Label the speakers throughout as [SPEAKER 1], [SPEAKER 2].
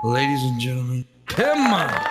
[SPEAKER 1] Ladies and gentlemen, Pimpmunk.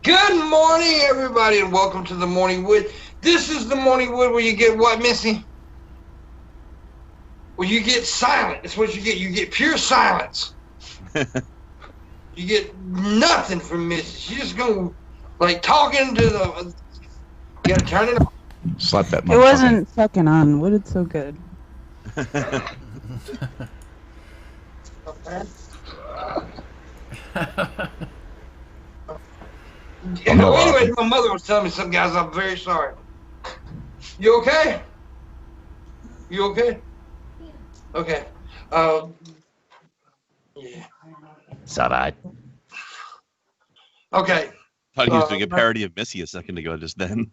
[SPEAKER 2] Good morning, everybody, and welcome to the Morning Wood. This is the Morning Wood where you get what, Missy? Well, you get silent. That's what you get. You get pure silence. You get nothing from Missy. She's just going, like, talking to the... You gotta turn it on.
[SPEAKER 3] Slap that
[SPEAKER 4] It wasn't fucking on. What is so good?
[SPEAKER 2] Anyway, my mother was telling me something, guys. I'm very sorry. You okay? You okay? Okay. Yeah.
[SPEAKER 3] It's alright.
[SPEAKER 2] Okay.
[SPEAKER 5] I thought he was doing a parody of Missy a second ago just then.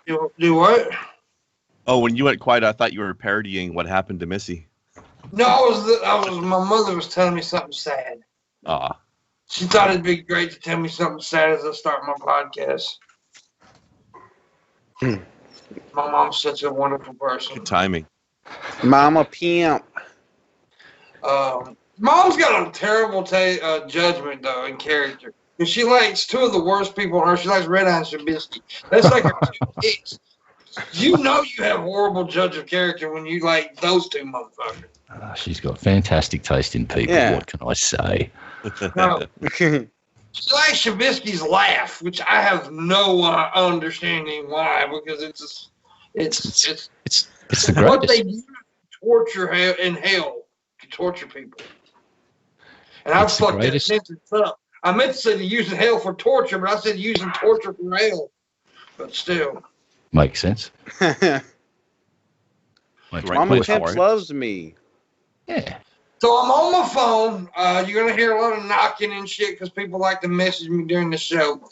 [SPEAKER 2] You do what?
[SPEAKER 5] Oh, when you went quiet, I thought you were parodying what happened to Missy.
[SPEAKER 2] No, my mother was telling me something sad.
[SPEAKER 5] Aw.
[SPEAKER 2] She thought it'd be great to tell me something sad as I start my podcast. My mom's such a wonderful person.
[SPEAKER 5] Good timing.
[SPEAKER 6] Mama Pimp.
[SPEAKER 2] Mom's got a terrible judgment, though, in character. And she likes two of the worst people on earth. She likes Red Eye and Shabisky. That's like her two picks. You know you have horrible judge of character when you like those two motherfuckers.
[SPEAKER 3] She's got fantastic taste in people.
[SPEAKER 6] Yeah.
[SPEAKER 3] What can I say?
[SPEAKER 2] No. She likes Shabisky's laugh, which I have no understanding why, because it's
[SPEAKER 3] the
[SPEAKER 2] what
[SPEAKER 3] greatest.
[SPEAKER 2] they use to torture in hell to torture people. And I
[SPEAKER 3] It's the
[SPEAKER 2] fucked that
[SPEAKER 3] greatest.
[SPEAKER 2] sentence up. I meant to say to use hell for torture, but I said using torture for hell. But still.
[SPEAKER 3] Makes sense.
[SPEAKER 5] Right
[SPEAKER 6] Mama
[SPEAKER 5] place
[SPEAKER 6] Pimp
[SPEAKER 5] for it.
[SPEAKER 6] loves me.
[SPEAKER 3] Yeah.
[SPEAKER 2] So I'm on my phone. You're gonna hear a lot of knocking and shit because people like to message me during the show.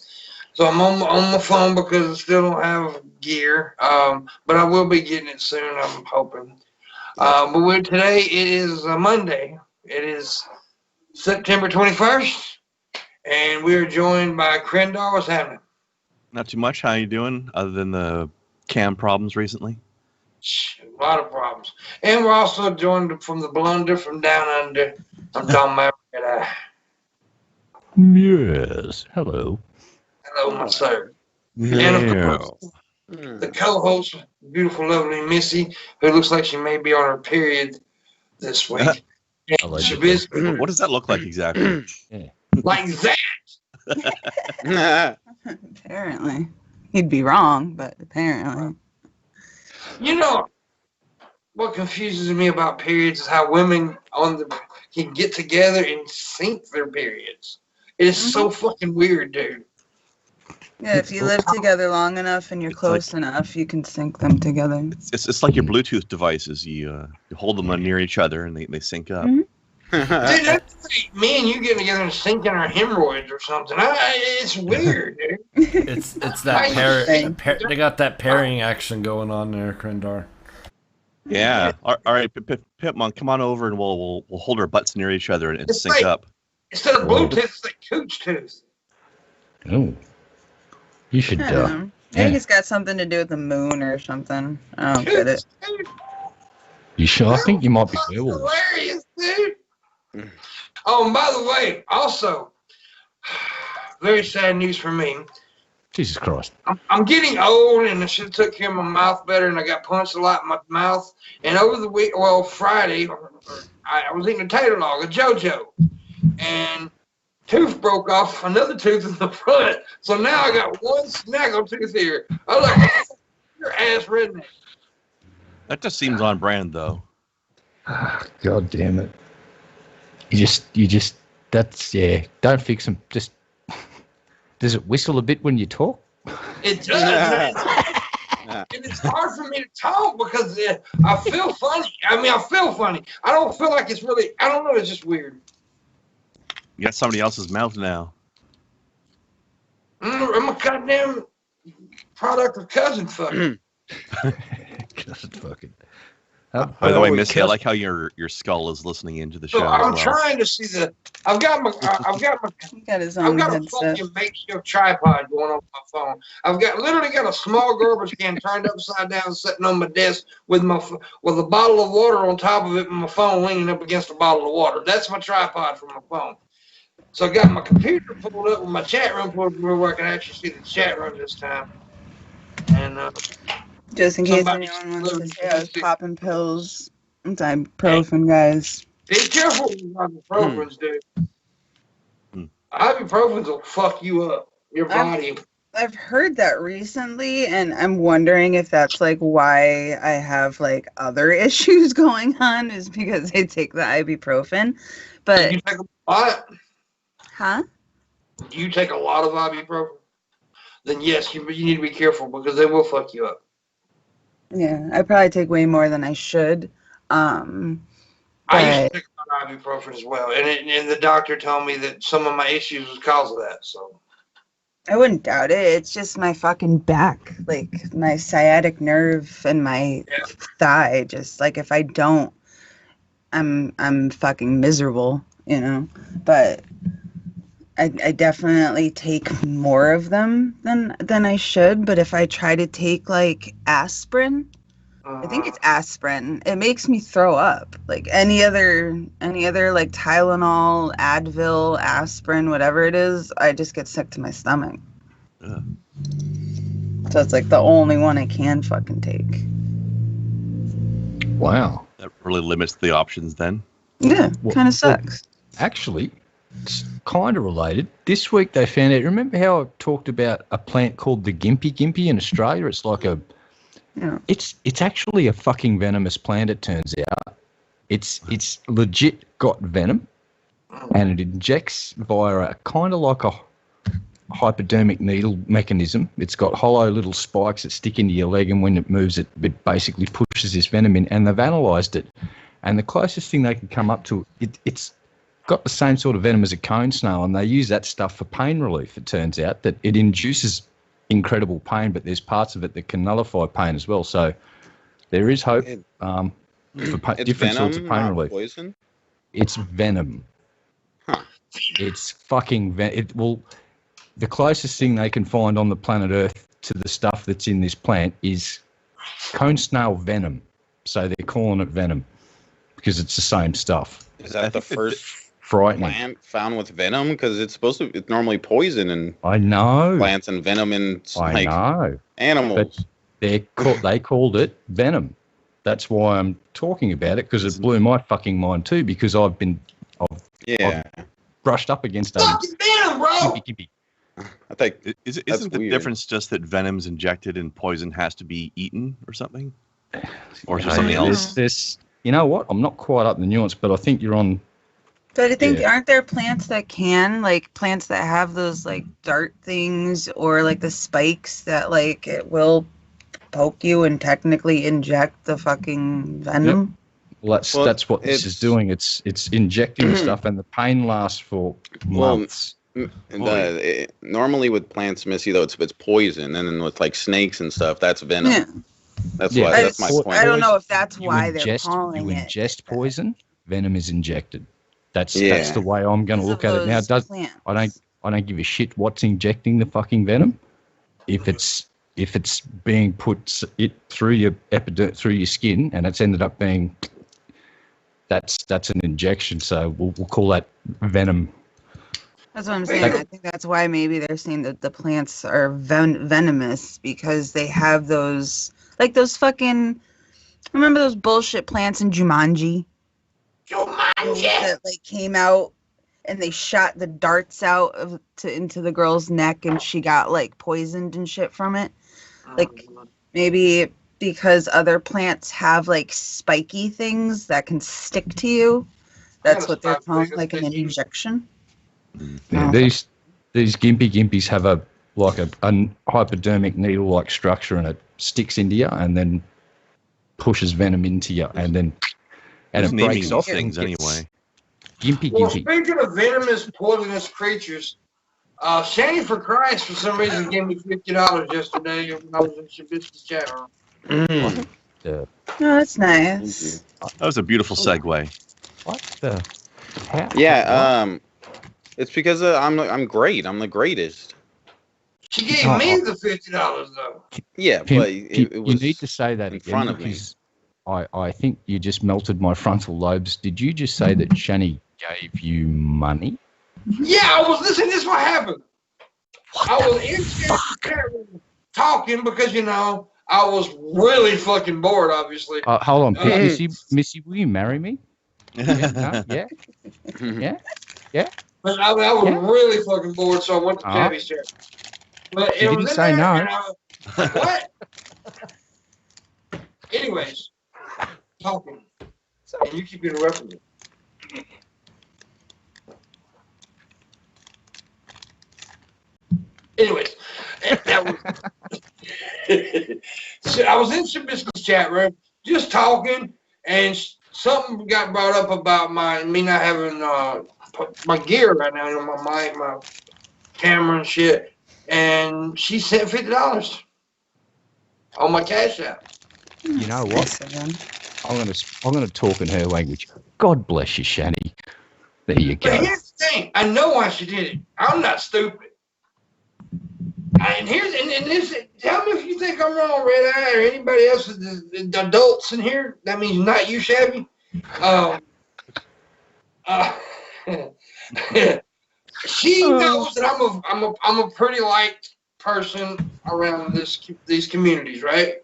[SPEAKER 2] So I'm on my phone because I still don't have gear. But I will be getting it soon. I'm hoping. But today it is Monday. It is September 21st, and we are joined by Crendar. What's happening?
[SPEAKER 5] Not too much. How you doing, other than the cam problems recently?
[SPEAKER 2] A lot of problems. And we're also joined from the blunder from down under. I'm talking about Red Eye.
[SPEAKER 3] Yes. Hello.
[SPEAKER 2] Hello, my sir. And of course, the co-host, beautiful, lovely Missy, who looks like she may be on her period this week.
[SPEAKER 3] Allegedly.
[SPEAKER 2] Shabisky,
[SPEAKER 5] What does that look like exactly?
[SPEAKER 2] like that.
[SPEAKER 4] Apparently. He'd be wrong, but apparently.
[SPEAKER 2] You know, what confuses me about periods is how women can get together and sync their periods. It is so fucking weird, dude.
[SPEAKER 4] Yeah, if you live together long enough and you're close enough, you can sync them together.
[SPEAKER 5] It's like your Bluetooth devices. You hold them near each other and they sync up.
[SPEAKER 4] Mhm.
[SPEAKER 2] Dude, that's like me and you getting together and syncing our hemorrhoids or something. It's weird, dude.
[SPEAKER 1] It's that they got that pairing action going on there, Crendar.
[SPEAKER 5] Yeah. All right, Pimpmunk, come on over and we'll hold our butts near each other and
[SPEAKER 2] It's
[SPEAKER 5] sync
[SPEAKER 2] like-
[SPEAKER 5] up.
[SPEAKER 2] Instead of Bluetooth, it's like cooch tooth.
[SPEAKER 3] Oh. You should.
[SPEAKER 4] I don't know. I think it's got something to do with the moon or something. I don't get it.
[SPEAKER 2] Dude,
[SPEAKER 3] You sure? I think you might be
[SPEAKER 2] that's
[SPEAKER 3] werewolves.
[SPEAKER 2] hilarious, dude. Oh, and by the way, also, very sad news for me.
[SPEAKER 3] Jesus Christ.
[SPEAKER 2] I'm getting old, and I should have took care of my mouth better, and I got punched a lot in my mouth. And over the week, Friday, I was eating a tater log, a JoJo, and tooth broke off, another tooth in the front. So now I got one snaggle tooth here. I was like, your ass redneck.
[SPEAKER 5] That just seems on brand, though.
[SPEAKER 3] God damn it. You just, that's, yeah, don't fix them. Just, does it whistle a bit when you talk?
[SPEAKER 2] It does. And it's hard for me to talk because I feel funny. I feel funny. I don't feel like it's really, I don't know, it's just weird.
[SPEAKER 5] You got somebody else's mouth now.
[SPEAKER 2] I'm a goddamn product of cousin fucking.
[SPEAKER 3] Cousin fucking.
[SPEAKER 5] By the way, Missy, I like how your skull is listening into the show.
[SPEAKER 2] So I'm trying to see I've got
[SPEAKER 4] He got his own
[SPEAKER 2] a
[SPEAKER 4] headset.
[SPEAKER 2] fucking makeshift tripod going on my phone. I've literally got a small garbage can turned upside down, sitting on my desk with a bottle of water on top of it, and my phone leaning up against a bottle of water. That's my tripod for my phone. So I got my computer pulled up with my chat room pulled up where I can actually see the chat room this time. And
[SPEAKER 4] Just in case anyone wants to say I was popping pills. Ibuprofen, guys.
[SPEAKER 2] be careful with ibuprofens, dude. Ibuprofens will fuck you up, your body.
[SPEAKER 4] I've heard that recently, and I'm wondering if that's like why I have like other issues going on, is because I take the ibuprofen. But
[SPEAKER 2] You take a lot.
[SPEAKER 4] huh?
[SPEAKER 2] You take a lot of ibuprofen. Then yes, you need to be careful because they will fuck you up.
[SPEAKER 4] Yeah, I probably take way more than I should.
[SPEAKER 2] I used to take a lot of ibuprofen as well, and the doctor told me that some of my issues was because of that. So
[SPEAKER 4] I wouldn't doubt it. It's just my fucking back, like my sciatic nerve and my thigh. Just like if I don't, I'm fucking miserable, you know. But I definitely take more of them than I should. But if I try to take like aspirin, I think it's aspirin, it makes me throw up. Like any other like Tylenol, Advil, aspirin, whatever it is, I just get sick to my stomach.
[SPEAKER 5] Yeah.
[SPEAKER 4] So it's like the only one I can fucking take.
[SPEAKER 3] Wow.
[SPEAKER 5] That really limits the options then.
[SPEAKER 4] Yeah, kind of sucks.
[SPEAKER 3] Actually, it's kind of related. This week they found out. Remember how I talked about a plant called the gimpy in Australia? It's like it's actually a fucking venomous plant. It turns out it's legit got venom, and it injects via a kind of like a hypodermic needle mechanism. It's got hollow little spikes that stick into your leg, and when it moves, it basically pushes this venom in. And they've analysed it, and the closest thing they can come up to it's got the same sort of venom as a cone snail, and they use that stuff for pain relief. It turns out that it induces incredible pain, but there's parts of it that can nullify pain as well. So there is hope for different sorts of pain relief.
[SPEAKER 6] Poison?
[SPEAKER 3] It's venom.
[SPEAKER 6] Huh.
[SPEAKER 3] It's fucking the closest thing they can find on the planet Earth to the stuff that's in this plant is cone snail venom. So they're calling it venom because it's the same stuff.
[SPEAKER 6] Is that the first
[SPEAKER 3] frightening
[SPEAKER 6] plant found with venom? Because it's normally poison in
[SPEAKER 3] I know
[SPEAKER 6] plants and venom in
[SPEAKER 3] I know
[SPEAKER 6] animals.
[SPEAKER 3] But they called it venom. That's why I'm talking about it, because it blew my fucking mind too, because I've brushed up against
[SPEAKER 2] fucking venom, bro.
[SPEAKER 3] gimpy.
[SPEAKER 6] I think
[SPEAKER 5] isn't the difference just that venom's injected and poison has to be eaten or something? Or is there something else?
[SPEAKER 3] You know what? I'm not quite up the nuance, but I think you're on.
[SPEAKER 4] But I think, aren't there plants that plants that have those like dart things or like the spikes that like it will poke you and technically inject the fucking venom?
[SPEAKER 3] Yep. Well, that's what this is doing. It's injecting the stuff, and the pain lasts for months.
[SPEAKER 6] Normally with plants, Missy, though, it's poison, and then with like snakes and stuff, that's venom. Yeah. That's why. That's my point.
[SPEAKER 4] I don't know if that's why they're calling it.
[SPEAKER 3] You ingest poison, venom is injected. That's the way I'm going to look at it now. I don't give a shit what's injecting the fucking venom. If it's being put through your through your skin, and it's ended up being that's an injection. So we'll call that venom.
[SPEAKER 4] That's what I'm saying. I think that's why maybe they're saying that the plants are venomous, because they have those, like those fucking, remember those bullshit plants in Jumanji? That like came out and they shot the darts out into the girl's neck, and she got like poisoned and shit from it. Like maybe because other plants have like spiky things that can stick to you. That's what they're calling like an injection.
[SPEAKER 3] Yeah, these gimpies have like a hypodermic needle-like structure, and it sticks into you, and then pushes venom into you, and then it breaks off
[SPEAKER 5] things anyway.
[SPEAKER 3] Gimpy.
[SPEAKER 2] Well, speaking of venomous, poisonous creatures, Shani for Christ for some reason gave me $50 yesterday when I was in Shabisky's chat room.
[SPEAKER 4] Oh, that's nice.
[SPEAKER 5] That was a beautiful segue.
[SPEAKER 3] What the? How?
[SPEAKER 6] Yeah, it's because I'm great. I'm the greatest.
[SPEAKER 2] She gave me the $50 though.
[SPEAKER 6] Yeah,
[SPEAKER 3] Pimp,
[SPEAKER 6] but it was
[SPEAKER 3] you need to say that
[SPEAKER 6] in
[SPEAKER 3] again
[SPEAKER 6] front of me.
[SPEAKER 3] because I think you just melted my frontal lobes. Did you just say that Shani gave you money?
[SPEAKER 2] Yeah, I was listening. This is what happened. I was in Shabisky's chat room talking because, you know, I was really fucking bored, obviously.
[SPEAKER 3] Hold on. Missy, will you marry me? No? Yeah? Yeah?
[SPEAKER 2] But I was really fucking bored, so I went to Shabby's chat. But
[SPEAKER 3] You
[SPEAKER 2] it
[SPEAKER 3] didn't
[SPEAKER 2] was in
[SPEAKER 3] say
[SPEAKER 2] there,
[SPEAKER 3] no.
[SPEAKER 2] and I was, what? Anyways, talking. And you keep interrupting me. Anyways, that was. So I was in Shabisky's chat room just talking, and something got brought up about me not having my gear right now, you know, my mic, my camera and shit. And she sent $50 on my Cash App.
[SPEAKER 3] You know what? I'm gonna talk in her language. God bless you, Shani. There you go.
[SPEAKER 2] But here's the thing. I know why she did it. I'm not stupid. And this. Tell me if you think I'm wrong, Red Eye, or anybody else, the adults in here. That means not you, Shabby. She knows that I'm a pretty liked person around these communities, right?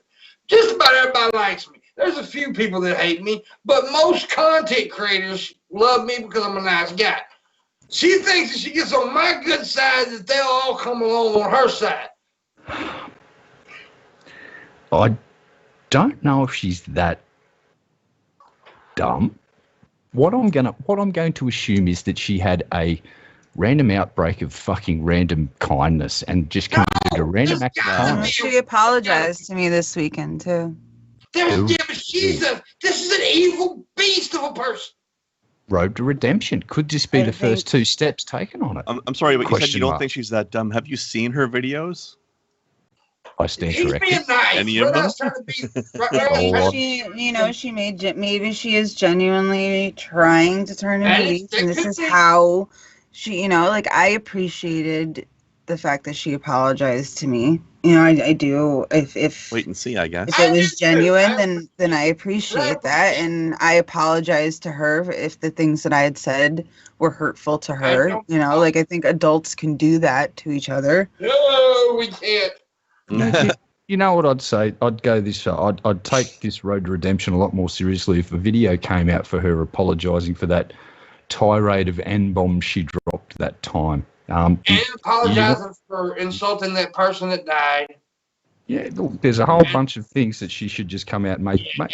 [SPEAKER 2] Just about everybody likes me. There's a few people that hate me, but most content creators love me because I'm a nice guy. She thinks if she gets on my good side that they'll all come along on her side.
[SPEAKER 3] I don't know if she's that dumb. What I'm going to assume is that she had a random outbreak of fucking random kindness and just committed a random act of kindness.
[SPEAKER 4] She apologized to me this weekend too.
[SPEAKER 2] This is an evil beast of a person.
[SPEAKER 3] Road to redemption. Could this be the first two steps taken on it?
[SPEAKER 5] I'm sorry, but you said you don't think she's that dumb. Have you seen her videos?
[SPEAKER 3] I stand
[SPEAKER 2] He's
[SPEAKER 3] corrected.
[SPEAKER 2] being nice.
[SPEAKER 5] Any of them?
[SPEAKER 4] Maybe she is genuinely trying to turn into beast, and this is how she, I appreciated the fact that she apologized to me. I do. If
[SPEAKER 5] wait and see, I guess.
[SPEAKER 4] If it was genuine, then I appreciate that, and I apologize to her if the things that I had said were hurtful to her. I think adults can do that to each other.
[SPEAKER 2] No, we can't.
[SPEAKER 3] You know what I'd say? I'd go this far. I'd take this road to redemption a lot more seriously if a video came out for her apologising for that tirade of N-bombs she dropped that time.
[SPEAKER 2] And apologizing for insulting that person that died.
[SPEAKER 3] Yeah, look, there's a whole bunch of things that she should just come out and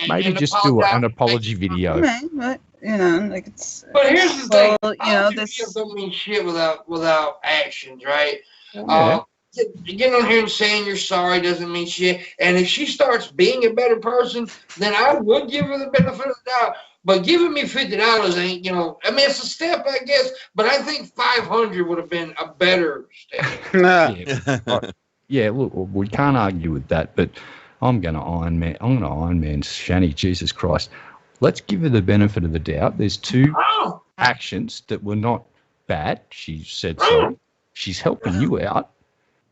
[SPEAKER 3] maybe just do an apology video.
[SPEAKER 4] Right, but it's.
[SPEAKER 2] But here's the thing.
[SPEAKER 4] This
[SPEAKER 2] don't mean shit without actions, right?
[SPEAKER 3] Yeah.
[SPEAKER 2] Getting on here and saying you're sorry doesn't mean shit. And if she starts being a better person, then I would give her the benefit of the doubt. But giving me $50 ain't, it's a step, I guess. But I think $500 would have been a better step.
[SPEAKER 3] Yeah, look, we can't argue with that. But I'm going to Iron Man Shani. Jesus Christ, let's give her the benefit of the doubt. There's two actions that were not bad. She said sorry. She's helping you out.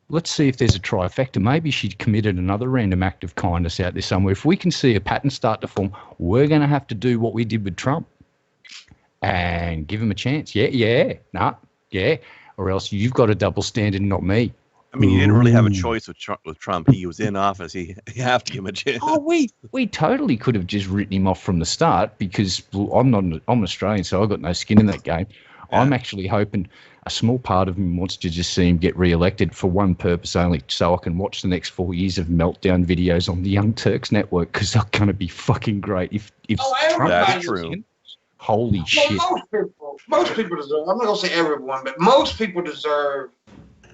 [SPEAKER 3] Let's see if there's a trifecta. Maybe she committed another random act of kindness out there somewhere. If we can see a pattern start to form, we're going to have to do what we did with Trump and give him a chance. Yeah. Or else you've got a double standard, not me.
[SPEAKER 5] I mean, you didn't really have a choice with Trump. He was in office. You have to give him a chance.
[SPEAKER 3] Oh, we totally could have just written him off from the start because I'm Australian, so I've got no skin in that game. Yeah. I'm actually hoping a small part of me wants to just see him get re-elected for one purpose only, so I can watch the next 4 years of meltdown videos on the Young Turks network because they're going to be fucking great. If Trump
[SPEAKER 5] that's true.
[SPEAKER 3] Holy shit.
[SPEAKER 2] Most people deserve, I'm not going to say everyone, but most people deserve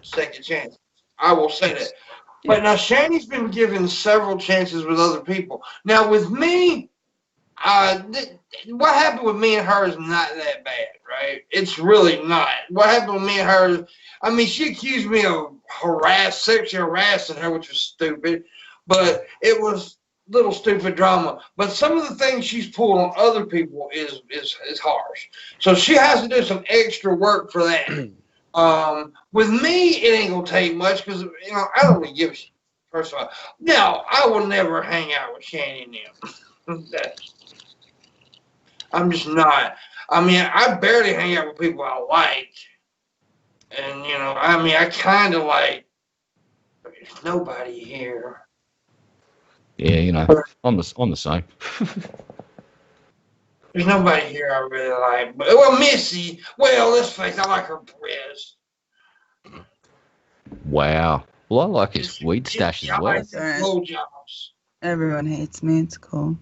[SPEAKER 2] second chance. I will say that. But now Shani's been given several chances with other people. Now with me, what happened with me and her is not that bad, right? It's really not. What happened with me and her, I mean, she accused me of sexually harassing her, which was stupid, but it was little stupid drama. But some of the things she's pulled on other people is harsh. So she has to do some extra work for that. With me, it ain't gonna take much because I don't really give a shit. First of all, now I will never hang out with Shani and them. I'm just not. I mean, I barely hang out with people I like, and I kind of like. There's nobody here.
[SPEAKER 3] Yeah, on the same.
[SPEAKER 2] There's nobody here I really like. But, Missy. Well, let's face it, I like her breast.
[SPEAKER 3] Wow. Well, I like his weed stash as well.
[SPEAKER 2] Blowjobs.
[SPEAKER 4] Everyone hates me. It's cool.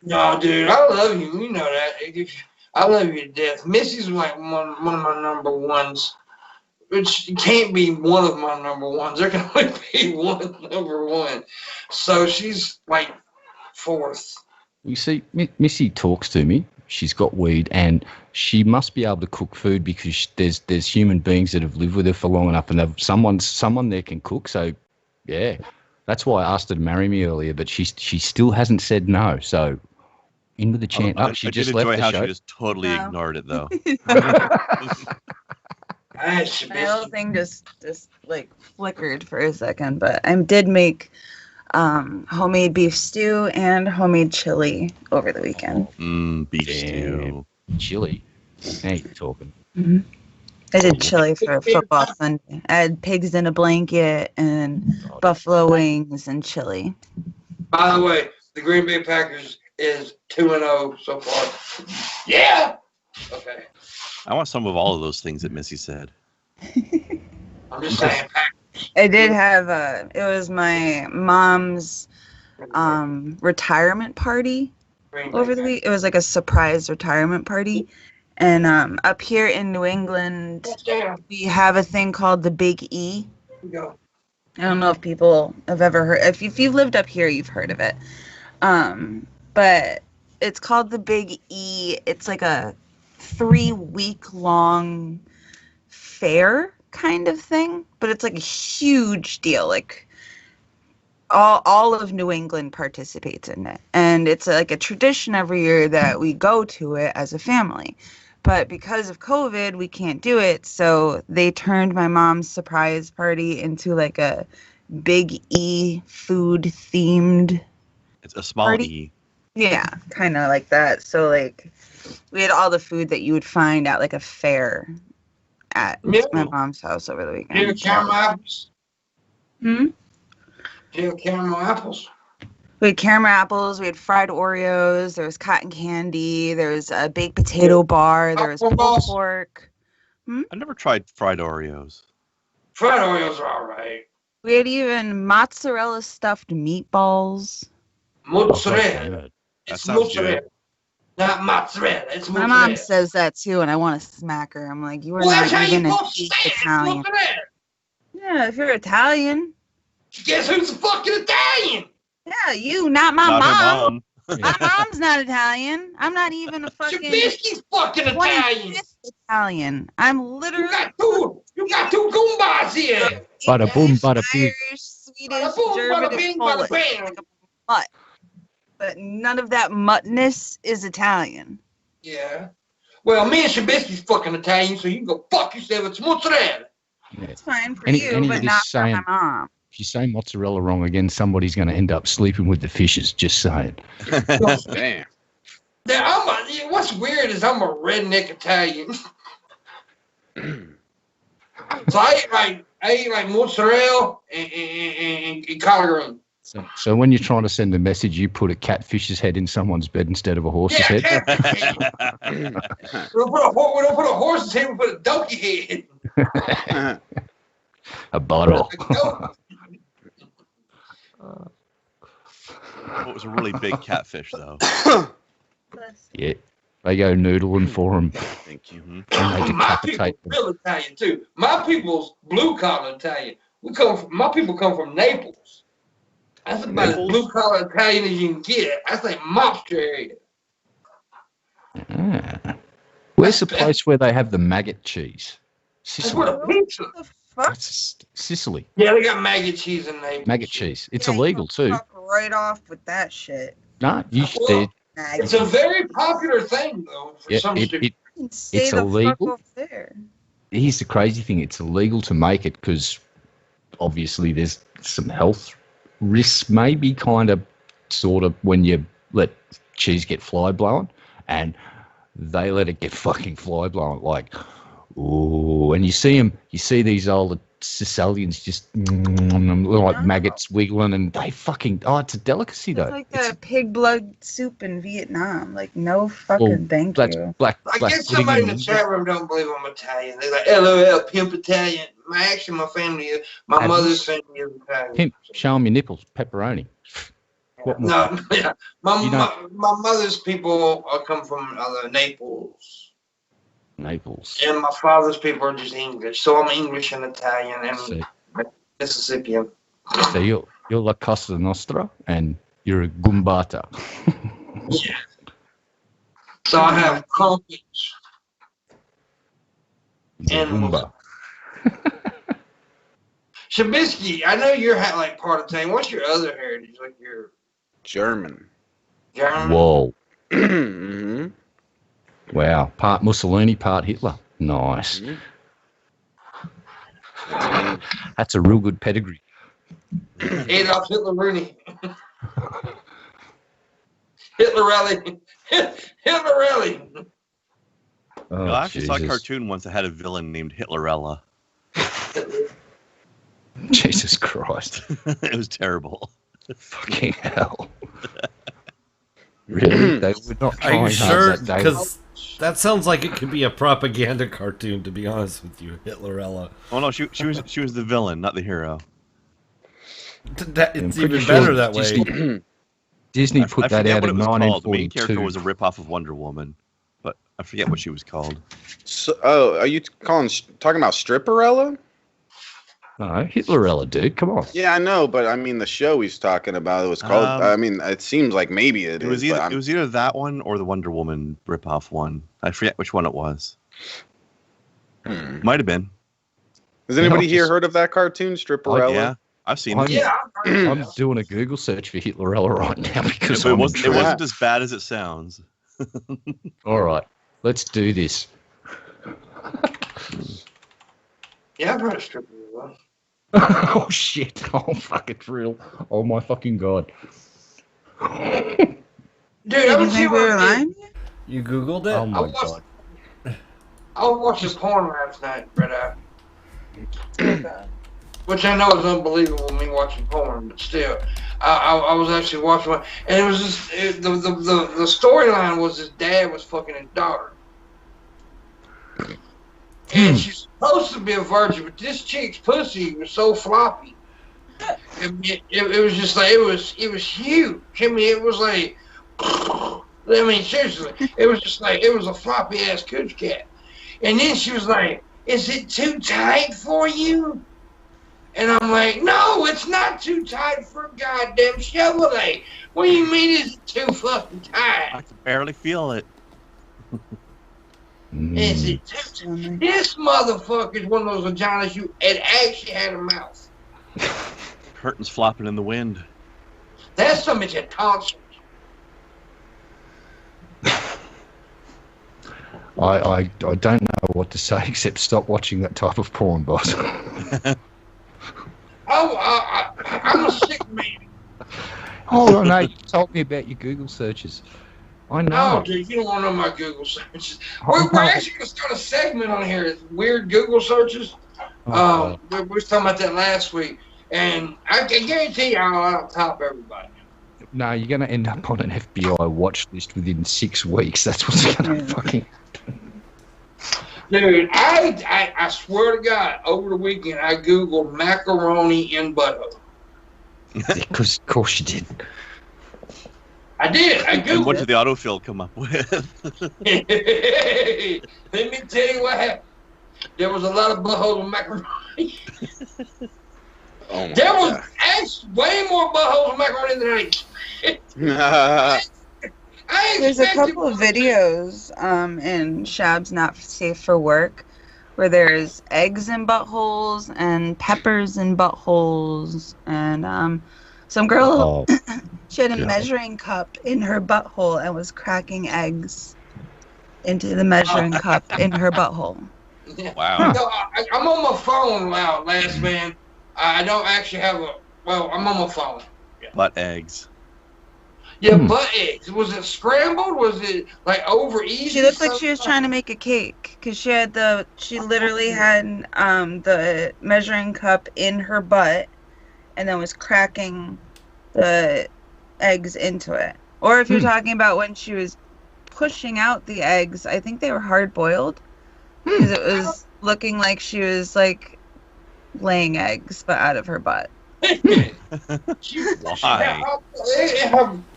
[SPEAKER 2] No, dude, I love you. You know that. I love you to death. Missy's like one of my number ones. Which can't be one of my number ones. There can only be one number one. So she's like fourth.
[SPEAKER 3] You see, Missy talks to me. She's got weed, and she must be able to cook food because there's human beings that have lived with her for long enough, and someone there can cook. So, yeah, that's why I asked her to marry me earlier, but she still hasn't said no. So, in with the chance. She just left the show.
[SPEAKER 5] She just totally ignored it, though.
[SPEAKER 4] My whole thing just like flickered for a second, but I did make homemade beef stew and homemade chili over the weekend.
[SPEAKER 5] Beef stew.
[SPEAKER 3] Chili. Now you're talking.
[SPEAKER 4] Mm-hmm. I did chili for football Sunday. I had pigs in a blanket and buffalo wings and chili.
[SPEAKER 2] By the way, the Green Bay Packers is 2-0 so far. Yeah! Okay.
[SPEAKER 5] I want some of all of those things that Missy said.
[SPEAKER 2] I'm just saying.
[SPEAKER 4] I did have it was my mom's retirement party over the week. It was like a surprise retirement party. And up here in New England, we have a thing called the Big E. I don't know if people have ever heard. If you've lived up here, you've heard of it. But it's called the Big E. It's like a 3-week-long fair kind of thing, but it's like a huge deal. Like all of New England participates in it, and it's like a tradition every year that we go to it as a family. But because of COVID, we can't do it, so they turned my mom's surprise party into like a Big E food themed.
[SPEAKER 5] It's a small
[SPEAKER 4] party.
[SPEAKER 5] E.
[SPEAKER 4] Yeah, kind of like that. So like we had all the food that you would find at like a fair at my mom's house over the weekend.
[SPEAKER 2] Do you have caramel apples?
[SPEAKER 4] Do
[SPEAKER 2] you have caramel apples?
[SPEAKER 4] We had caramel apples. We had fried Oreos. There was cotton candy. There was a baked potato bar. There was pulled pork.
[SPEAKER 5] I never tried fried Oreos.
[SPEAKER 2] Fried Oreos are all right.
[SPEAKER 4] We had even mozzarella stuffed meatballs.
[SPEAKER 2] Mozzarella. It's mozzarella.
[SPEAKER 5] Good.
[SPEAKER 2] Not mozzarella. It's mozzarella.
[SPEAKER 4] My mom says that too, and I want to smack her. I'm like, you are not even an Italian. Yeah, if you're Italian.
[SPEAKER 2] Guess who's fucking Italian?
[SPEAKER 4] Yeah, you, not my mom. My mom's not Italian. I'm not even a fucking.
[SPEAKER 2] Shabisky's fucking Italian.
[SPEAKER 4] Italian. I'm literally.
[SPEAKER 2] You got two goombas here.
[SPEAKER 3] Bada boom, bada bing.
[SPEAKER 4] Irish, Swedish, German, Polish. Like a mutt. But none of that muttness is Italian.
[SPEAKER 2] Yeah. Well, me and Shabisky's fucking Italian, so you can go fuck yourself. It's mozzarella.
[SPEAKER 3] Yeah.
[SPEAKER 4] It's fine for you, but not for my mom.
[SPEAKER 3] If you say mozzarella wrong again, somebody's going to end up sleeping with the fishes. Just saying.
[SPEAKER 6] Damn.
[SPEAKER 2] What's weird is I'm a redneck Italian. So I eat like mozzarella and collard green.
[SPEAKER 3] So when you're trying to send a message, you put a catfish's head in someone's bed instead of a horse's head?
[SPEAKER 2] We don't put a horse's head, we put a donkey head.
[SPEAKER 3] A bottle.
[SPEAKER 5] It was a really big catfish, though.
[SPEAKER 3] Yeah. They go noodling for them.
[SPEAKER 6] Thank you.
[SPEAKER 2] My people's real Italian, too. My people's blue-collar Italian. My people come from Naples. That's about as blue collar Italian as you can get. That's like mobster area.
[SPEAKER 3] Where's the place where they have the maggot cheese?
[SPEAKER 2] That's
[SPEAKER 3] Sicily.
[SPEAKER 2] where the pizza.
[SPEAKER 3] That's Sicily.
[SPEAKER 2] Yeah, they got maggot cheese in Naples.
[SPEAKER 3] Maggot cheese. It's
[SPEAKER 4] Yeah,
[SPEAKER 3] illegal
[SPEAKER 4] you
[SPEAKER 3] too.
[SPEAKER 4] fuck right off with that shit.
[SPEAKER 3] No, you
[SPEAKER 2] Well,
[SPEAKER 3] did.
[SPEAKER 2] It's a very popular thing, though, for some stupid.
[SPEAKER 4] Stay
[SPEAKER 3] it's
[SPEAKER 4] the
[SPEAKER 3] illegal.
[SPEAKER 4] fuck off there.
[SPEAKER 3] Here's the crazy thing: it's illegal to make it because obviously there's some health risks, maybe kind of, sort of, when you let cheese get fly blown, and they let it get fucking fly blown, like, ooh, and you see these old Sicilians just like maggots wiggling, and they fucking, it's a delicacy though.
[SPEAKER 4] It's like the pig blood soup in Vietnam. Like, no fucking thank you.
[SPEAKER 3] Black
[SPEAKER 2] I guess somebody in the chat room don't believe I'm Italian. They're like, LOL, pimp Italian. My family is, my mother's family is Italian.
[SPEAKER 3] Pimp, show them your nipples, pepperoni. What more?
[SPEAKER 2] No, yeah. My mother's people come from Naples.
[SPEAKER 3] Naples.
[SPEAKER 2] And my father's people are just English. So I'm English and Italian and Mississippian.
[SPEAKER 3] So you're La Costa Nostra and you're a Gumbata.
[SPEAKER 2] Yeah. So I have crumpets. And
[SPEAKER 3] Goomba.
[SPEAKER 2] Shabisky, I know you're like part Italian. What's your other heritage? Like your
[SPEAKER 6] German.
[SPEAKER 2] German?
[SPEAKER 3] Whoa.
[SPEAKER 6] Mm-hmm.
[SPEAKER 3] Wow. Part Mussolini, part Hitler. Nice.
[SPEAKER 6] Mm-hmm.
[SPEAKER 3] That's a real good pedigree.
[SPEAKER 2] Adolf Hitler Rooney. Hitlerelli. Hitlerelli.
[SPEAKER 3] Oh,
[SPEAKER 5] I actually saw a
[SPEAKER 3] Jesus.
[SPEAKER 5] cartoon once that had a villain named Hitlerella.
[SPEAKER 3] Jesus Christ.
[SPEAKER 5] It was terrible.
[SPEAKER 3] Fucking hell. Really? They would not try
[SPEAKER 1] Are you
[SPEAKER 3] and have
[SPEAKER 1] sure?
[SPEAKER 3] that day.
[SPEAKER 1] Because that sounds like it could be a propaganda cartoon, to be honest with you, Hitlerella.
[SPEAKER 5] Oh no, she was the villain, not the hero.
[SPEAKER 1] It's even better that way.
[SPEAKER 3] Disney put
[SPEAKER 5] I
[SPEAKER 3] that
[SPEAKER 5] forget
[SPEAKER 3] out
[SPEAKER 5] what
[SPEAKER 3] in
[SPEAKER 5] it was called. The main
[SPEAKER 3] 1942.
[SPEAKER 5] character was a ripoff of Wonder Woman, but I forget what she was called.
[SPEAKER 6] So, are you talking about Stripperella?
[SPEAKER 3] No, Hitlerella, dude. Come on.
[SPEAKER 6] Yeah, I know, but I mean the show he's talking about, it was called. I mean, it seems like maybe it
[SPEAKER 5] was
[SPEAKER 6] is.
[SPEAKER 5] either, it was either that one or the Wonder Woman ripoff one. I forget which one it was. Might have been.
[SPEAKER 6] Has anybody here heard of that cartoon, Stripperella?
[SPEAKER 5] Yeah, I've seen it.
[SPEAKER 2] Yeah.
[SPEAKER 3] I'm doing a Google search for Hitlerella right now because
[SPEAKER 5] But it
[SPEAKER 3] I'm
[SPEAKER 5] wasn't as bad as it sounds.
[SPEAKER 3] All right, let's do this.
[SPEAKER 2] Yeah, I've heard of Stripperella.
[SPEAKER 3] Oh shit! Oh fuck! It's real! Oh my fucking god!
[SPEAKER 2] Dude, I
[SPEAKER 4] You
[SPEAKER 2] was
[SPEAKER 4] think we were lying?
[SPEAKER 1] You Googled it?
[SPEAKER 3] Oh my god!
[SPEAKER 2] I was watching porn last night, but which I know is unbelievable, me watching porn, but still, I was actually watching one, and it was just the storyline was his dad was fucking his daughter, and she's supposed to be a virgin, but this chick's pussy was so floppy. It was just like it was huge. I mean, it was like, I mean, seriously, it was just like it was a floppy ass cooch cat. And then she was like, "Is it too tight for you?" And I'm like, "No, it's not too tight for a goddamn Chevrolet. What do you mean it's too fucking tight?
[SPEAKER 5] I can barely feel it.
[SPEAKER 2] Is it too tight?" This motherfucker is one of those vaginas it actually had a mouth.
[SPEAKER 5] Curtains flopping in the wind.
[SPEAKER 2] That's some of your tonsils.
[SPEAKER 3] I don't know what to say except stop watching that type of porn, boss.
[SPEAKER 2] I'm a sick man.
[SPEAKER 3] Hold on, no, you told me about your Google searches. I know.
[SPEAKER 2] Oh, dude, you don't want to know my Google searches. We're actually going to start a segment on here. It's weird Google searches. We were talking about that last week. And I can guarantee you I'll top everybody.
[SPEAKER 3] No, you're going to end up on an FBI watch list within 6 weeks. That's what's going to fucking...
[SPEAKER 2] Dude, I swear to God, over the weekend, I Googled macaroni in butthole.
[SPEAKER 3] Because, of course you did.
[SPEAKER 2] I did. I Googled
[SPEAKER 5] And what
[SPEAKER 2] it.
[SPEAKER 5] did the autofill come up with?
[SPEAKER 2] Hey, let me tell you what happened. There was a lot of buttholes with macaroni.
[SPEAKER 6] Oh my
[SPEAKER 2] There was
[SPEAKER 6] God.
[SPEAKER 2] actually way more buttholes in macaroni than I
[SPEAKER 4] There's a
[SPEAKER 2] expected.
[SPEAKER 4] couple of videos in Shab's Not Safe for Work where there's eggs in buttholes and peppers in buttholes, and some girl, she had a measuring cup in her butthole and was cracking eggs into the measuring cup in her butthole.
[SPEAKER 2] Yeah.
[SPEAKER 5] Wow.
[SPEAKER 2] No, I'm on my phone now, last man. I don't actually have a. Well, I'm on my phone.
[SPEAKER 5] Butt eggs.
[SPEAKER 2] Yeah, butt eggs. Was it scrambled? Was it like over easy?
[SPEAKER 4] She looked like she was trying to make a cake because she literally had the measuring cup in her butt and then was cracking the eggs into it. Or if you're talking about when she was pushing out the eggs, I think they were hard boiled because it was looking like she was like laying eggs but out of her butt.
[SPEAKER 5] Why?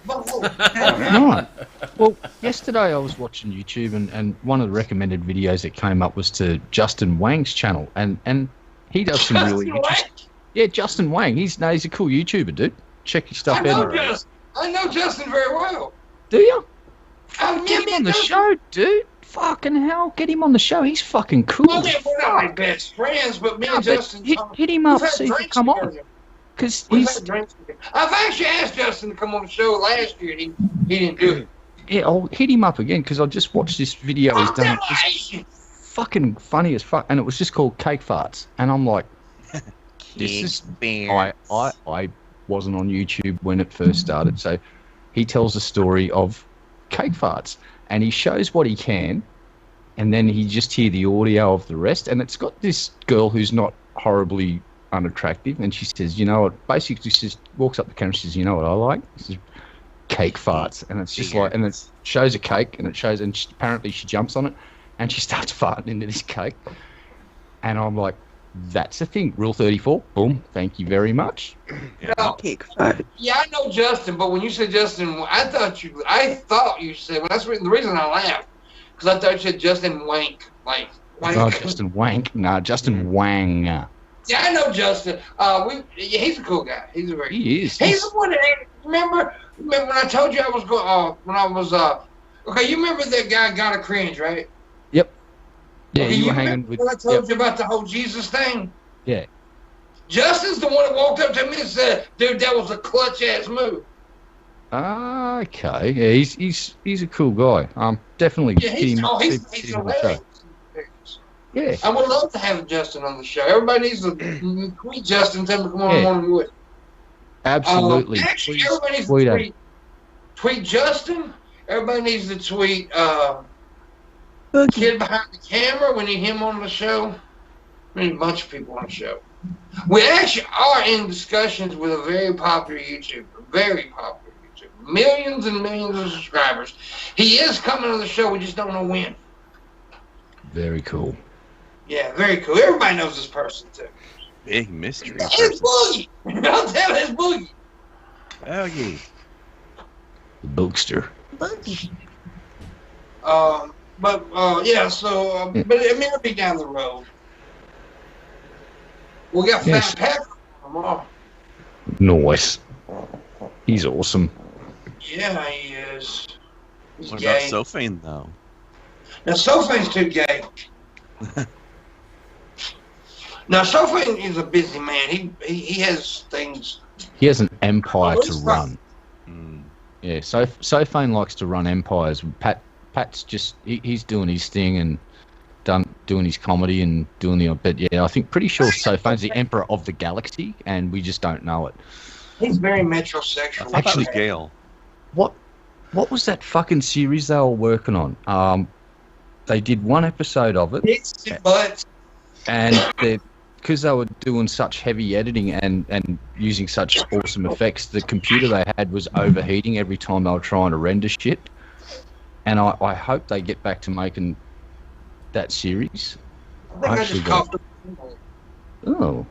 [SPEAKER 3] Right. Well, yesterday I was watching YouTube, and one of the recommended videos that came up was to Justin Wang's channel, and he does some really interesting. Yeah, Justin Wang. He's a cool YouTuber, dude. Check your stuff out.
[SPEAKER 2] I know Justin very well.
[SPEAKER 3] Do you?
[SPEAKER 2] Get
[SPEAKER 3] him on the show, dude. Fucking hell, get him on the show. He's fucking cool.
[SPEAKER 2] Well, we're not like best friends, but me and Justin
[SPEAKER 3] hit him up, see if he'll come on. Because
[SPEAKER 2] I've actually asked Justin to come on the show last year, and he didn't do it.
[SPEAKER 3] Yeah, I'll hit him up again because I just watched this video he's done. It's fucking funny as fuck, and it was just called Cake Farts, and I'm like, this is. I wasn't on YouTube when it first started, so he tells the story of cake farts, and he shows what he can, and then he just hear the audio of the rest, and it's got this girl who's not horribly unattractive, and she says, you know what, basically she just walks up the camera and says, you know what I like? This is cake farts, and it's just like, and it shows a cake, and it shows, and apparently she jumps on it, and she starts farting into this cake, and I'm like, that's the thing, rule 34, boom, thank you very much.
[SPEAKER 4] Cake fart.
[SPEAKER 2] Yeah, I know Justin, but when you said Justin, I thought you said, well, that's the reason I laughed, because I thought you said Justin Wank, like Wank.
[SPEAKER 3] Oh, Justin Wank? Nah, Justin Wang.
[SPEAKER 2] Yeah, I know Justin. He's a cool guy. He's
[SPEAKER 3] He's
[SPEAKER 2] the one that, remember when I told you I was going, okay, you remember that guy got a cringe, right?
[SPEAKER 3] Yep. Yeah,
[SPEAKER 2] okay,
[SPEAKER 3] you were hanging with.
[SPEAKER 2] When I told you about the whole Jesus thing?
[SPEAKER 3] Yeah.
[SPEAKER 2] Justin's the one that walked up to me and said, dude, that was a clutch ass move.
[SPEAKER 3] Okay. Yeah, he's a cool guy. Definitely.
[SPEAKER 2] Yeah, he's hilarious.
[SPEAKER 3] Yeah.
[SPEAKER 2] I would love to have Justin on the show. Everybody needs to tweet Justin, tell him to come on and do it.
[SPEAKER 3] Absolutely.
[SPEAKER 2] Actually, everybody needs to tweet Justin. Everybody needs to tweet Kid Behind the Camera. We need him on the show. We need a bunch of people on the show. We actually are in discussions with a very popular YouTuber. Millions and millions of subscribers. He is coming on the show. We just don't know when.
[SPEAKER 3] Very cool.
[SPEAKER 2] Yeah, very cool. Everybody knows this person, too.
[SPEAKER 5] Big mystery.
[SPEAKER 2] It's Boogie. I'll tell it's Boogie.
[SPEAKER 5] Boogie.
[SPEAKER 3] The Bookster.
[SPEAKER 4] Boogie.
[SPEAKER 2] But I mean, it'll be down the road. We got Fat Pepper tomorrow.
[SPEAKER 3] Nice. He's awesome.
[SPEAKER 2] Yeah, he is. He's
[SPEAKER 5] What
[SPEAKER 2] gay.
[SPEAKER 5] about Sophane, though?
[SPEAKER 2] Now, Sophane's too gay. Now, Sophane is a busy man. He has things.
[SPEAKER 3] He has an empire to run.
[SPEAKER 5] Mm.
[SPEAKER 3] Yeah, Sophane likes to run empires. Pat's just he's doing his thing and doing his comedy and doing the. But yeah, I think pretty sure Sophane's the emperor of the galaxy, and we just don't know it.
[SPEAKER 2] He's very metrosexual.
[SPEAKER 3] Actually,
[SPEAKER 5] Gale.
[SPEAKER 3] What was that fucking series they were working on? They did one episode of it, and because they were doing such heavy editing and using such awesome effects, the computer they had was overheating every time they were trying to render shit. And I hope they get back to making that series. Oh.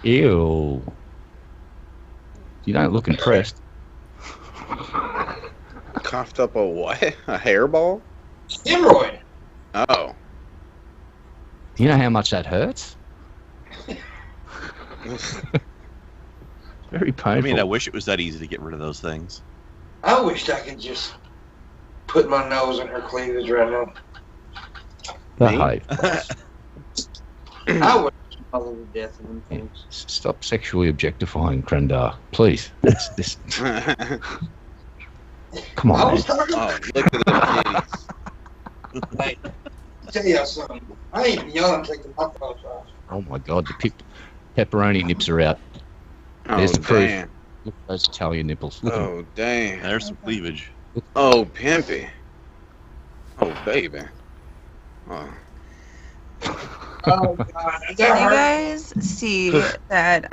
[SPEAKER 3] Ew. You don't look impressed.
[SPEAKER 6] Coughed up a what? A hairball?
[SPEAKER 3] Very painful.
[SPEAKER 5] I mean, I wish it was that easy to get rid of those things.
[SPEAKER 2] I wish I could just put my nose in her cleavage right now.
[SPEAKER 3] Behave.
[SPEAKER 2] I would smother to death in them things.
[SPEAKER 3] Stop sexually objectifying Krendar, please. This. Come on,
[SPEAKER 2] I was
[SPEAKER 3] man.
[SPEAKER 2] talking
[SPEAKER 6] Look at the titties.
[SPEAKER 2] Hey, tell y'all something. I ain't even young to take the hot dogs off.
[SPEAKER 3] Oh my God, the pepperoni nips are out.
[SPEAKER 6] Oh,
[SPEAKER 3] There's the proof.
[SPEAKER 6] damn.
[SPEAKER 3] Look at those Italian nipples. Look at them.
[SPEAKER 6] Oh, damn.
[SPEAKER 5] There's some cleavage.
[SPEAKER 6] Oh, pimpy. Oh, baby. Oh.
[SPEAKER 2] Oh, God.
[SPEAKER 4] Did you guys see that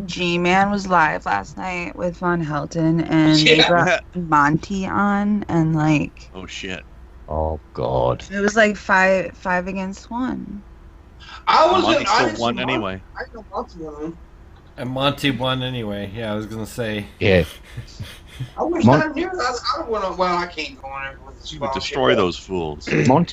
[SPEAKER 4] G-Man was live last night with Von Helton and they brought Monty on and like
[SPEAKER 5] Oh shit.
[SPEAKER 3] Oh God.
[SPEAKER 4] it was like five against one.
[SPEAKER 2] I
[SPEAKER 5] Monty
[SPEAKER 2] I
[SPEAKER 5] still
[SPEAKER 2] didn't
[SPEAKER 5] won
[SPEAKER 2] see
[SPEAKER 5] anyway.
[SPEAKER 2] I know Monty won.
[SPEAKER 1] And Monty won anyway. Yeah, I was gonna say.
[SPEAKER 3] Yeah.
[SPEAKER 2] I wish I knew. I went on. Well, I can't go on there with this.
[SPEAKER 5] You would destroy those fools.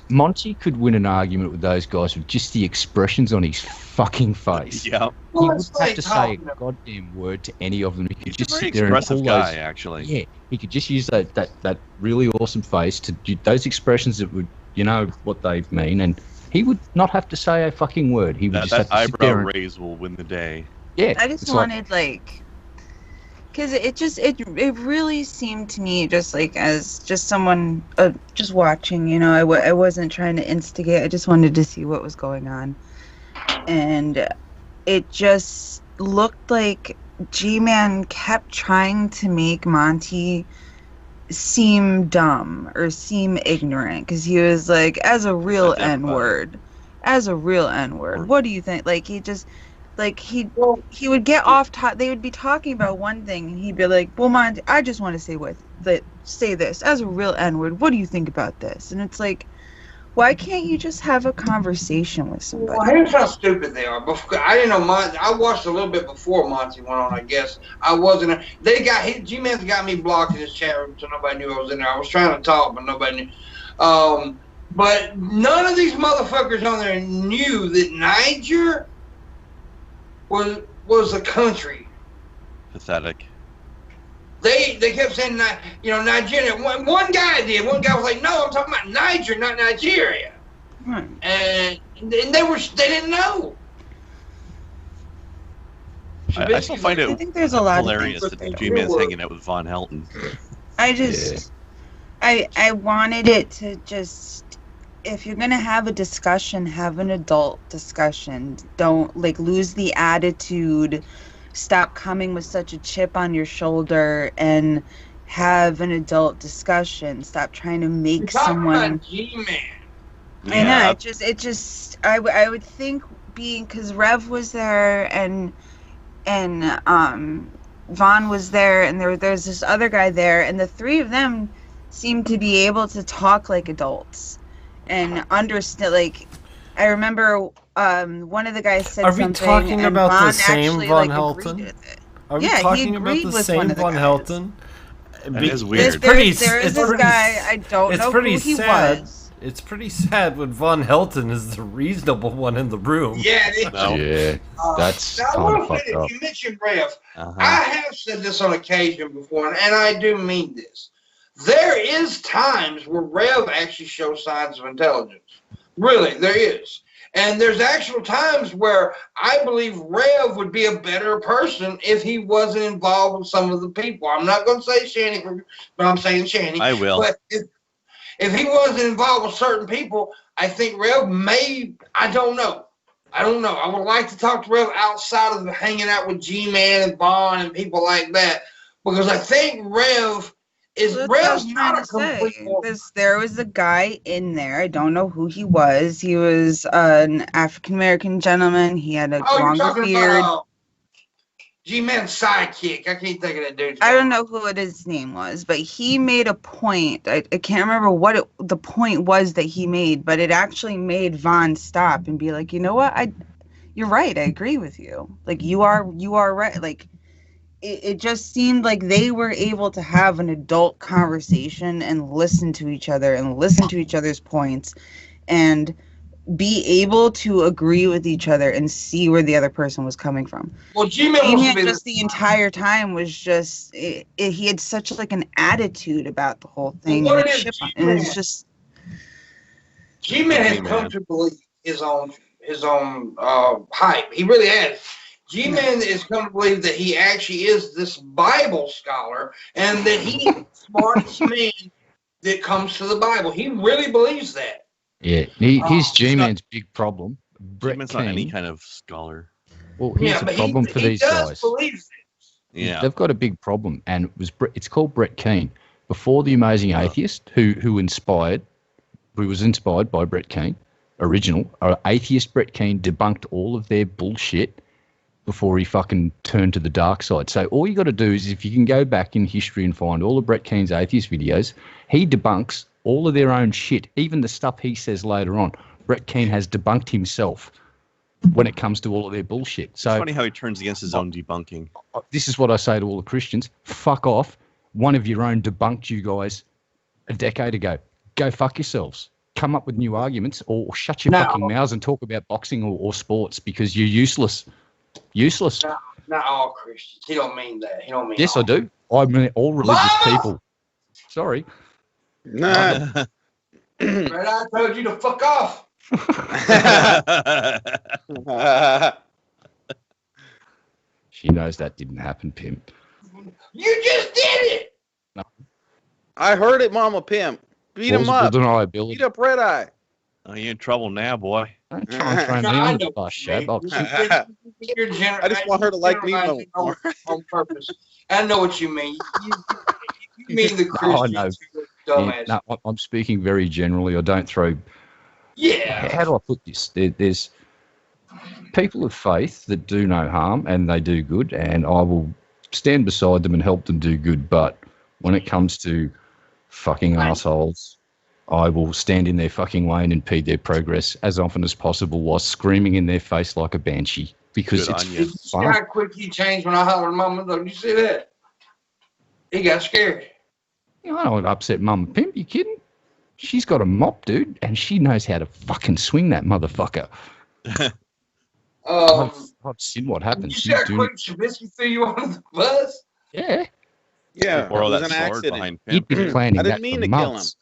[SPEAKER 3] Monty could win an argument with those guys with just the expressions on his fucking face.
[SPEAKER 5] Yeah.
[SPEAKER 3] He wouldn't have to say a goddamn word to any of them. He could
[SPEAKER 5] He's
[SPEAKER 3] just
[SPEAKER 5] a very
[SPEAKER 3] sit there and
[SPEAKER 5] expressive
[SPEAKER 3] pull
[SPEAKER 5] guy,
[SPEAKER 3] those,
[SPEAKER 5] actually.
[SPEAKER 3] Yeah, he could just use that really awesome face to do those expressions that would, you know, what they mean, and he would not have to say a fucking word. He would just have
[SPEAKER 5] That
[SPEAKER 3] to sit there
[SPEAKER 5] eyebrow
[SPEAKER 3] and,
[SPEAKER 5] raise will win the day.
[SPEAKER 3] yeah.
[SPEAKER 4] I just wanted because it really seemed to me just like as just someone just watching, you know, I wasn't trying to instigate. I just wanted to see what was going on, and it just looked like G-Man kept trying to make Monty seem dumb or seem ignorant because he was like, as a real N-word, what do you think? Like he just. Like he would get off. They would be talking about one thing, and he'd be like, "Well, Monty, I just want to say this as a real N-word. What do you think about this?" And it's like, why can't you just have a conversation with somebody?
[SPEAKER 2] Well, here's how stupid they are. I didn't know Monty. I watched a little bit before Monty went on. I guess I wasn't. G-Man's got me blocked in his chat room, so nobody knew I was in there. I was trying to talk, but nobody knew. But none of these motherfuckers on there knew that Niger was a country.
[SPEAKER 5] Pathetic.
[SPEAKER 2] They kept saying, Nigeria. One guy did. One guy was like, "No, I'm talking about Niger, not Nigeria." And they didn't know.
[SPEAKER 5] I still find it
[SPEAKER 4] I think there's a lot
[SPEAKER 5] hilarious
[SPEAKER 4] of
[SPEAKER 5] that G-Man's hanging out with Von Helton.
[SPEAKER 4] I wanted it to just. If you're gonna have a discussion, have an adult discussion. Don't lose the attitude. Stop coming with such a chip on your shoulder and have an adult discussion. Stop trying to make someone.
[SPEAKER 2] G-Man.
[SPEAKER 4] I know. I would think because Rev was there and Vaughn was there and there's this other guy there and the three of them seemed to be able to talk like adults. And understand, I remember one of the guys said something.
[SPEAKER 1] Are we talking about the same Von Helton? Are we talking about the same Von Helton?
[SPEAKER 5] That is weird.
[SPEAKER 4] There is this guy, I don't know who he was.
[SPEAKER 1] It's pretty sad when Von Helton is the reasonable one in the room.
[SPEAKER 2] Yeah,
[SPEAKER 3] that's kind of fucked up.
[SPEAKER 2] You mentioned Rev. I have said this on occasion before, and I do mean this. There is times where Rev actually shows signs of intelligence. Really, there is. And there's actual times where I believe Rev would be a better person if he wasn't involved with some of the people. I'm not going to say Shanny, but I'm saying Shanny.
[SPEAKER 5] I will.
[SPEAKER 2] But if he wasn't involved with certain people, I think Rev may, I don't know. I would like to talk to Rev outside of hanging out with G-Man and Vaughn and people like that. Because I think Rev's not a complete.
[SPEAKER 4] There was a guy in there. I don't know who he was. He was an African American gentleman. He had a longer beard.
[SPEAKER 2] About, G-Man's sidekick. I can't think of that dude.
[SPEAKER 4] I don't know who his name was, but he made a point. I can't remember what the point was that he made, but it actually made Vaughn stop and be like, you know what? You're right. I agree with you. You are right. It just seemed like they were able to have an adult conversation and listen to each other and listen to each other's points. And be able to agree with each other and see where the other person was coming from.
[SPEAKER 2] Well, G-Man
[SPEAKER 4] just the entire time was just he had such like an attitude about the whole thing,
[SPEAKER 2] well,
[SPEAKER 4] and it's just
[SPEAKER 2] G-Man has come to believe his own hype. He really has. G-Man has come to believe that he actually is this Bible scholar and that he's the smartest man that comes to the Bible. He really believes that.
[SPEAKER 3] Yeah, he's G-Man's big problem.
[SPEAKER 5] G-Man's not any kind of scholar.
[SPEAKER 3] Well, here's the problem for these guys.
[SPEAKER 5] Yeah,
[SPEAKER 3] they've got a big problem, and it's called Brett Keane. Before The Amazing Atheist, who was inspired by Brett Keane, atheist Brett Keane debunked all of their bullshit before he fucking turned to the dark side. So all you got to do is, if you can go back in history and find all of Brett Keane's atheist videos, he debunks all of their own shit, even the stuff he says later on. Brett Keane has debunked himself when it comes to all of their bullshit. So
[SPEAKER 5] it's funny how he turns against his own debunking.
[SPEAKER 3] This is what I say to all the Christians: fuck off. One of your own debunked you guys a decade ago. Go fuck yourselves. Come up with new arguments, or shut your fucking mouths and talk about boxing or sports, because you're useless. Useless.
[SPEAKER 2] Not all Christians. He don't mean that. He don't mean.
[SPEAKER 3] Yes, I do. I mean all religious people. Sorry.
[SPEAKER 6] Nah.
[SPEAKER 2] Right, I told you to fuck off.
[SPEAKER 3] She knows that didn't happen, Pimp.
[SPEAKER 2] You just did it.
[SPEAKER 3] No.
[SPEAKER 6] I heard it, Mama Pimp. Beat him up.
[SPEAKER 3] Deniability.
[SPEAKER 6] Beat up Red Eye.
[SPEAKER 5] Oh, you're in trouble now, boy.
[SPEAKER 3] Don't try and throw me on the bus, Shab.
[SPEAKER 6] I just want her to like me more.
[SPEAKER 2] On purpose. I know what you mean. You mean the Christians. Dumbass.
[SPEAKER 3] No, I'm speaking very generally. I don't throw.
[SPEAKER 2] Yeah.
[SPEAKER 3] How do I put this? There's people of faith that do no harm and they do good, and I will stand beside them and help them do good. But when it comes to fucking assholes, I will stand in their fucking way and impede their progress as often as possible while screaming in their face like a banshee, because it's fun.
[SPEAKER 2] You see how quick he changed when I hollered Mama, though? Did you see that? He got scared.
[SPEAKER 3] I don't want to upset Mama Pimp. You kidding? She's got a mop, dude, and she knows how to fucking swing that motherfucker. I've seen what happens.
[SPEAKER 2] You see how quick Shabisky threw you on the bus?
[SPEAKER 3] Yeah.
[SPEAKER 6] Yeah,
[SPEAKER 5] or
[SPEAKER 6] it was
[SPEAKER 5] that
[SPEAKER 6] an accident.
[SPEAKER 3] He'd been planning
[SPEAKER 6] I didn't mean to kill him.
[SPEAKER 3] months.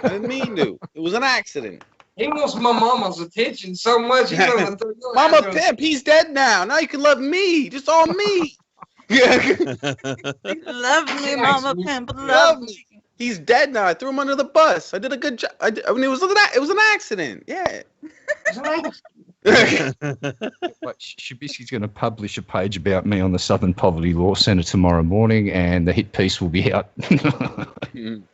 [SPEAKER 6] I didn't mean to. It was an accident.
[SPEAKER 2] He wants my mama's attention so much. He's gonna throw you
[SPEAKER 6] Mama
[SPEAKER 2] out there.
[SPEAKER 6] Pimp, he's dead now. Now you can love me. Just all me. Yeah.
[SPEAKER 4] Love me, Mama Pimp. Love me.
[SPEAKER 6] He's dead now. I threw him under the bus. I did a good job. I mean, it was an accident. Yeah.
[SPEAKER 3] But Shabisky's going to publish a page about me on the Southern Poverty Law Centre tomorrow morning, and the hit piece will be out.
[SPEAKER 2] Look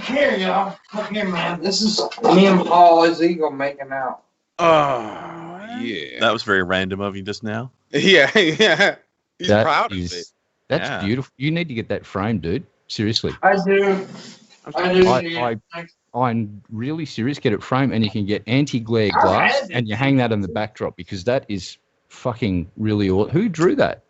[SPEAKER 2] here, y'all. Look here, man. This is me and Paul as Eagle making out.
[SPEAKER 6] Oh, yeah.
[SPEAKER 5] That was very random of you just now.
[SPEAKER 6] Yeah, yeah. He's proud of it.
[SPEAKER 3] That's beautiful. You need to get that framed, dude. Seriously.
[SPEAKER 2] I do.
[SPEAKER 3] I'm really serious. Get it framed, and you can get anti-glare glass, and you hang that in the backdrop, because that is fucking really awesome. Who drew that?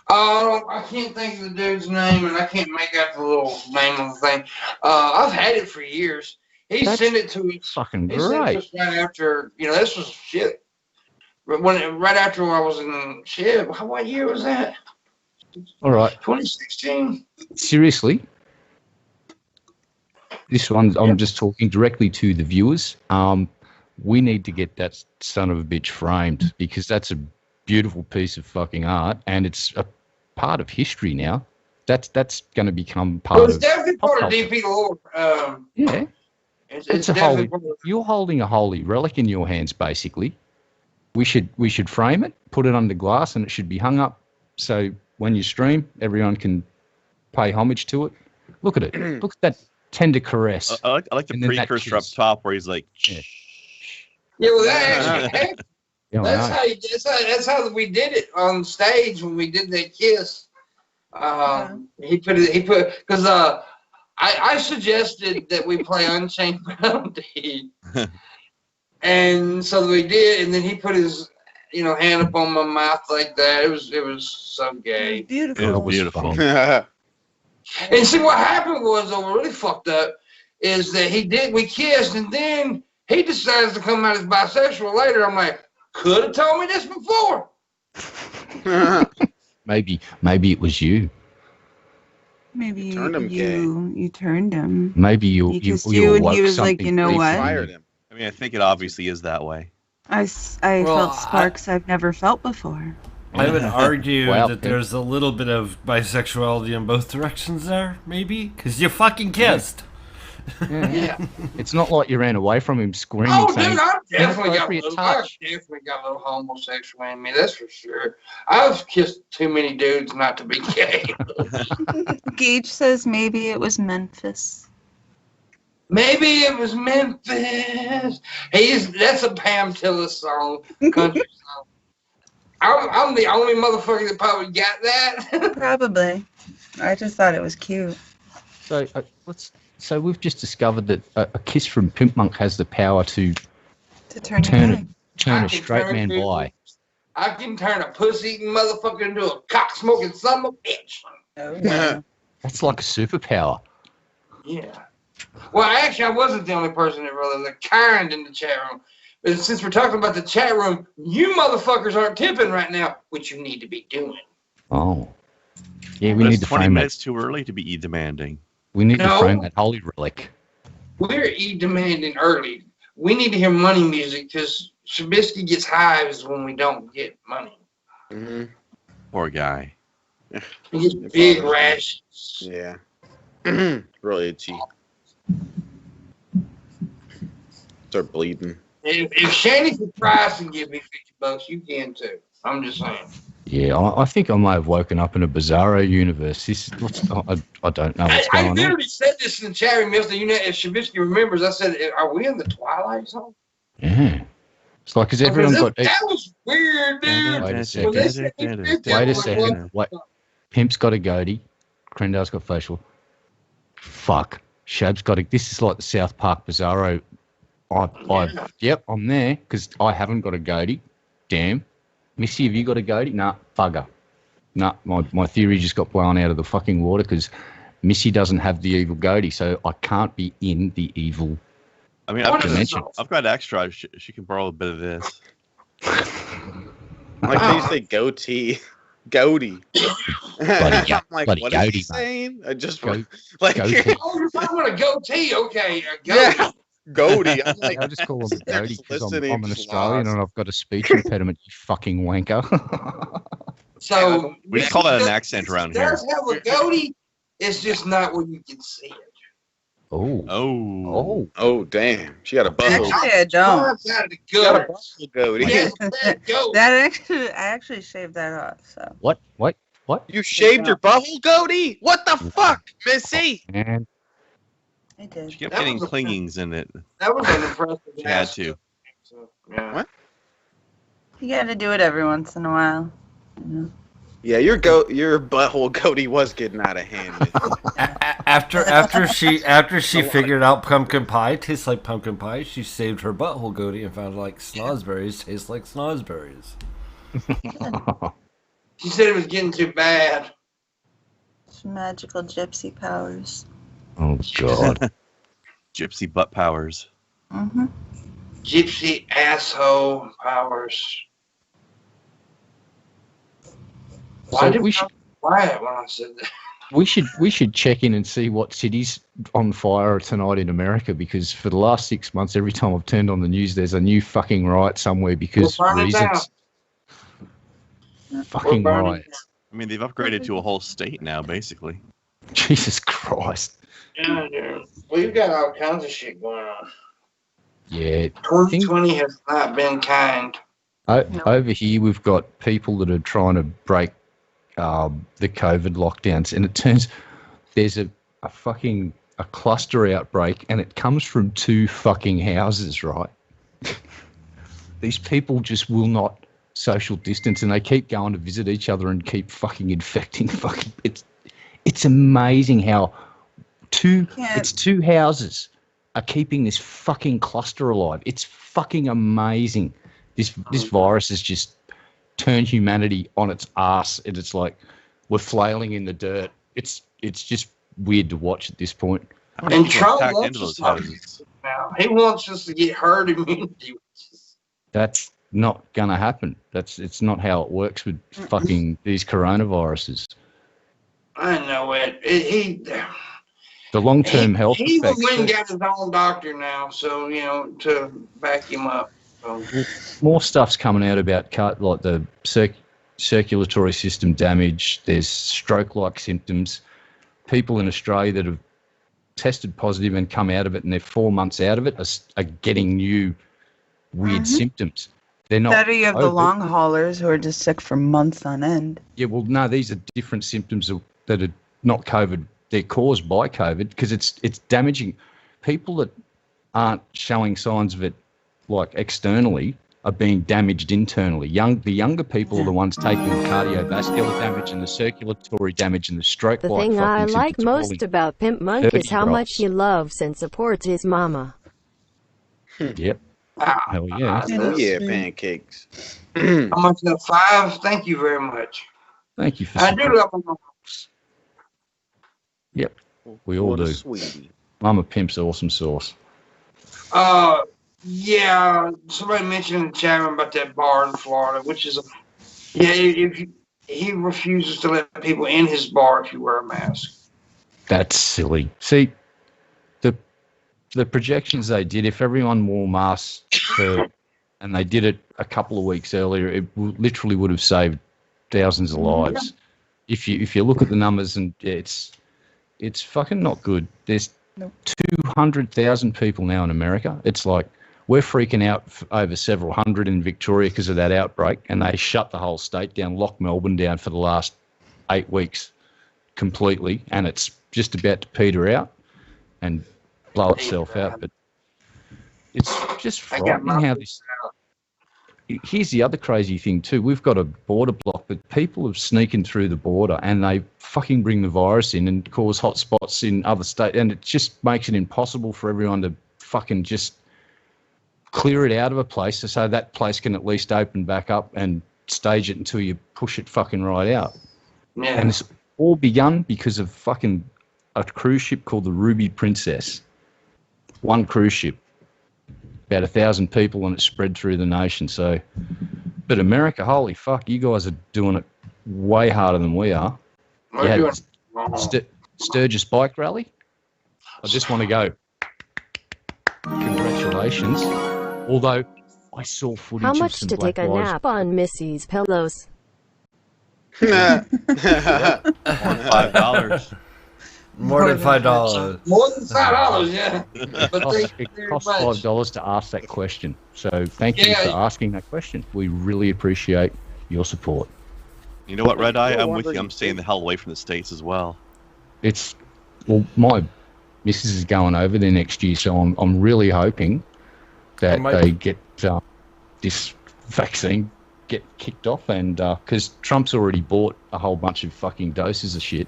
[SPEAKER 2] I can't think of the dude's name, and I can't make out the little name of the thing. I've had it for years. He sent it to us.
[SPEAKER 3] Fucking great.
[SPEAKER 2] He sent it to us right after, this was shit. Right after I was in shit. What year was that?
[SPEAKER 3] All right.
[SPEAKER 2] 2016.
[SPEAKER 3] Seriously. This one, I'm just talking directly to the viewers. We need to get that son of a bitch framed, because that's a beautiful piece of fucking art, and it's a part of history now. That's going to become part of.
[SPEAKER 2] It's definitely part of DP lore.
[SPEAKER 3] Yeah, it's a holy. You're holding a holy relic in your hands, basically. We should frame it, put it under glass, and it should be hung up so when you stream, everyone can pay homage to it. Look at it. Look at that tender caress.
[SPEAKER 5] I like the precursor up top where he's like.
[SPEAKER 2] Well, that actually that's how we did it on stage when we did that kiss. He put because I suggested that we play Unchained Melody, and so we did, and then he put his hand up on my mouth like that. It was so gay.
[SPEAKER 4] Beautiful.
[SPEAKER 5] Beautiful.
[SPEAKER 2] And see what happened was, what really fucked up is that we kissed, and then He decides to come out as bisexual later. I'm like, could have told me this before.
[SPEAKER 3] Maybe it was you.
[SPEAKER 4] Maybe you
[SPEAKER 6] turned him
[SPEAKER 4] you turned him.
[SPEAKER 3] Maybe you
[SPEAKER 4] and
[SPEAKER 3] awoke
[SPEAKER 4] he was like,
[SPEAKER 3] something
[SPEAKER 4] you know what?
[SPEAKER 6] Fired him.
[SPEAKER 5] I mean, I think it obviously is that way.
[SPEAKER 4] I felt sparks I've never felt before.
[SPEAKER 1] I would argue
[SPEAKER 3] Wow.
[SPEAKER 1] that there's a little bit of bisexuality in both directions there, maybe? Because you fucking kissed.
[SPEAKER 2] Yeah.
[SPEAKER 3] It's not like you ran away from him screaming,
[SPEAKER 2] Oh,
[SPEAKER 3] saying,
[SPEAKER 2] dude, I've definitely got
[SPEAKER 3] "Inappropriate
[SPEAKER 2] a
[SPEAKER 3] touch."
[SPEAKER 2] little homosexual in me, that's for sure. I've kissed too many dudes not to be gay.
[SPEAKER 4] Gage says maybe it was Memphis.
[SPEAKER 2] Maybe it was Memphis. That's a Pam Tillis song, country song. I'm the only motherfucker that probably got that.
[SPEAKER 4] Probably. I just thought it was cute.
[SPEAKER 3] So we've just discovered that a kiss from Pimpmunk has the power to
[SPEAKER 4] turn
[SPEAKER 3] a straight man bi.
[SPEAKER 2] I can turn a pussy-eating motherfucker into a cock-smoking son of a bitch.
[SPEAKER 4] Oh, no.
[SPEAKER 3] That's like a superpower.
[SPEAKER 2] Yeah. Well, actually, I wasn't the only person that wrote the kind in the chat room. But since we're talking about the chat room, you motherfuckers aren't tipping right now, which you need to be doing.
[SPEAKER 3] Oh. Yeah, we
[SPEAKER 5] But
[SPEAKER 3] need
[SPEAKER 5] it's
[SPEAKER 3] to
[SPEAKER 5] 20
[SPEAKER 3] frame
[SPEAKER 5] minutes
[SPEAKER 3] that.
[SPEAKER 5] too early to be demanding.
[SPEAKER 3] We need to
[SPEAKER 2] No.
[SPEAKER 3] frame that holy relic.
[SPEAKER 2] We're demanding early. We need to hear money music because Shabisky gets hives when we don't get money.
[SPEAKER 6] Mm-hmm.
[SPEAKER 5] Poor guy.
[SPEAKER 2] He gets big rashes.
[SPEAKER 6] Yeah. Really itchy. Start bleeding.
[SPEAKER 2] If Shani could price and give me $50, you can too. I'm just saying.
[SPEAKER 3] Yeah, I think I may have woken up in a bizarro universe. I don't know what's
[SPEAKER 2] I
[SPEAKER 3] going on.
[SPEAKER 2] literally said this in the chat room yesterday. You know, if Shabisky remembers, I said, "Are we in the Twilight Zone?"
[SPEAKER 3] Yeah. It's like, has everyone got...
[SPEAKER 2] That was weird, dude.
[SPEAKER 3] Wait a second.
[SPEAKER 2] When they said 50,
[SPEAKER 3] Wait
[SPEAKER 2] I
[SPEAKER 3] a
[SPEAKER 2] was like,
[SPEAKER 3] second.
[SPEAKER 2] what?
[SPEAKER 3] Wait. Pimp's got a goatee. Crendar's got facial. Fuck. Shab's got a... This is like the South Park Bizarro. Yep, I'm there because I haven't got a goatee. Damn. Missy, have you got a goatee? Nah, bugger. Nah, my theory just got blown out of the fucking water because Missy doesn't have the evil goatee, so I can't be in the evil dimension.
[SPEAKER 5] I've got extra. She can borrow a bit of this.
[SPEAKER 6] I like how you say goatee. Goatee. I'm like,
[SPEAKER 3] bloody
[SPEAKER 6] what
[SPEAKER 3] goatee,
[SPEAKER 6] is he saying? I just
[SPEAKER 3] Go-
[SPEAKER 6] like
[SPEAKER 3] goatee.
[SPEAKER 2] Oh, you're talking about a goatee? Okay, a goatee.
[SPEAKER 6] yeah, goatee. I'm like,
[SPEAKER 3] I just call him a goatee because
[SPEAKER 6] listening,
[SPEAKER 3] I'm an
[SPEAKER 6] just
[SPEAKER 3] Australian
[SPEAKER 6] lost.
[SPEAKER 3] and I've got a speech impediment, you fucking wanker.
[SPEAKER 2] So
[SPEAKER 5] We just call that an accent around here.
[SPEAKER 2] does have a goatee. It's just not where you can see it.
[SPEAKER 3] Oh.
[SPEAKER 5] Oh.
[SPEAKER 6] oh damn, she got a butthole.
[SPEAKER 4] Actually, I don't.
[SPEAKER 2] Mine's out of the
[SPEAKER 6] She got a
[SPEAKER 2] gutter.
[SPEAKER 6] butthole goatee.
[SPEAKER 2] He has a fat goat.
[SPEAKER 4] I actually shaved that off. So
[SPEAKER 3] What?
[SPEAKER 6] You shaved your butthole goatee? What the fuck, Missy?
[SPEAKER 3] Man.
[SPEAKER 4] I did.
[SPEAKER 5] She kept
[SPEAKER 2] That
[SPEAKER 5] getting
[SPEAKER 2] was a-
[SPEAKER 5] clingings in it.
[SPEAKER 2] That was an impressive.
[SPEAKER 5] She had to.
[SPEAKER 2] So, yeah.
[SPEAKER 6] What?
[SPEAKER 4] You got to do it every once in a while. You know?
[SPEAKER 6] Yeah, your butthole goatee was getting out of hand. Missy.
[SPEAKER 1] After she figured out pumpkin pie tastes like pumpkin pie, she saved her butthole goatee and found like snozzberries taste like snozzberries.
[SPEAKER 2] She said it was getting too bad.
[SPEAKER 4] It's magical gypsy powers.
[SPEAKER 3] Oh God.
[SPEAKER 5] Gypsy butt powers.
[SPEAKER 4] Mm-hmm.
[SPEAKER 2] Gypsy asshole powers. Why
[SPEAKER 3] So
[SPEAKER 2] did
[SPEAKER 3] we should
[SPEAKER 2] quiet when I said that?
[SPEAKER 3] we should check in and see what city's on fire tonight in America, because for the last 6 months, every time I've turned on the news, there's a new fucking riot somewhere because
[SPEAKER 2] We'll burn it down.
[SPEAKER 3] reasons. Fucking
[SPEAKER 2] We'll burn it
[SPEAKER 3] riots.
[SPEAKER 5] I mean, they've upgraded to a whole state now, basically.
[SPEAKER 3] Jesus Christ.
[SPEAKER 2] Yeah, dude. We've got all kinds of shit going on.
[SPEAKER 3] Yeah.
[SPEAKER 2] 2020 has not been kind.
[SPEAKER 3] Over here, we've got people that are trying to break the COVID lockdowns, and it turns there's a cluster outbreak, and it comes from 2 fucking houses, right? These people just will not social distance, and they keep going to visit each other and keep fucking infecting fucking. It's amazing how 2 houses are keeping this fucking cluster alive. It's fucking amazing. This virus has just turned humanity on its ass, and it's like we're flailing in the dirt. It's just weird to watch at this point.
[SPEAKER 5] How many people are packed into those houses?
[SPEAKER 2] now. He wants us to get herd immunity.
[SPEAKER 3] That's not gonna happen. It's not how it works with fucking these coronaviruses.
[SPEAKER 2] I know it.
[SPEAKER 3] The long-term health
[SPEAKER 2] he
[SPEAKER 3] effects.
[SPEAKER 2] He went and got his own doctor now, so, to back him up. So.
[SPEAKER 3] More stuff's coming out about like the circulatory system damage. There's stroke-like symptoms. People in Australia that have tested positive and come out of it and they're 4 months out of it are getting new weird symptoms. They're not.
[SPEAKER 4] Better you have the long haulers who are just sick for months on end.
[SPEAKER 3] Yeah, well, no, these are different symptoms that are not COVID. They're caused by COVID because it's damaging. People that aren't showing signs of it, like externally, are being damaged internally. The younger people are the ones taking the cardiovascular damage and the circulatory damage and the stroke.
[SPEAKER 7] The thing I like most about Pimpmunk is how much he loves and supports his mama.
[SPEAKER 3] Yep. Hell yeah.
[SPEAKER 6] Oh yeah, pancakes.
[SPEAKER 2] How much is that? 5? Thank you very much.
[SPEAKER 3] Thank you for
[SPEAKER 2] I do love my mama.
[SPEAKER 3] Yep. We all do.
[SPEAKER 6] Sweetie.
[SPEAKER 3] Mama Pimp's awesome sauce.
[SPEAKER 2] Yeah, somebody mentioned in the chat room about that bar in Florida, which is if he refuses to let people in his bar if you wear a mask.
[SPEAKER 3] That's silly. See, the projections they did, if everyone wore masks and they did it a couple of weeks earlier, it literally would have saved thousands of lives. If you look at the numbers, and it's fucking not good. There's 200,000 people now in America. It's like we're freaking out over several hundred in Victoria because of that outbreak, and they shut the whole state down, locked Melbourne down for the last 8 weeks completely, and it's just about to peter out and blow itself out. But it's just frightening how this... Here's the other crazy thing too. We've got a border block, but people are sneaking through the border and they fucking bring the virus in and cause hotspots in other states, and it just makes it impossible for everyone to fucking just clear it out of a place so that place can at least open back up and stage it until you push it fucking right out.
[SPEAKER 2] Yeah.
[SPEAKER 3] And it's all begun because of fucking a cruise ship called the Ruby Princess. One cruise ship. About 1,000 people, and it spread through the nation. So, but America, holy fuck, you guys are doing it way harder than we are. You had Sturgis Bike Rally. I just want to go. Congratulations. Although I saw footage.
[SPEAKER 7] How
[SPEAKER 3] of
[SPEAKER 7] much
[SPEAKER 3] some
[SPEAKER 7] to
[SPEAKER 3] black
[SPEAKER 7] take a
[SPEAKER 3] guys.
[SPEAKER 7] nap on Missy's pillows?
[SPEAKER 5] $5.
[SPEAKER 1] More than $5.
[SPEAKER 2] More than $5, yeah. But
[SPEAKER 3] It costs $5 to ask that question. So thank you for asking that question. We really appreciate your support.
[SPEAKER 5] You know what, Red Eye? I'm with you. I'm staying the hell away from the States as well.
[SPEAKER 3] My missus is going over there next year, so I'm really hoping that they get this vaccine get kicked off, and because Trump's already bought a whole bunch of fucking doses of shit.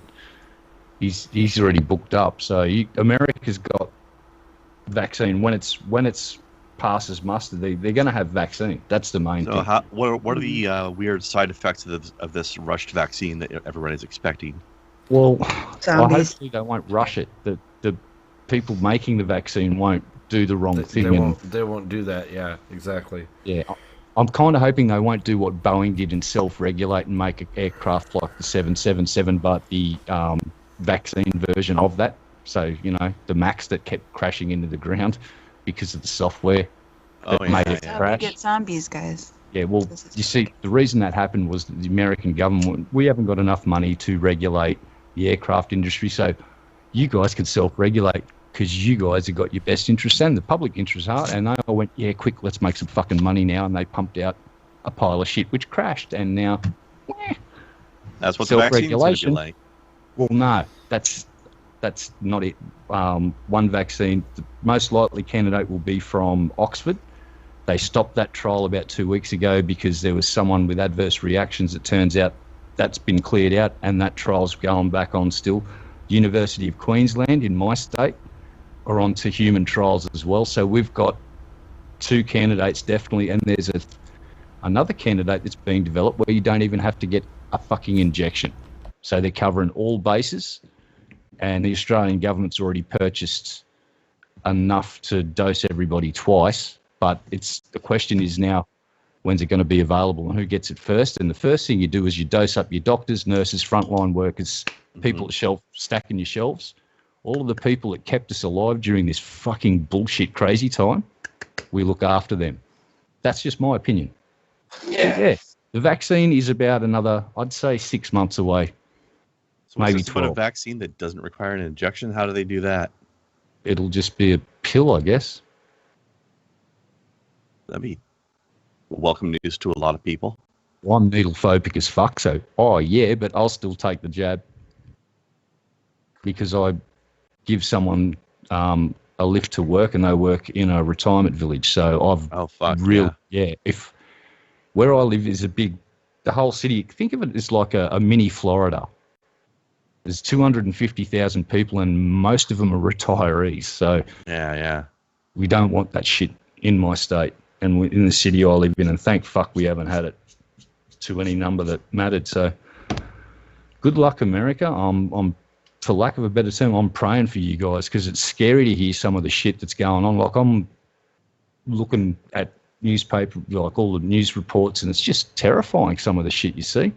[SPEAKER 3] He's already booked up, so America's got vaccine when it's passes muster. They're going to have vaccine. That's the main thing.
[SPEAKER 5] What are the weird side effects of this rushed vaccine that everybody's expecting?
[SPEAKER 3] Well, hopefully they won't rush it. The people making the vaccine won't do the wrong thing.
[SPEAKER 1] They won't do that. Yeah, exactly.
[SPEAKER 3] Yeah, I'm kind of hoping they won't do what Boeing did and self-regulate and make an aircraft like the 777, but the vaccine version of that. So, the Max that kept crashing into the ground because of the software that made it crash.
[SPEAKER 4] We get zombies, guys.
[SPEAKER 3] Yeah, well, you see, the reason that happened was that the American government, we haven't got enough money to regulate the aircraft industry, so you guys can self-regulate because you guys have got your best interests and the public interests are, and they all went, yeah, quick, let's make some fucking money now, and they pumped out a pile of shit which crashed, and now,
[SPEAKER 5] that's what the vaccine's going to be like.
[SPEAKER 3] Well, no, that's not it. One vaccine, the most likely candidate will be from Oxford. They stopped that trial about 2 weeks ago because there was someone with adverse reactions. It turns out that's been cleared out, and that trial's going back on still. University of Queensland in my state are on to human trials as well. So we've got 2 candidates definitely, and there's another candidate that's being developed where you don't even have to get a fucking injection. So they're covering all bases, and the Australian government's already purchased enough to dose everybody twice, but the question is now, when's it going to be available and who gets it first? And the first thing you do is you dose up your doctors, nurses, frontline workers, people at stacking your shelves. All of the people that kept us alive during this fucking bullshit crazy time, we look after them. That's just my opinion. Yeah. The vaccine is about another, I'd say, 6 months away.
[SPEAKER 5] So
[SPEAKER 3] maybe
[SPEAKER 5] 12.
[SPEAKER 3] a
[SPEAKER 5] vaccine that doesn't require an injection? How do they do that?
[SPEAKER 3] It'll just be a pill, I guess.
[SPEAKER 5] That'd be welcome news to a lot of people.
[SPEAKER 3] Well, I'm needle phobic as fuck, so, yeah, but I'll still take the jab because I give someone a lift to work and they work in a retirement village. So if where I live is the whole city, think of it as like a mini Florida. There's 250,000 people and most of them are retirees. So we don't want that shit in my state and in the city I live in, and thank fuck we haven't had it to any number that mattered. So good luck, America. I'm for lack of a better term, I'm praying for you guys because it's scary to hear some of the shit that's going on. Like I'm looking at newspaper, like all the news reports, and it's just terrifying some of the shit you see.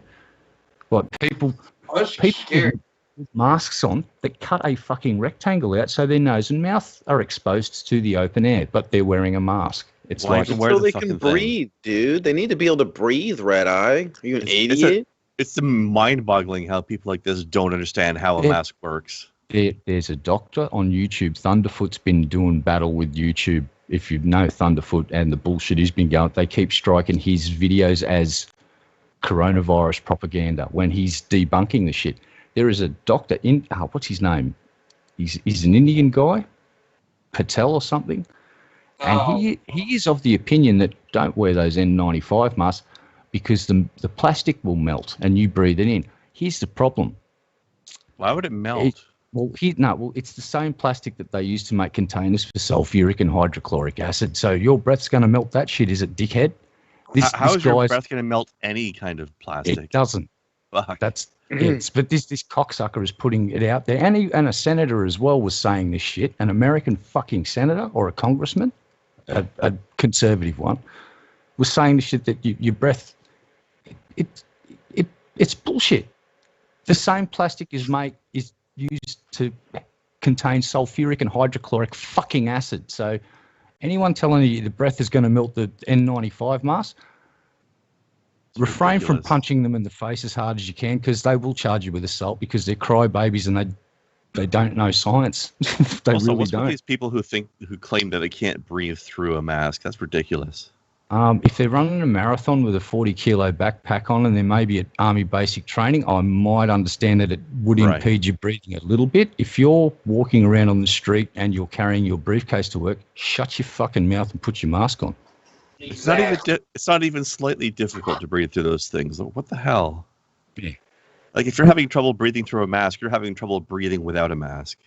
[SPEAKER 3] Like people with masks on that cut a fucking rectangle out so their nose and mouth are exposed to the open air, but they're wearing a mask. It's
[SPEAKER 6] so they can breathe, dude. They need to be able to breathe, Red Eye. Are you an idiot?
[SPEAKER 5] It's mind-boggling how people like this don't understand how a mask works.
[SPEAKER 3] There's a doctor on YouTube. Thunderfoot's been doing battle with YouTube. If you know Thunderfoot and the bullshit he's been going, they keep striking his videos as coronavirus propaganda when he's debunking the shit. There is a doctor in, what's his name? He's an Indian guy, Patel or something. And he is of the opinion that don't wear those N95 masks because the plastic will melt and you breathe it in. Here's the problem.
[SPEAKER 5] Why would it melt?
[SPEAKER 3] It's the same plastic that they use to make containers for sulfuric and hydrochloric acid. So your breath's going to melt that shit, is it, dickhead?
[SPEAKER 5] How is your breath going to melt any kind of plastic?
[SPEAKER 3] It doesn't.
[SPEAKER 5] Fuck.
[SPEAKER 3] But this cocksucker is putting it out there. And a senator as well was saying this shit. An American fucking senator or a congressman, a conservative one, was saying the shit that your breath, it's bullshit. The same plastic is used to contain sulfuric and hydrochloric fucking acid. So anyone telling you the breath is going to melt the N95 mask, refrain from punching them in the face as hard as you can because they will charge you with assault because they're crybabies and they don't know science. They
[SPEAKER 5] also,
[SPEAKER 3] really
[SPEAKER 5] what's
[SPEAKER 3] don't.
[SPEAKER 5] With these people who claim that they can't breathe through a mask? That's ridiculous.
[SPEAKER 3] If they're running a marathon with a 40-kilo backpack on and they may be at Army basic training, I might understand that it would impede your breathing a little bit. If you're walking around on the street and you're carrying your briefcase to work, shut your fucking mouth and put your mask on.
[SPEAKER 5] Exactly. It's not even slightly difficult to breathe through those things. What the hell?
[SPEAKER 3] Yeah.
[SPEAKER 5] Like if you're having trouble breathing through a mask, you're having trouble breathing without a mask.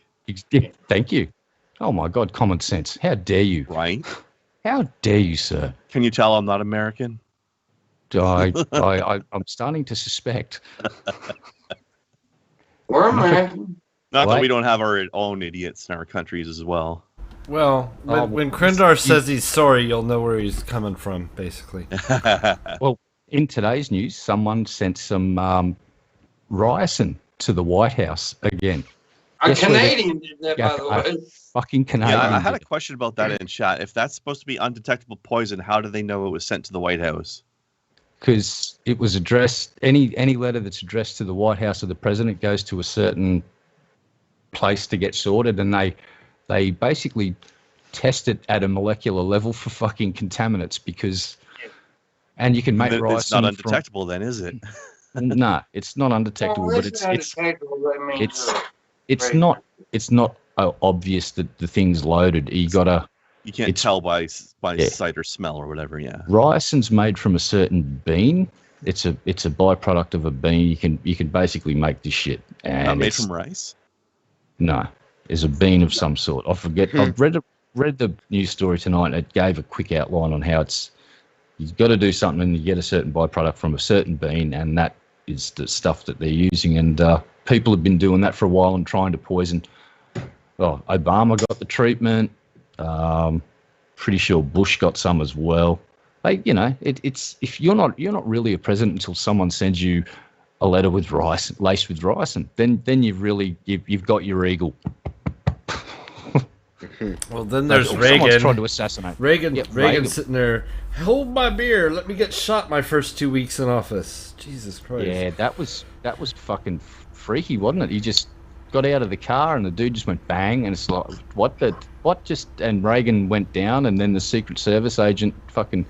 [SPEAKER 3] Thank you. Oh my God, common sense. How dare you?
[SPEAKER 5] Right?
[SPEAKER 3] How dare you, sir?
[SPEAKER 5] Can you tell I'm not American?
[SPEAKER 3] I'm starting to suspect.
[SPEAKER 2] We're American.
[SPEAKER 5] Not that we don't have our own idiots in our countries as well.
[SPEAKER 1] Well, when Krindar says he's sorry, you'll know where he's coming from, basically.
[SPEAKER 3] Well, in today's news, someone sent some ricin to the White House again.
[SPEAKER 2] A Canadian did that, by the way.
[SPEAKER 3] Fucking Canadian.
[SPEAKER 5] Yeah, I had a question about that in chat. If that's supposed to be undetectable poison, how do they know it was sent to the White House?
[SPEAKER 3] Because it was addressed, any letter that's addressed to the White House or the president goes to a certain place to get sorted, and they basically test it at a molecular level for fucking contaminants because, and you can make ricin.
[SPEAKER 5] It's not undetectable then, is it?
[SPEAKER 3] No, it's not undetectable,
[SPEAKER 2] Well,
[SPEAKER 3] but it's not obvious that the thing's loaded. You
[SPEAKER 5] can't tell by sight or smell or whatever. Yeah,
[SPEAKER 3] ricin's made from a certain bean. It's a byproduct of a bean. You can basically make this shit. And
[SPEAKER 5] not made from rice.
[SPEAKER 3] No, it's a bean of some sort. I forget. I've read the news story tonight, and it gave a quick outline on how you've got to do something and you get a certain byproduct from a certain bean, and that is the stuff that they're using. And people have been doing that for a while and trying to poison. Oh, Obama got the treatment. Pretty sure Bush got some as well. Like, it's if you're not really a president until someone sends you a letter with rice, laced with rice, and then you've got your eagle.
[SPEAKER 1] Well, then there's Reagan.
[SPEAKER 3] Someone's trying to assassinate.
[SPEAKER 1] Reagan sitting there. Hold my beer. Let me get shot my first 2 weeks in office. Jesus Christ.
[SPEAKER 3] Yeah, that was fucking freaky, wasn't it? He just got out of the car and the dude just went bang, and it's like, and Reagan went down, and then the Secret Service agent fucking.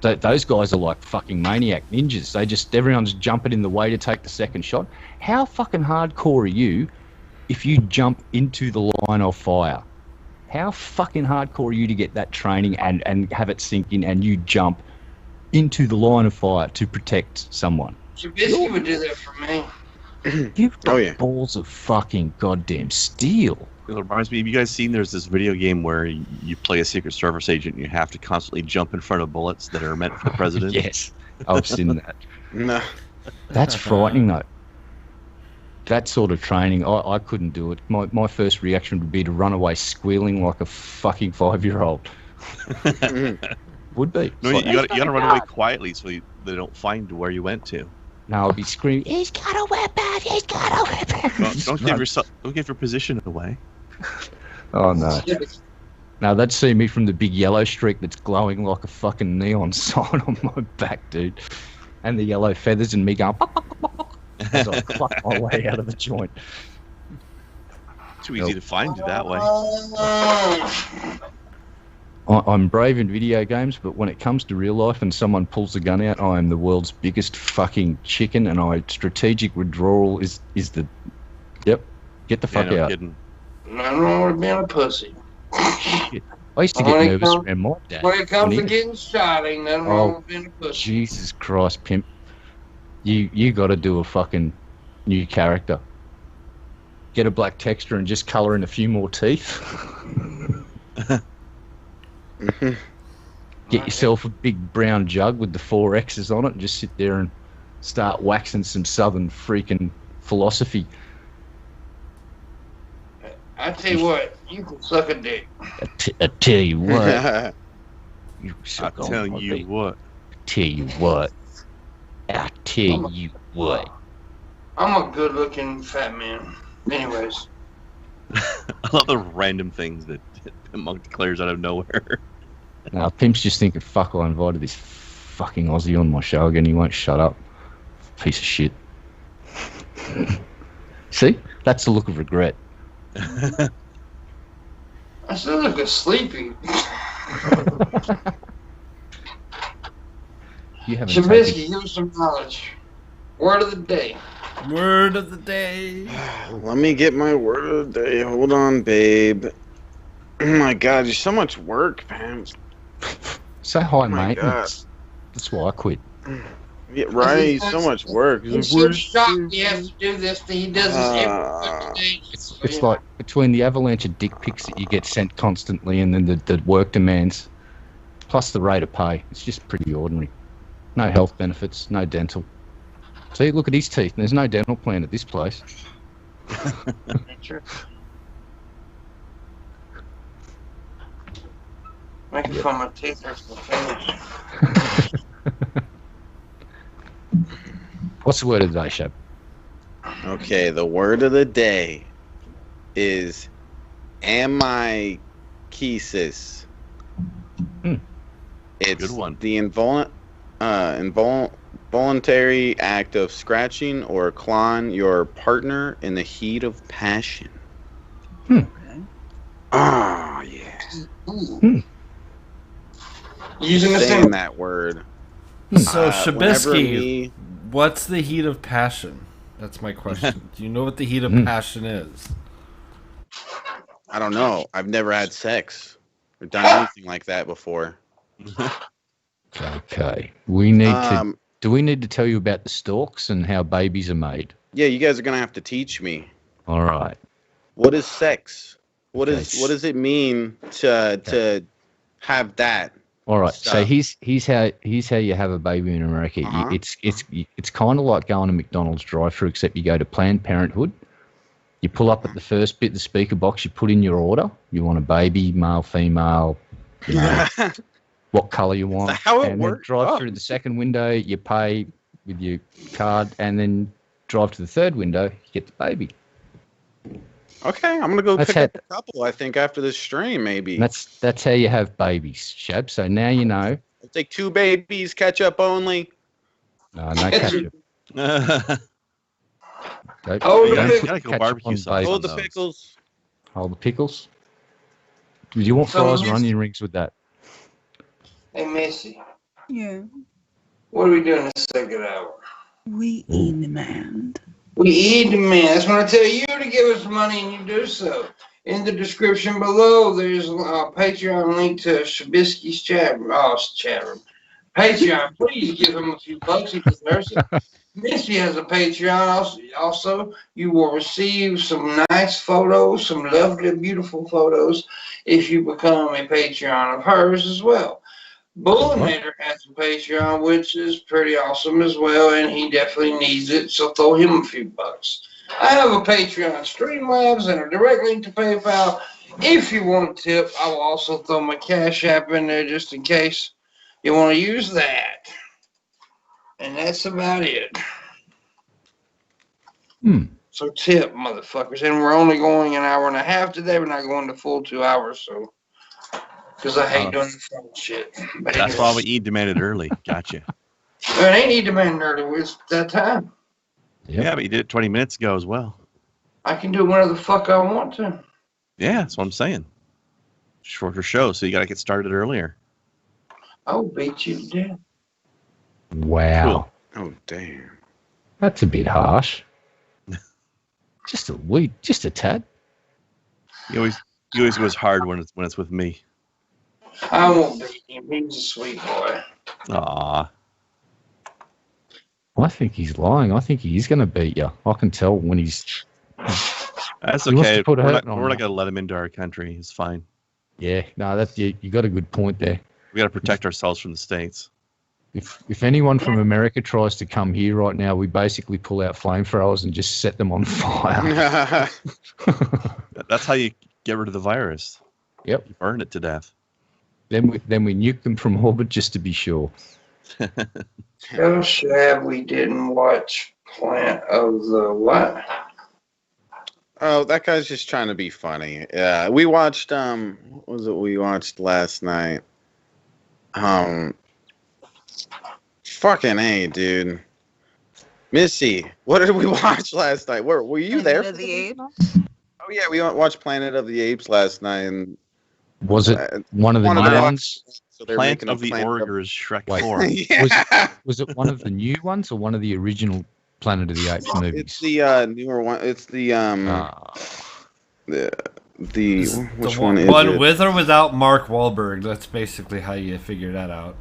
[SPEAKER 3] Those guys are like fucking maniac ninjas. Everyone's jumping in the way to take the second shot. How fucking hardcore are you if you jump into the line of fire? How fucking hardcore are you to get that training and have it sink in and you jump into the line of fire to protect someone?
[SPEAKER 2] Shabisky would do that for me.
[SPEAKER 3] You've got balls of fucking goddamn steel.
[SPEAKER 5] It reminds me, have you guys seen there's this video game where you play a Secret Service agent and you have to constantly jump in front of bullets that are meant for the president?
[SPEAKER 3] Yes, I've seen that.
[SPEAKER 6] No.
[SPEAKER 3] That's frightening, though. That sort of training, I couldn't do it. My first reaction would be to run away squealing like a fucking 5-year-old. Would be.
[SPEAKER 5] No, you got to run away quietly so they don't find where you went to.
[SPEAKER 3] No, I'd be screaming, he's got a weapon, he's got a weapon.
[SPEAKER 5] Don't give your position away.
[SPEAKER 3] Oh, no. Now, they'd see me from the big yellow streak that's glowing like a fucking neon sign on my back, dude. And the yellow feathers and me going, as I cluck my way out of the joint.
[SPEAKER 5] Too easy to find you that way.
[SPEAKER 3] I'm brave in video games, but when it comes to real life and someone pulls a gun out, I am the world's biggest fucking chicken, and strategic withdrawal is the... Yep. Get the fuck out.
[SPEAKER 5] Kidding.
[SPEAKER 2] Nothing wrong with being a pussy.
[SPEAKER 3] Shit. I used to get nervous around my dad.
[SPEAKER 2] When it comes to getting shot, ain't nothing wrong with being a pussy.
[SPEAKER 3] Jesus Christ, pimp. You got to do a fucking new character. Get a black texture and just colour in a few more teeth. Get yourself a big brown jug with the 4 X's on it and just sit there and start waxing some southern freaking philosophy.
[SPEAKER 2] I tell you what, you can suck a dick.
[SPEAKER 3] I tell you what. You suck
[SPEAKER 5] I tell you what.
[SPEAKER 3] Tell you what. I tell you what.
[SPEAKER 2] I'm a good-looking fat man. Anyways.
[SPEAKER 5] I love the random things that Pimpmunk declares out of nowhere.
[SPEAKER 3] Now, Pimp's just thinking, fuck, I invited this fucking Aussie on my show again. He won't shut up. Piece of shit. See? That's the look of regret.
[SPEAKER 2] I still look sleepy. Shabisky, give us some knowledge. Word of the day.
[SPEAKER 1] Word of the day.
[SPEAKER 6] Let me get my word of the day. Hold on, babe. Oh my god, there's so much work, man.
[SPEAKER 3] So high maintenance. That's why I quit.
[SPEAKER 6] Yeah, right, so much work.
[SPEAKER 2] He's so shocked he has to do this. He does this every day.
[SPEAKER 3] It's like between the avalanche of dick pics that you get sent constantly and then the work demands, plus the rate of pay. It's just pretty ordinary. No health benefits, no dental. See, look at his teeth. There's no dental plan at this place.
[SPEAKER 2] Making fun of my teeth hurts my face.
[SPEAKER 3] What's the word of the day, Shab?
[SPEAKER 6] Okay, the word of the day is amycesis. It's
[SPEAKER 5] good one.
[SPEAKER 6] The involuntary act of scratching or clawing your partner in the heat of passion. Oh, yeah.
[SPEAKER 2] Using
[SPEAKER 6] saying that word.
[SPEAKER 1] So, Shabisky, what's the heat of passion? That's my question. Do you know what the heat of passion is?
[SPEAKER 6] I don't know. I've never had sex or done anything like that before.
[SPEAKER 3] Okay. We need to... Do we need to tell you about the stalks and how babies are made?
[SPEAKER 6] Yeah, you guys are going to have to teach me.
[SPEAKER 3] All right.
[SPEAKER 6] What is sex? What does it mean to have that?
[SPEAKER 3] All right.
[SPEAKER 6] stuff?
[SPEAKER 3] So here's how you have a baby in America. It's kind of like going to McDonald's drive-through, except you go to Planned Parenthood, You pull up at the first bit, the speaker box, you put in your order. You want a baby, male, female, you know, what colour you want.
[SPEAKER 6] That's how it
[SPEAKER 3] and
[SPEAKER 6] works.
[SPEAKER 3] then drive through the second window, you pay with your card, and then drive to the third window, you get the baby.
[SPEAKER 6] Okay, I'm going to go pick up a couple, I think, after this stream, maybe.
[SPEAKER 3] That's how you have babies, Shab. So now you know.
[SPEAKER 6] I'll take 2 babies, ketchup only.
[SPEAKER 3] No ketchup.
[SPEAKER 2] Gotta
[SPEAKER 6] go barbecue sauce. Hold the pickles.
[SPEAKER 3] Hold the pickles. Do you want fries or onion rings with that?
[SPEAKER 2] Hey, Missy.
[SPEAKER 4] Yeah.
[SPEAKER 2] What are we doing this second hour?
[SPEAKER 4] We demand.
[SPEAKER 2] We demand. That's when I tell you to give us money and you do so. In the description below, there's a Patreon link to Shabisky's chat room. Patreon, please give him a few bucks. He deserves it. Missy has a Patreon. Also, you will receive some nice photos, some lovely, beautiful photos, if you become a Patreon of hers as well. Booleanenator has a Patreon, which is pretty awesome as well, and he definitely needs it, so throw him a few bucks. I have a Patreon, Streamlabs, and a direct link to PayPal. If you want a tip, I will also throw my Cash App in there just in case you want to use that. And that's about it. So tip, motherfuckers. And we're only going an hour and a half today. We're not going the full 2 hours, so... Because I hate doing the phone shit.
[SPEAKER 5] That's why we demanded early. Gotcha.
[SPEAKER 2] It ain't demanded early. It's that time.
[SPEAKER 5] Yeah, but you did it 20 minutes ago as well.
[SPEAKER 2] I can do whatever the fuck I want to.
[SPEAKER 5] Yeah, that's what I'm saying. Shorter show, so you got to get started earlier.
[SPEAKER 2] I'll beat you to death.
[SPEAKER 3] Wow.
[SPEAKER 6] Cool. Oh, damn.
[SPEAKER 3] That's a bit harsh. Just a tad.
[SPEAKER 5] He always goes hard when it's with me.
[SPEAKER 2] I won't beat him. He's a sweet boy.
[SPEAKER 5] Aw.
[SPEAKER 3] I think he's lying. I think he's going to beat you. I can tell when he's...
[SPEAKER 5] That's
[SPEAKER 3] he
[SPEAKER 5] okay.
[SPEAKER 3] We're
[SPEAKER 5] not going to let him into our country. It's fine.
[SPEAKER 3] Yeah, no, you got a good point there.
[SPEAKER 5] We got to protect ourselves from the States.
[SPEAKER 3] If anyone from America tries to come here right now, we basically pull out flamethrowers and just set them on fire.
[SPEAKER 5] That's how you get rid of the virus.
[SPEAKER 3] Yep.
[SPEAKER 5] You burn it to death.
[SPEAKER 3] Then we nuke them from orbit just to be sure.
[SPEAKER 2] How sad we didn't watch Plant of the what?
[SPEAKER 6] Oh, that guy's just trying to be funny. Yeah, we watched what was it we watched last night? Fucking A, dude. Missy, what did we watch last night? Were you there?
[SPEAKER 4] Planet of the Apes?
[SPEAKER 6] Oh yeah, we watched Planet of the Apes last night, and
[SPEAKER 3] was it one of the new ones?
[SPEAKER 6] So
[SPEAKER 5] Planet of the Ogres Shrek 4.
[SPEAKER 6] Yeah.
[SPEAKER 3] Was it one of the new ones or one of the original Planet of the Apes movies?
[SPEAKER 6] It's the newer one. It's the which one is
[SPEAKER 1] one
[SPEAKER 6] it?
[SPEAKER 1] with or without Mark Wahlberg? That's basically how you figure that out.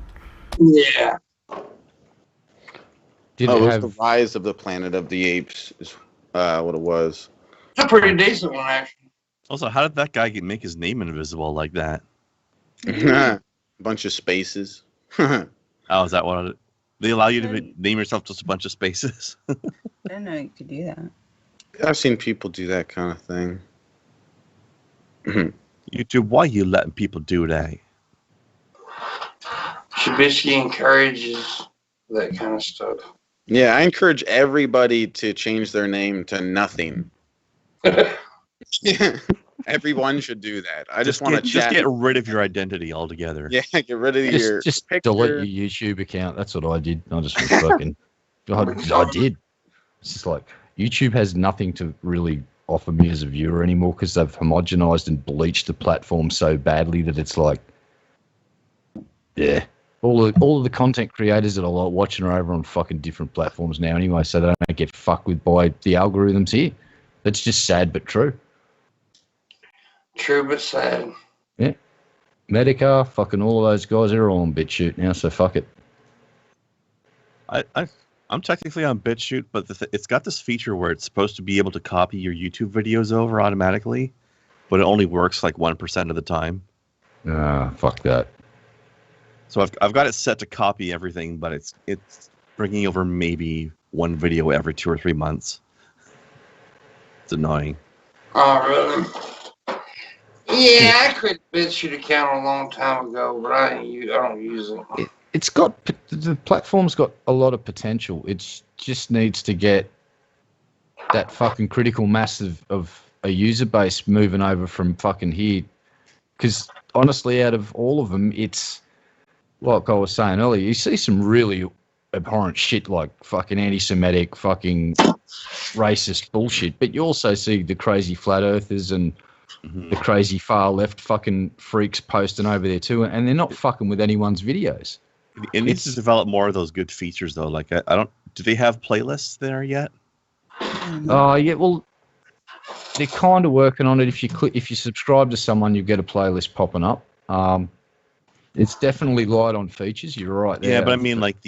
[SPEAKER 2] Yeah.
[SPEAKER 6] It was the Rise of the Planet of the Apes is what it was.
[SPEAKER 2] It's a pretty decent one, actually.
[SPEAKER 5] Also, how did that guy make his name invisible like that?
[SPEAKER 6] A bunch of spaces.
[SPEAKER 5] Oh, is that what it? They allow you to name yourself just a bunch of spaces?
[SPEAKER 4] I didn't know you could do that.
[SPEAKER 6] I've seen people do that kind of thing.
[SPEAKER 5] YouTube, why are you letting people do that?
[SPEAKER 2] Shabisky encourages that kind of stuff.
[SPEAKER 6] Yeah, I encourage everybody to change their name to nothing. Everyone should do that. I just want to
[SPEAKER 5] just get rid of your identity altogether.
[SPEAKER 6] Yeah, get rid of your
[SPEAKER 3] just
[SPEAKER 6] picture.
[SPEAKER 3] delete your YouTube account. That's what I did. I just fucking I did. It's just like YouTube has nothing to really offer me as a viewer anymore because they've homogenized and bleached the platform so badly that it's like, yeah. All of the content creators that I like watching are over on fucking different platforms now anyway, so they don't get fucked with by the algorithms here. That's just sad but true.
[SPEAKER 2] True but sad.
[SPEAKER 3] Yeah. Medica, fucking all of those guys, they're all on BitChute now, so fuck it.
[SPEAKER 5] I'm technically on BitChute, but it's got this feature where it's supposed to be able to copy your YouTube videos over automatically, but it only works like 1% of the time.
[SPEAKER 3] Fuck that.
[SPEAKER 5] So I've got it set to copy everything, but it's bringing over maybe one video every 2 or 3 months. It's annoying.
[SPEAKER 2] Oh, really? Yeah, I created a BitChute account a long time ago, but I don't use it.
[SPEAKER 3] It's got the platform's got a lot of potential. It just needs to get that fucking critical mass of a user base moving over from fucking here. Because honestly, out of all of them, it's like I was saying earlier. You see some really abhorrent shit like fucking anti-Semitic, fucking racist bullshit, but you also see the crazy flat earthers and the crazy far left fucking freaks posting over there too, and they're not fucking with anyone's videos.
[SPEAKER 5] It needs to develop more of those good features though. Like I don't. Do they have playlists there yet?
[SPEAKER 3] Oh yeah, well, they're kind of working on it. If you subscribe to someone, you get a playlist popping up. It's definitely light on features. You're right there.
[SPEAKER 5] Yeah, but I mean, like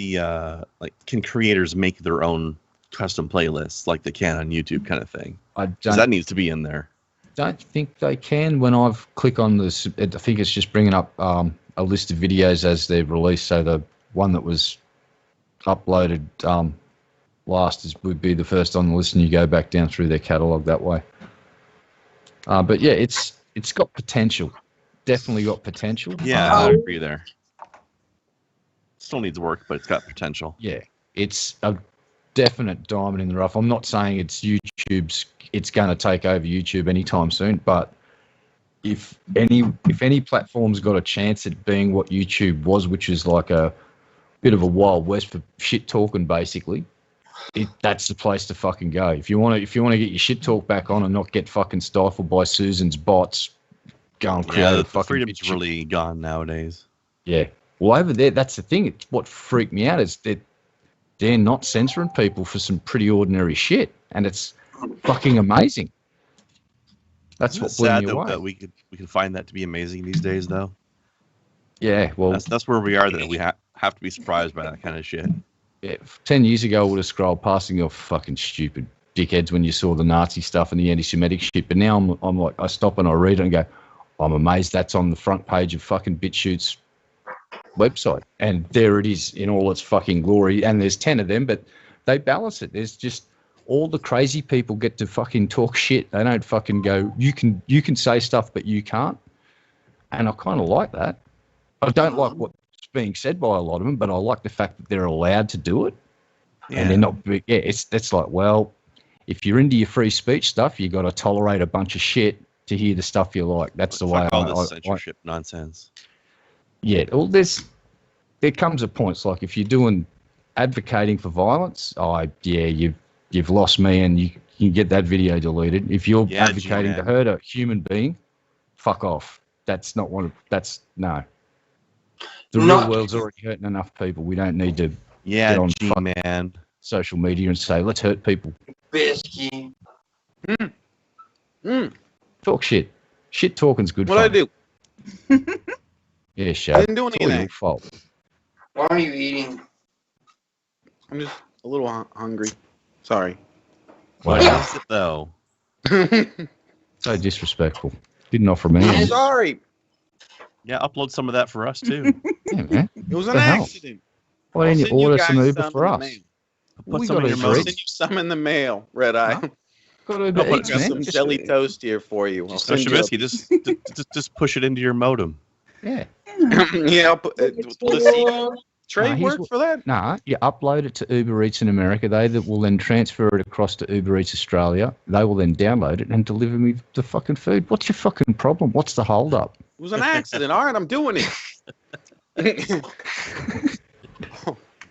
[SPEAKER 5] can creators make their own custom playlists like they can on YouTube, kind of thing? Because that needs to be in there.
[SPEAKER 3] Don't think they can. When I've clicked on this, I think it's just bringing up a list of videos as they're released. So the one that was uploaded last would be the first on the list, and you go back down through their catalog that way. But yeah, it's got potential. Definitely got potential.
[SPEAKER 5] Yeah, I agree there. Still needs work, but it's got potential.
[SPEAKER 3] Yeah, it's a definite diamond in the rough. I'm not saying it's going to take over YouTube anytime soon, but if any platform's got a chance at being what YouTube was, which is like a bit of a Wild West for shit talking, basically, that's the place to fucking go. If you want to get your shit talk back on and not get fucking stifled by Susan's bots, go and create
[SPEAKER 5] the
[SPEAKER 3] fucking
[SPEAKER 5] freedom's really gone nowadays.
[SPEAKER 3] Yeah. Well, over there, that's the thing. It's what freaked me out is that they're not censoring people for some pretty ordinary shit, and it's fucking amazing. That's what blew me away.
[SPEAKER 5] That we could find that to be amazing these days, though.
[SPEAKER 3] Yeah, well,
[SPEAKER 5] that's where we are. That we have to be surprised by that kind of shit.
[SPEAKER 3] Yeah, 10 years ago, I would have scrolled past and go, fucking stupid dickheads when you saw the Nazi stuff and the anti-Semitic shit. But now I'm like, I stop and I read it and go, I'm amazed that's on the front page of fucking BitChute's website. And there it is in all its fucking glory. And there's 10 of them, but they balance it. There's just all the crazy people get to fucking talk shit. They don't fucking go, you can say stuff, but you can't. And I kind of like that. I don't like what's being said by a lot of them, but I like the fact that they're allowed to do it. Yeah. And they're not, that's like, well, if you're into your free speech stuff, you got to tolerate a bunch of shit to hear the stuff you like. That's the way
[SPEAKER 5] all this censorship nonsense.
[SPEAKER 3] Yeah, well, there comes a point. It's like if you're doing advocating for violence, you've lost me, and you can get that video deleted. If you're advocating to hurt a human being, fuck off. That's not one. That's no. The real world's already hurting enough people. We don't need to get on
[SPEAKER 5] G-man
[SPEAKER 3] social media and say let's hurt people.
[SPEAKER 2] Bisky.
[SPEAKER 3] Talk shit. Shit talking's good.
[SPEAKER 6] What I do?
[SPEAKER 3] Yeah, Shab.
[SPEAKER 6] I didn't do anything.
[SPEAKER 3] Your fault.
[SPEAKER 2] Why are you eating?
[SPEAKER 6] I'm just a little hungry. Sorry.
[SPEAKER 5] What is it though?
[SPEAKER 3] So disrespectful. Didn't offer me.
[SPEAKER 6] I'm sorry.
[SPEAKER 5] Yeah, upload some of that for us too.
[SPEAKER 3] Yeah, man.
[SPEAKER 6] It was an accident.
[SPEAKER 3] Why didn't you order some Uber for us?
[SPEAKER 5] Put some in your
[SPEAKER 6] I'll send you some in the mail, Red Eye.
[SPEAKER 3] Got
[SPEAKER 6] got some jelly toast here for you.
[SPEAKER 5] Shabisky, just push it into your modem.
[SPEAKER 3] Yeah.
[SPEAKER 6] Yeah. Trade work for that?
[SPEAKER 3] Nah, you upload it to Uber Eats in America. They will then transfer it across to Uber Eats Australia. They will then download it and deliver me the fucking food. What's your fucking problem? What's the hold up?
[SPEAKER 6] It was an accident. All right, I'm doing it.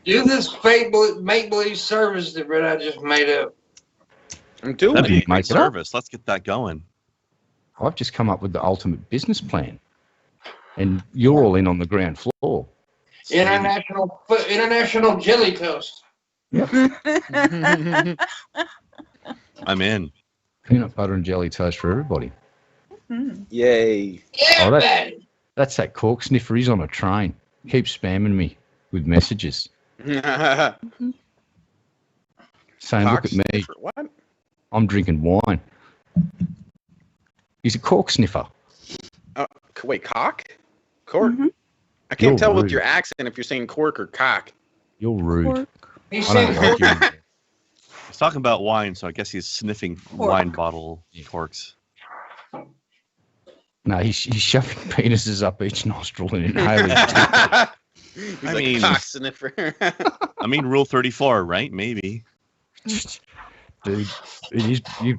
[SPEAKER 2] Do this fake make-believe service that Red Eye just made up.
[SPEAKER 6] I'm doing
[SPEAKER 5] That'd be
[SPEAKER 6] it.
[SPEAKER 5] a great service. Let's get that going.
[SPEAKER 3] I've just come up with the ultimate business plan. And you're all in on the ground floor.
[SPEAKER 2] International jelly toast.
[SPEAKER 3] Yep.
[SPEAKER 5] I'm in.
[SPEAKER 3] Peanut butter and jelly toast for everybody.
[SPEAKER 6] Yay.
[SPEAKER 2] Yeah,
[SPEAKER 3] that's that cork sniffer. He's on a train. Keeps spamming me with messages. Saying, look at me.
[SPEAKER 6] What?
[SPEAKER 3] I'm drinking wine. He's a cork sniffer.
[SPEAKER 6] Wait, cock? Cork?
[SPEAKER 4] Mm-hmm.
[SPEAKER 6] I can't tell with your accent if you're saying cork or cock.
[SPEAKER 3] You're rude.
[SPEAKER 2] He's
[SPEAKER 3] I don't like you.
[SPEAKER 5] He's talking about wine, so I guess he's sniffing wine bottle corks.
[SPEAKER 3] No, he's shoving penises up each nostril and inhaling.
[SPEAKER 6] He's
[SPEAKER 5] I
[SPEAKER 6] like
[SPEAKER 5] mean-
[SPEAKER 6] a cock sniffer.
[SPEAKER 5] I mean, Rule 34, right? Maybe.
[SPEAKER 3] Dude, it is, you.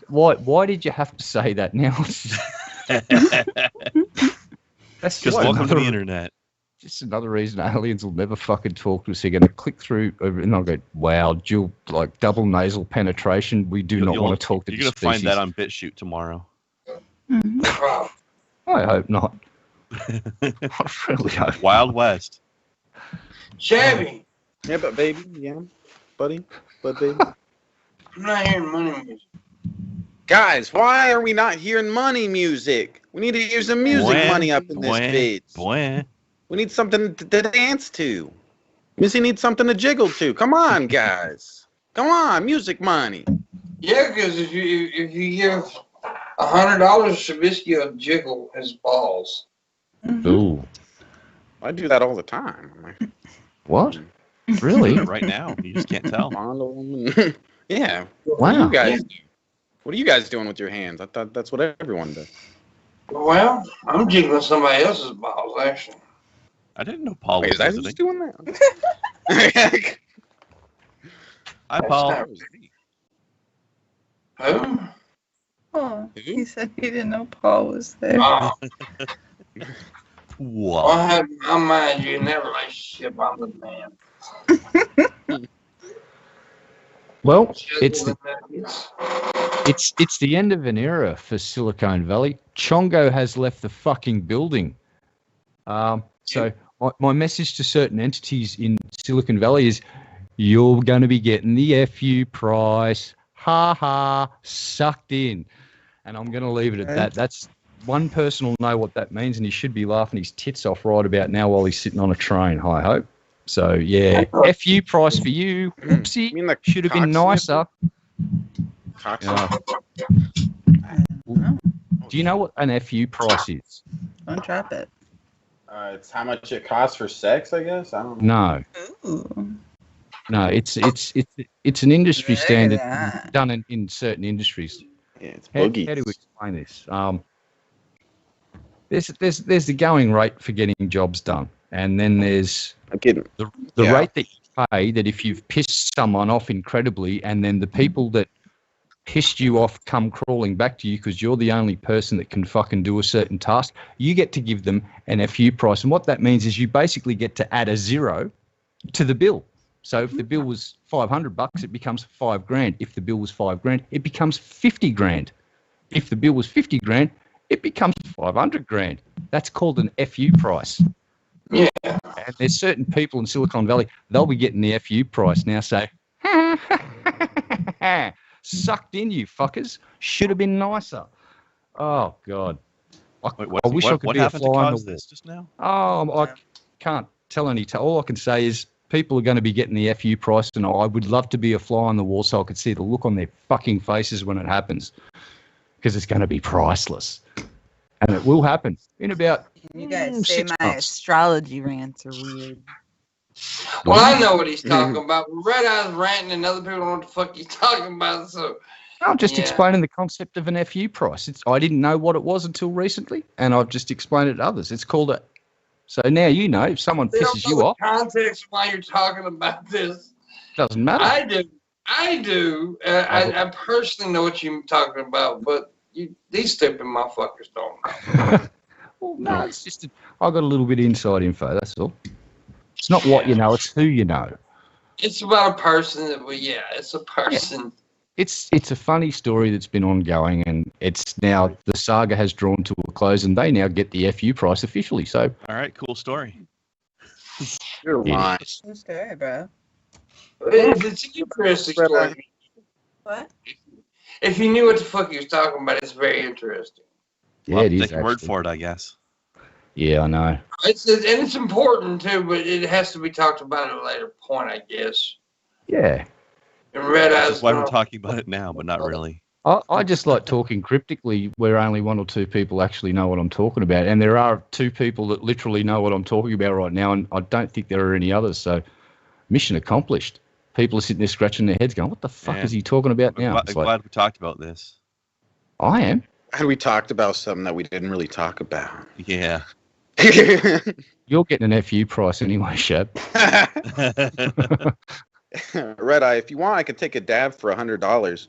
[SPEAKER 3] Why did you have to say that now? That's
[SPEAKER 5] Just welcome to the internet.
[SPEAKER 3] Just another reason aliens will never fucking talk to us. They're going to click through and I'll go, wow, double nasal penetration. We do not want to talk to this
[SPEAKER 5] You're going to find that on BitChute tomorrow.
[SPEAKER 2] Wow.
[SPEAKER 3] I hope not. I really hope.
[SPEAKER 5] Wild West.
[SPEAKER 2] Shabby,
[SPEAKER 6] Yeah, but baby, yeah, buddy, but baby.
[SPEAKER 2] I'm not hearing money music.
[SPEAKER 6] Guys, why are we not hearing money music? We need to hear some music money up in this bitch. We need something to dance to. Missy needs something to jiggle to. Come on, guys. Come on, music money.
[SPEAKER 2] Yeah, because if you give $100, Shabisky will jiggle his balls.
[SPEAKER 3] Ooh.
[SPEAKER 6] I do that all the time. I'm like,
[SPEAKER 3] What? Really?
[SPEAKER 5] Right now. You just can't tell.
[SPEAKER 6] fondle 'em. Yeah. What do
[SPEAKER 3] Wow.
[SPEAKER 6] you guys do? What are you guys doing with your hands? I thought that's what everyone does.
[SPEAKER 2] Well, I'm jiggling somebody else's balls, actually.
[SPEAKER 5] I didn't know Paul
[SPEAKER 6] Wait,
[SPEAKER 5] was
[SPEAKER 6] is that
[SPEAKER 5] visiting.
[SPEAKER 6] who's doing that?
[SPEAKER 5] Hi, Paul.
[SPEAKER 2] not- Who?
[SPEAKER 4] Oh, he said he didn't know Paul was there.
[SPEAKER 2] Oh,
[SPEAKER 5] What?
[SPEAKER 2] I have my mind you in that relationship. I'm the man.
[SPEAKER 3] Well, it's the end of an era for Silicon Valley. Chongo has left the fucking building. So my message to certain entities in Silicon Valley is, you're going to be getting the FU price. Ha ha, sucked in. And I'm going to leave it at that. That's one person will know what that means, and he should be laughing his tits off right about now while he's sitting on a train, I hope. So, yeah, FU price for you. Oopsie.
[SPEAKER 6] You mean the
[SPEAKER 3] Should have been
[SPEAKER 6] cock
[SPEAKER 3] nicer.
[SPEAKER 6] Cock
[SPEAKER 3] Do you know what an FU price is?
[SPEAKER 4] Don't drop it.
[SPEAKER 6] It's how much it costs for sex, I guess. I don't know.
[SPEAKER 3] No.
[SPEAKER 4] Ooh.
[SPEAKER 3] No, it's an industry
[SPEAKER 4] Look at
[SPEAKER 3] standard
[SPEAKER 4] that.
[SPEAKER 3] done in certain industries.
[SPEAKER 6] Yeah, it's
[SPEAKER 3] How
[SPEAKER 6] boogies.
[SPEAKER 3] do we explain this? There's the going rate for getting jobs done, and then there's
[SPEAKER 6] I'm kidding.
[SPEAKER 3] the
[SPEAKER 6] Yeah.
[SPEAKER 3] rate that you pay that if you've pissed someone off incredibly, and then the people that pissed you off come crawling back to you because you're the only person that can fucking do a certain task, you get to give them an FU price. And what that means is you basically get to add a zero to the bill. So if the bill was $500, it becomes $5,000. If the bill was $5,000, it becomes $50,000. If the bill was $50,000, it becomes $500,000. That's called an FU price.
[SPEAKER 2] Yeah.
[SPEAKER 3] And there's certain people in Silicon Valley, they'll be getting the FU price now. Say, sucked in, you fuckers. Should have been nicer. Oh God.
[SPEAKER 5] Wait,
[SPEAKER 3] I wish I could
[SPEAKER 5] what
[SPEAKER 3] be a
[SPEAKER 5] happened to
[SPEAKER 3] fly on
[SPEAKER 5] cause
[SPEAKER 3] the wall.
[SPEAKER 5] this just now?
[SPEAKER 3] Oh, I can't tell any. All I can say is people are going to be getting the FU price, and I would love to be a fly on the wall so I could see the look on their fucking faces when it happens, because it's going to be priceless, and it will happen in about.
[SPEAKER 4] You guys say
[SPEAKER 3] 6
[SPEAKER 4] my
[SPEAKER 3] months.
[SPEAKER 4] astrology rants are weird.
[SPEAKER 2] Well, I know what he's talking about. Red Eye's ranting, and other people don't know what the fuck he's talking about. So,
[SPEAKER 3] I'm just
[SPEAKER 2] Yeah.
[SPEAKER 3] explaining the concept of an FU price. I didn't know what it was until recently, and I've just explained it to others. It's called a. So now you know if someone
[SPEAKER 2] they don't
[SPEAKER 3] pisses
[SPEAKER 2] know
[SPEAKER 3] you
[SPEAKER 2] the
[SPEAKER 3] off,
[SPEAKER 2] context of why you're talking about this.
[SPEAKER 3] doesn't matter.
[SPEAKER 2] I do. I personally know what you're talking about, but these stupid motherfuckers don't know.
[SPEAKER 3] Well, no, it's just I got a little bit of inside info. That's all. It's not what you know; it's who you know.
[SPEAKER 2] It's about a person that, it's a person.
[SPEAKER 3] It's a funny story that's been ongoing, and it's now the saga has drawn to a close, and they now get the FU price officially. So
[SPEAKER 5] All right, cool story.
[SPEAKER 6] You're
[SPEAKER 3] it
[SPEAKER 6] lying.
[SPEAKER 3] is.
[SPEAKER 4] True story, bro.
[SPEAKER 2] It's an interesting story.
[SPEAKER 4] What?
[SPEAKER 2] If you knew what the fuck he was talking about, it's very interesting.
[SPEAKER 3] Yeah,
[SPEAKER 5] Well,
[SPEAKER 3] it is.
[SPEAKER 5] take your word
[SPEAKER 3] actually.
[SPEAKER 5] for it, I guess.
[SPEAKER 3] Yeah, I know.
[SPEAKER 2] It's important too, but it has to be talked about at a later point, I guess.
[SPEAKER 3] Yeah,
[SPEAKER 2] And Red Eyes.
[SPEAKER 5] That's why we're talking about it now, but not really.
[SPEAKER 3] I just like talking cryptically, where only one or two people actually know what I'm talking about, and there are two people that literally know what I'm talking about right now, and I don't think there are any others. So, mission accomplished. People are sitting there scratching their heads, going, "What the fuck
[SPEAKER 5] Yeah.
[SPEAKER 3] is he talking about now?"
[SPEAKER 5] I'm
[SPEAKER 3] It's like,
[SPEAKER 5] glad we talked about this.
[SPEAKER 3] I am.
[SPEAKER 6] And we talked about something that we didn't really talk about.
[SPEAKER 5] Yeah.
[SPEAKER 3] You're getting an FU price anyway, Shab.
[SPEAKER 6] Red Eye, if you want, I can take a dab for $100.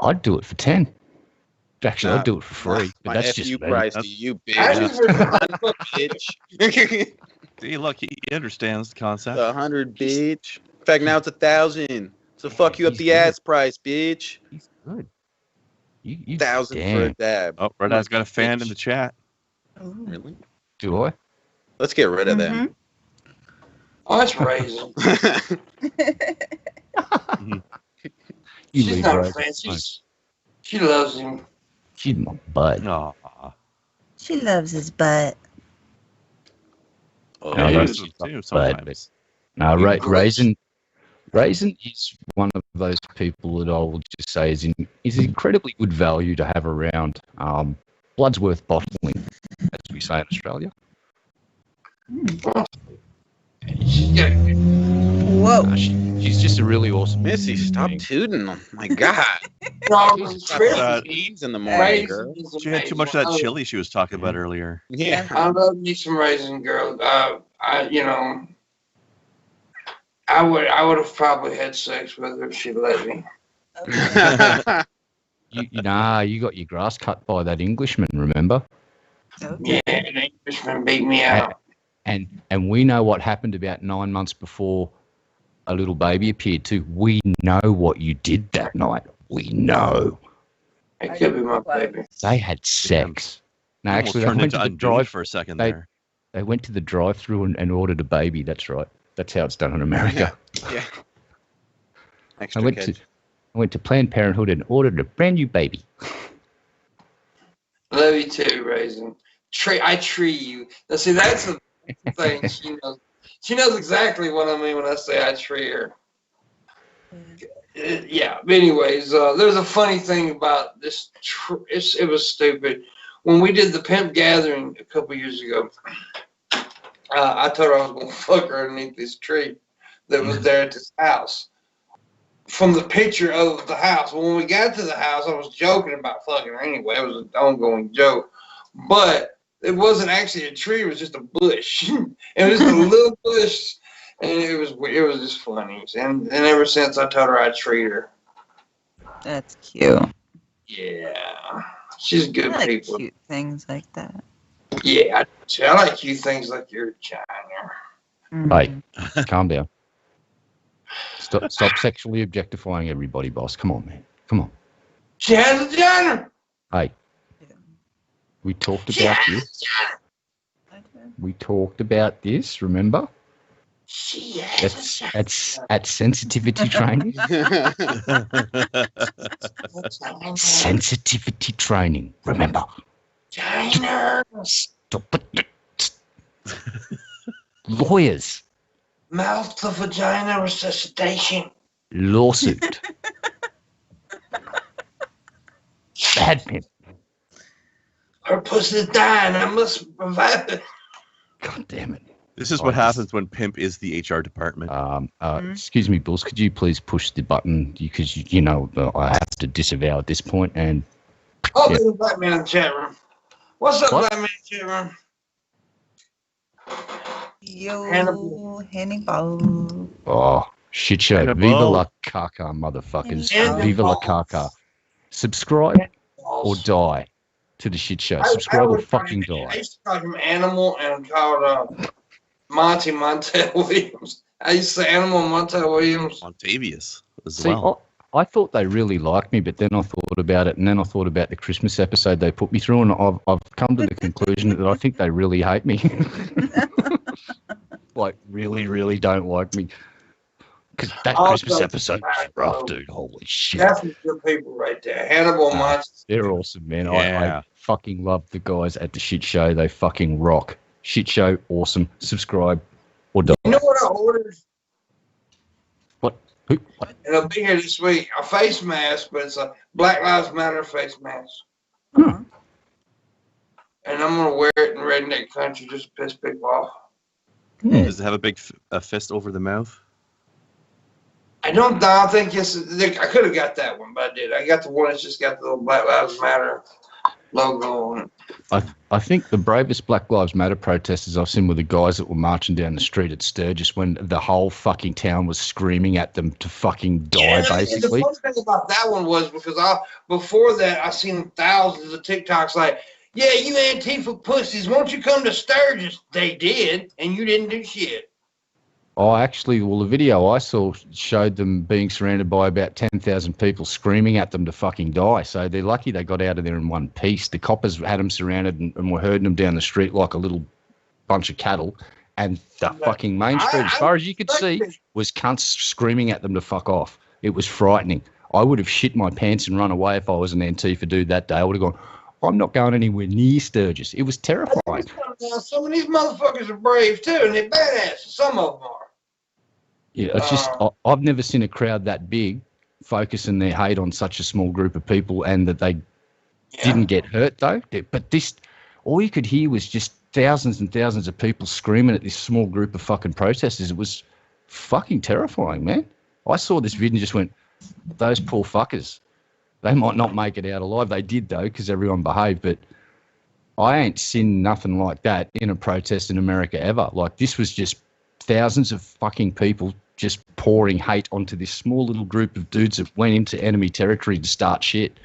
[SPEAKER 3] I'd do it for 10. Actually, I'd do it for free. But
[SPEAKER 6] My
[SPEAKER 3] that's
[SPEAKER 6] FU
[SPEAKER 3] just me.
[SPEAKER 6] price to you, bitch.
[SPEAKER 5] See, look, he understands the concept.
[SPEAKER 6] 100, bitch. In fact, now it's 1,000. So fuck you up the ass price, bitch.
[SPEAKER 3] He's good. You
[SPEAKER 6] 1,000 for a dab.
[SPEAKER 5] Oh, Red Eye's got a fan in the chat.
[SPEAKER 6] Really?
[SPEAKER 3] Do I?
[SPEAKER 6] Let's get rid of them.
[SPEAKER 2] Oh, that's Raisin. She's not a fan. She loves him.
[SPEAKER 3] She's my butt.
[SPEAKER 5] Aw.
[SPEAKER 4] She loves his butt.
[SPEAKER 6] Oh,
[SPEAKER 3] No,
[SPEAKER 6] yeah.
[SPEAKER 3] that's
[SPEAKER 5] Too, sometimes.
[SPEAKER 3] No, Raisin is one of those people that I will just say is incredibly good value to have around. Blood's worth bottling, as we say in Australia.
[SPEAKER 4] Whoa.
[SPEAKER 3] She's just a really awesome.
[SPEAKER 6] Missy, stop tooting. Oh, my God. Beans in the morning, girl.
[SPEAKER 5] She had too much of that chili she was talking about earlier.
[SPEAKER 6] Yeah.
[SPEAKER 2] I love me some Raisin, girl. I would have probably had sex with her if she'd let me.
[SPEAKER 3] You got your grass cut by that Englishman, remember?
[SPEAKER 2] Yeah, an Englishman beat me out.
[SPEAKER 3] And we know what happened about 9 months before a little baby appeared too. We know what you did that night. We know.
[SPEAKER 2] It could be my baby.
[SPEAKER 3] They had sex. No, actually, they
[SPEAKER 5] turned
[SPEAKER 3] went
[SPEAKER 5] into
[SPEAKER 3] to the
[SPEAKER 5] drive for a second there.
[SPEAKER 3] They went to the drive-through and ordered a baby. That's right. That's how it's done in America.
[SPEAKER 6] Yeah.
[SPEAKER 3] I went to Planned Parenthood and ordered a brand new baby.
[SPEAKER 2] Love you too, Raisin. I tree you. Now, see, that's the thing. She knows exactly what I mean when I say I tree her. Yeah. But anyways, there's a funny thing about this. It was stupid. When we did the pimp gathering a couple years ago, I told her I was going to fuck her underneath this tree that was there at this house. From the picture of the house. When we got to the house, I was joking about fucking her anyway. It was an ongoing joke. But it wasn't actually a tree. It was just a bush. It was just a little bush. And it was just funny. And ever since, I told her I'd treat her.
[SPEAKER 4] That's cute.
[SPEAKER 2] Yeah. She's good
[SPEAKER 4] I like
[SPEAKER 2] people.
[SPEAKER 4] cute things like that.
[SPEAKER 2] Yeah. I like cute things like your China.
[SPEAKER 3] Hey, calm down. Stop sexually objectifying everybody, boss. Come on, man. Come on.
[SPEAKER 2] She has a vagina.
[SPEAKER 3] Hey. We talked about this. We talked about this, remember? That's at sensitivity training. Sensitivity training, remember? Stop it. Lawyers.
[SPEAKER 2] Mouth to vagina resuscitation.
[SPEAKER 3] Lawsuit. Bad pimp.
[SPEAKER 2] Her pussy's dying. I must revive it.
[SPEAKER 3] God damn it.
[SPEAKER 5] This is what happens when Pimp is the HR department.
[SPEAKER 3] Excuse me, Bulls. Could you please push the button? Because, you know, I have to disavow at this point. And
[SPEAKER 2] Oh, there's a black man in the chat room. What's up, black man in the chat room?
[SPEAKER 4] Yo,
[SPEAKER 2] Hannibal.
[SPEAKER 4] Hannibal.
[SPEAKER 3] Oh, shit show.
[SPEAKER 5] Hannibal.
[SPEAKER 3] Viva la caca, motherfuckers.
[SPEAKER 2] Hannibal.
[SPEAKER 3] Viva la caca. Subscribe or die to the shit show. Subscribe or fucking
[SPEAKER 2] I
[SPEAKER 3] die.
[SPEAKER 2] used to call him Animal and called Montel Williams. I used to say Animal Montel Williams.
[SPEAKER 5] Montavious as
[SPEAKER 3] See,
[SPEAKER 5] well.
[SPEAKER 3] I thought they really liked me, but then I thought about it, and then I thought about the Christmas episode they put me through, and I've come to the conclusion that I think they really hate me. Like, really, really don't like me. Because that Christmas episode was rough, dude. Holy shit.
[SPEAKER 2] That's some good people right there. Hannibal Montel.
[SPEAKER 3] They're awesome, man.
[SPEAKER 5] Yeah.
[SPEAKER 3] I fucking love the guys at the shit show. They fucking rock. Shit show, awesome. Subscribe or die.
[SPEAKER 2] You know what I ordered?
[SPEAKER 3] What? Who? What?
[SPEAKER 2] It'll be here this week. A face mask, but it's a Black Lives Matter face mask.
[SPEAKER 3] Hmm.
[SPEAKER 2] And I'm going to wear it in redneck country just to piss people off.
[SPEAKER 5] Does it have a big a fist over the mouth?
[SPEAKER 2] I don't know. I think I could have got that one, but I did. I got the one that's just got the little Black Lives Matter logo on it.
[SPEAKER 3] I think the bravest Black Lives Matter protesters I've seen were the guys that were marching down the street at Sturgis when the whole fucking town was screaming at them to fucking die, basically.
[SPEAKER 2] The fun thing about that one was because before that, I seen thousands of TikToks like, yeah, you Antifa pussies, won't you come to Sturgis? They did, and you didn't do shit.
[SPEAKER 3] Oh, actually, well, the video I saw showed them being surrounded by about 10,000 people screaming at them to fucking die. So they're lucky they got out of there in one piece. The coppers had them surrounded and were herding them down the street like a little bunch of cattle. And the fucking main street, as far as you could see, was cunts screaming at them to fuck off. It was frightening. I would have shit my pants and run away if I was an Antifa dude that day. I would have gone, I'm not going anywhere near Sturgis. It was terrifying.
[SPEAKER 2] Some of these motherfuckers are brave, too, and they're badasses. Some of them are.
[SPEAKER 3] Yeah, it's just I've never seen a crowd that big focusing their hate on such a small group of people, and that they didn't get hurt though. But this, all you could hear was just thousands and thousands of people screaming at this small group of fucking protesters. It was fucking terrifying, man. I saw this video and just went, those poor fuckers. They might not make it out alive. They did though, because everyone behaved. But I ain't seen nothing like that in a protest in America ever. Like, this was just thousands of fucking people just pouring hate onto this small little group of dudes that went into enemy territory to start shit.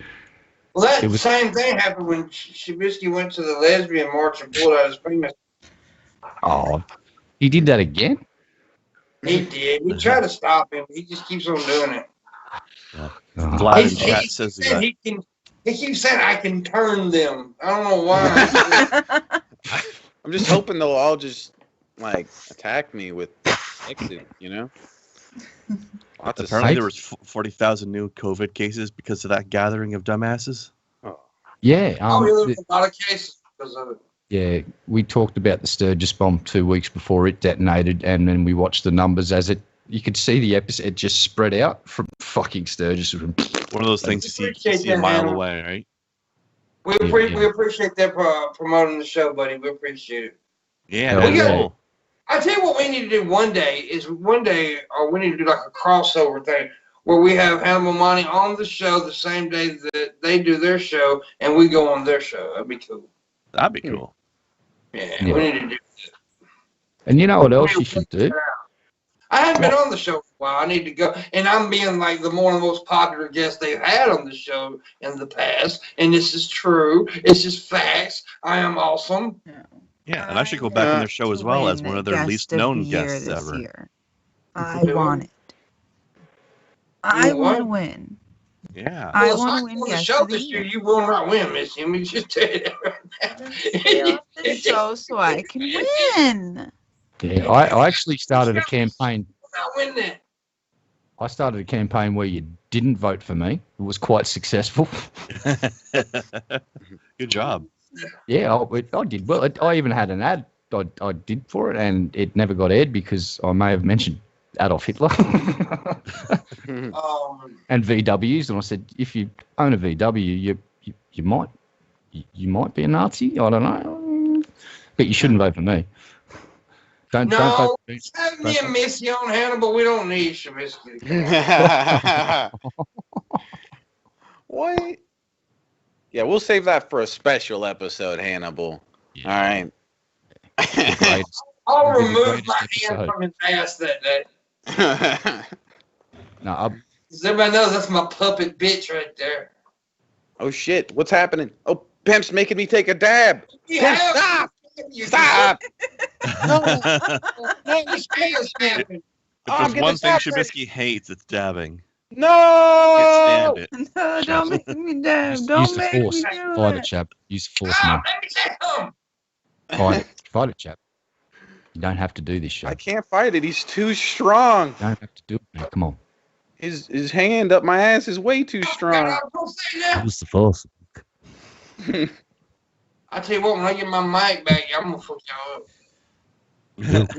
[SPEAKER 2] Well, that same thing happened when Shabisky went to the lesbian march and pulled out his penis.
[SPEAKER 3] Oh, he did that again?
[SPEAKER 2] He did. We tried to stop him. He just keeps on doing it.
[SPEAKER 5] Vlad in chat says
[SPEAKER 2] he keeps saying, I can turn them. I don't know why.
[SPEAKER 6] I'm just hoping they'll all just, like, attack me with exit, you know?
[SPEAKER 5] Apparently there was 40,000 new COVID cases because of that gathering of dumbasses.
[SPEAKER 6] Oh.
[SPEAKER 3] Yeah.
[SPEAKER 2] There was a lot of cases because of it.
[SPEAKER 3] Yeah, we talked about the Sturgis bomb 2 weeks before it detonated, and then we watched the numbers as you could see the episode, it just spread out from fucking Sturgis.
[SPEAKER 5] One of those things you see a mile away, right?
[SPEAKER 2] We appreciate that promoting the show, buddy. We appreciate it.
[SPEAKER 5] Yeah,
[SPEAKER 2] I tell you what we need to do one day, we need to do like a crossover thing where we have Hannibal Monty on the show the same day that they do their show and we go on their show. That'd be cool.
[SPEAKER 5] That'd be cool.
[SPEAKER 2] Yeah, we need to do that.
[SPEAKER 3] And you know what else you should do?
[SPEAKER 2] I haven't been on the show for a while. I need to go. And I'm being like one of the most popular guests they've had on the show in the past. And this is true. It's just facts. I am awesome.
[SPEAKER 5] Yeah, and I should go back on their show as well as one of their least known guests ever.
[SPEAKER 4] Year. I want it. I want to win.
[SPEAKER 5] Yeah.
[SPEAKER 4] I want to win
[SPEAKER 2] on the show this year. You will not win, Missy. Let me just tell you that right now.
[SPEAKER 4] Stay off the show so I can win.
[SPEAKER 3] Yeah, I actually started a campaign.
[SPEAKER 2] Not win that.
[SPEAKER 3] I started a campaign where you didn't vote for me. It was quite successful.
[SPEAKER 5] Good job.
[SPEAKER 3] Yeah, I did well. I even had an ad I did for it, and it never got aired because I may have mentioned Adolf Hitler and VWs. And I said, if you own a VW, you might be a Nazi. I don't know, but you shouldn't vote for me. Don't vote for me.
[SPEAKER 2] Have me and Missy on Hannibal. We don't need Shabisky.
[SPEAKER 6] What? Yeah, we'll save that for a special episode, Hannibal. Yeah. All right.
[SPEAKER 2] I'll remove my hand from his ass that day. Because everybody knows that's my puppet bitch right there.
[SPEAKER 6] Oh, shit. What's happening? Oh, Pimp's making me take a dab. Pimp, stop! Stop!
[SPEAKER 5] If there's one thing Shabisky hates, it's dabbing.
[SPEAKER 6] No!
[SPEAKER 5] Can't stand it.
[SPEAKER 4] No, don't make me dab. Don't make me do it.
[SPEAKER 3] Fight it, chap. Use the force now. Fight it, chap. You don't have to do this shit.
[SPEAKER 6] I can't fight it. He's too strong.
[SPEAKER 3] You don't have to do it, man. Come on.
[SPEAKER 6] His hand up my ass is way too strong.
[SPEAKER 3] Use the force.
[SPEAKER 2] I tell you what, when I get my mic back, I'm gonna fuck y'all up.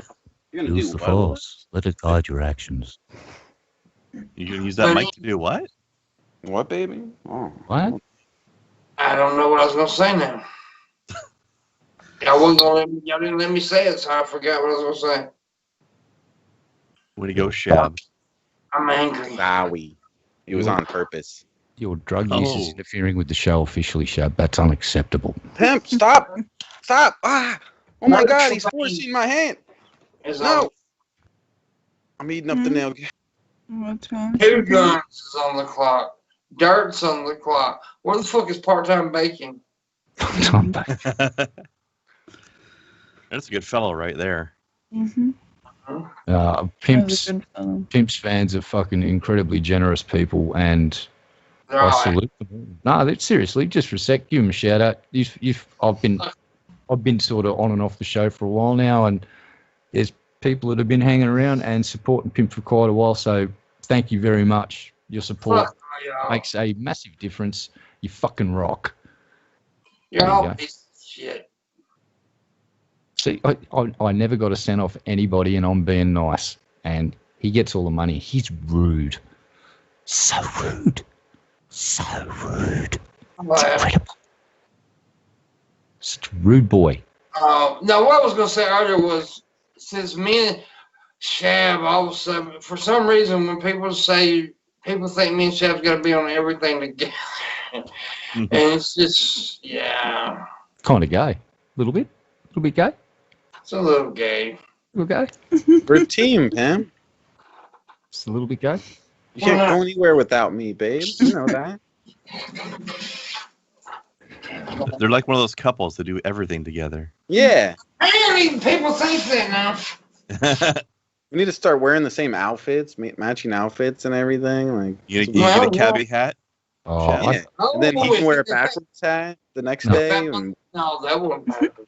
[SPEAKER 3] Use the force. Let it guide your actions.
[SPEAKER 5] You gonna use that mic to do what?
[SPEAKER 6] What, baby? Oh.
[SPEAKER 3] What?
[SPEAKER 2] I don't know what I was gonna say now. Y'all didn't let me say it, so I forgot what I was gonna say.
[SPEAKER 5] Way to go, Shab.
[SPEAKER 2] I'm angry.
[SPEAKER 6] Sorry. It was on purpose.
[SPEAKER 3] Your drug use is interfering with the show officially, Shab. That's unacceptable.
[SPEAKER 6] Pimp, stop. Stop. Ah. Oh my God, he's forcing my hand. No. I'm eating up the nail.
[SPEAKER 4] What's wrong?
[SPEAKER 2] 2 guns is on the clock. Dirt's on the clock. Where the fuck is part-time bacon?
[SPEAKER 5] That's a good fellow right there.
[SPEAKER 4] Mm-hmm.
[SPEAKER 3] Pimp's fans are fucking incredibly generous people, and I salute them. No, seriously, just for a sec, give them a shout out. I've been sort of on and off the show for a while now, and there's people that have been hanging around and supporting Pimp for quite a while. So thank you very much. Your support makes a massive difference. You fucking rock.
[SPEAKER 2] You're all a piece of shit.
[SPEAKER 3] See, I never got a cent off anybody, and I'm being nice. And he gets all the money. He's rude. So rude. So rude. It's incredible. Such a rude boy.
[SPEAKER 2] No, what I was going to say earlier was, since me and Shab, all of a sudden, for some reason, when people think me and Shab's got to be on everything together. And it's just, yeah.
[SPEAKER 3] Kind of gay. A little bit gay.
[SPEAKER 2] It's a little gay.
[SPEAKER 3] A little gay.
[SPEAKER 6] We're a team, Pam.
[SPEAKER 3] It's a little bit gay.
[SPEAKER 6] You can't go anywhere without me, babe. You know that.
[SPEAKER 5] They're like one of those couples that do everything together.
[SPEAKER 6] Yeah.
[SPEAKER 2] I mean, people think that now.
[SPEAKER 6] We need to start wearing the same outfits, matching outfits and everything. Like
[SPEAKER 5] you get a cabbie hat.
[SPEAKER 3] Oh,
[SPEAKER 6] yeah. And then he can wear a backwards hat the next day. And...
[SPEAKER 2] No, that wouldn't happen.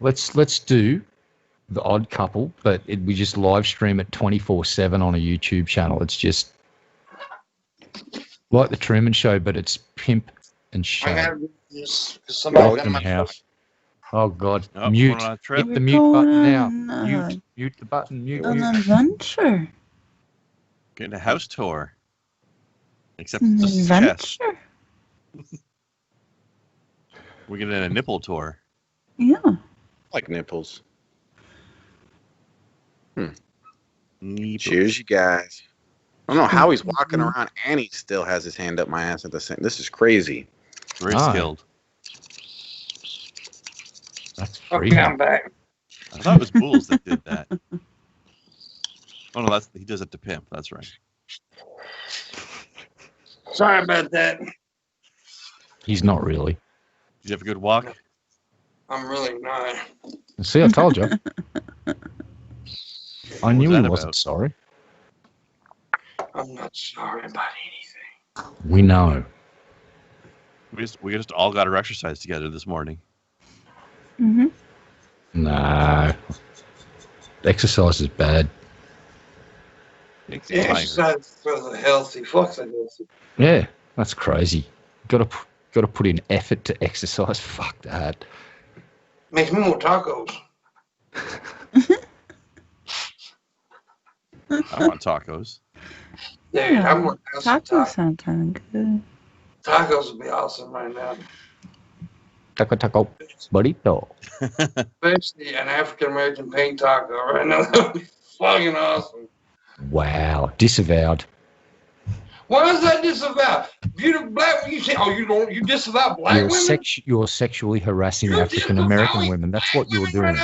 [SPEAKER 3] Let's do the Odd Couple, but we just live stream it 24/7 on a YouTube channel. It's just like the Truman Show, but it's Pimp and Shab. Welcome house. Oh God! Mute. Hit the mute button now. Mute the button. Mute.
[SPEAKER 4] On an adventure.
[SPEAKER 5] Getting a house tour. Except
[SPEAKER 4] An
[SPEAKER 5] just
[SPEAKER 4] adventure.
[SPEAKER 5] We're getting a nipple tour.
[SPEAKER 4] Yeah.
[SPEAKER 6] Like nipples.
[SPEAKER 5] Nipples.
[SPEAKER 6] Cheers, you guys. I don't know how he's walking around and he still has his hand up my ass at the same. This is crazy.
[SPEAKER 5] Very skilled.
[SPEAKER 3] That's free.
[SPEAKER 2] Okay, I'm back.
[SPEAKER 5] I thought it was Bulls that did that. Oh no, he does it to Pimp. That's right.
[SPEAKER 2] Sorry about that.
[SPEAKER 3] He's not really.
[SPEAKER 5] Did you have a good walk?
[SPEAKER 2] I'm really not.
[SPEAKER 3] See, I told you. I knew he wasn't sorry.
[SPEAKER 2] I'm not sorry about anything.
[SPEAKER 3] We know.
[SPEAKER 5] We just all got our exercise together this morning.
[SPEAKER 4] Mm-hmm.
[SPEAKER 3] No. Exercise is bad.
[SPEAKER 2] Exercise for the healthy. Fuck the healthy.
[SPEAKER 3] Yeah, that's crazy. Got to put in effort to exercise. Fuck that.
[SPEAKER 2] Makes me more tacos.
[SPEAKER 5] I want tacos.
[SPEAKER 2] Dude, I'm going to have some
[SPEAKER 4] Tacos sound kind of good.
[SPEAKER 2] Tacos would be awesome right now.
[SPEAKER 3] Taco. Burrito.
[SPEAKER 2] Especially an African American pink taco right now. That would be fucking awesome.
[SPEAKER 3] Wow. Disavowed.
[SPEAKER 2] What is that disavow? Beautiful black you say, you disavow black women?
[SPEAKER 3] You're sexually harassing African American women. That's what you're doing.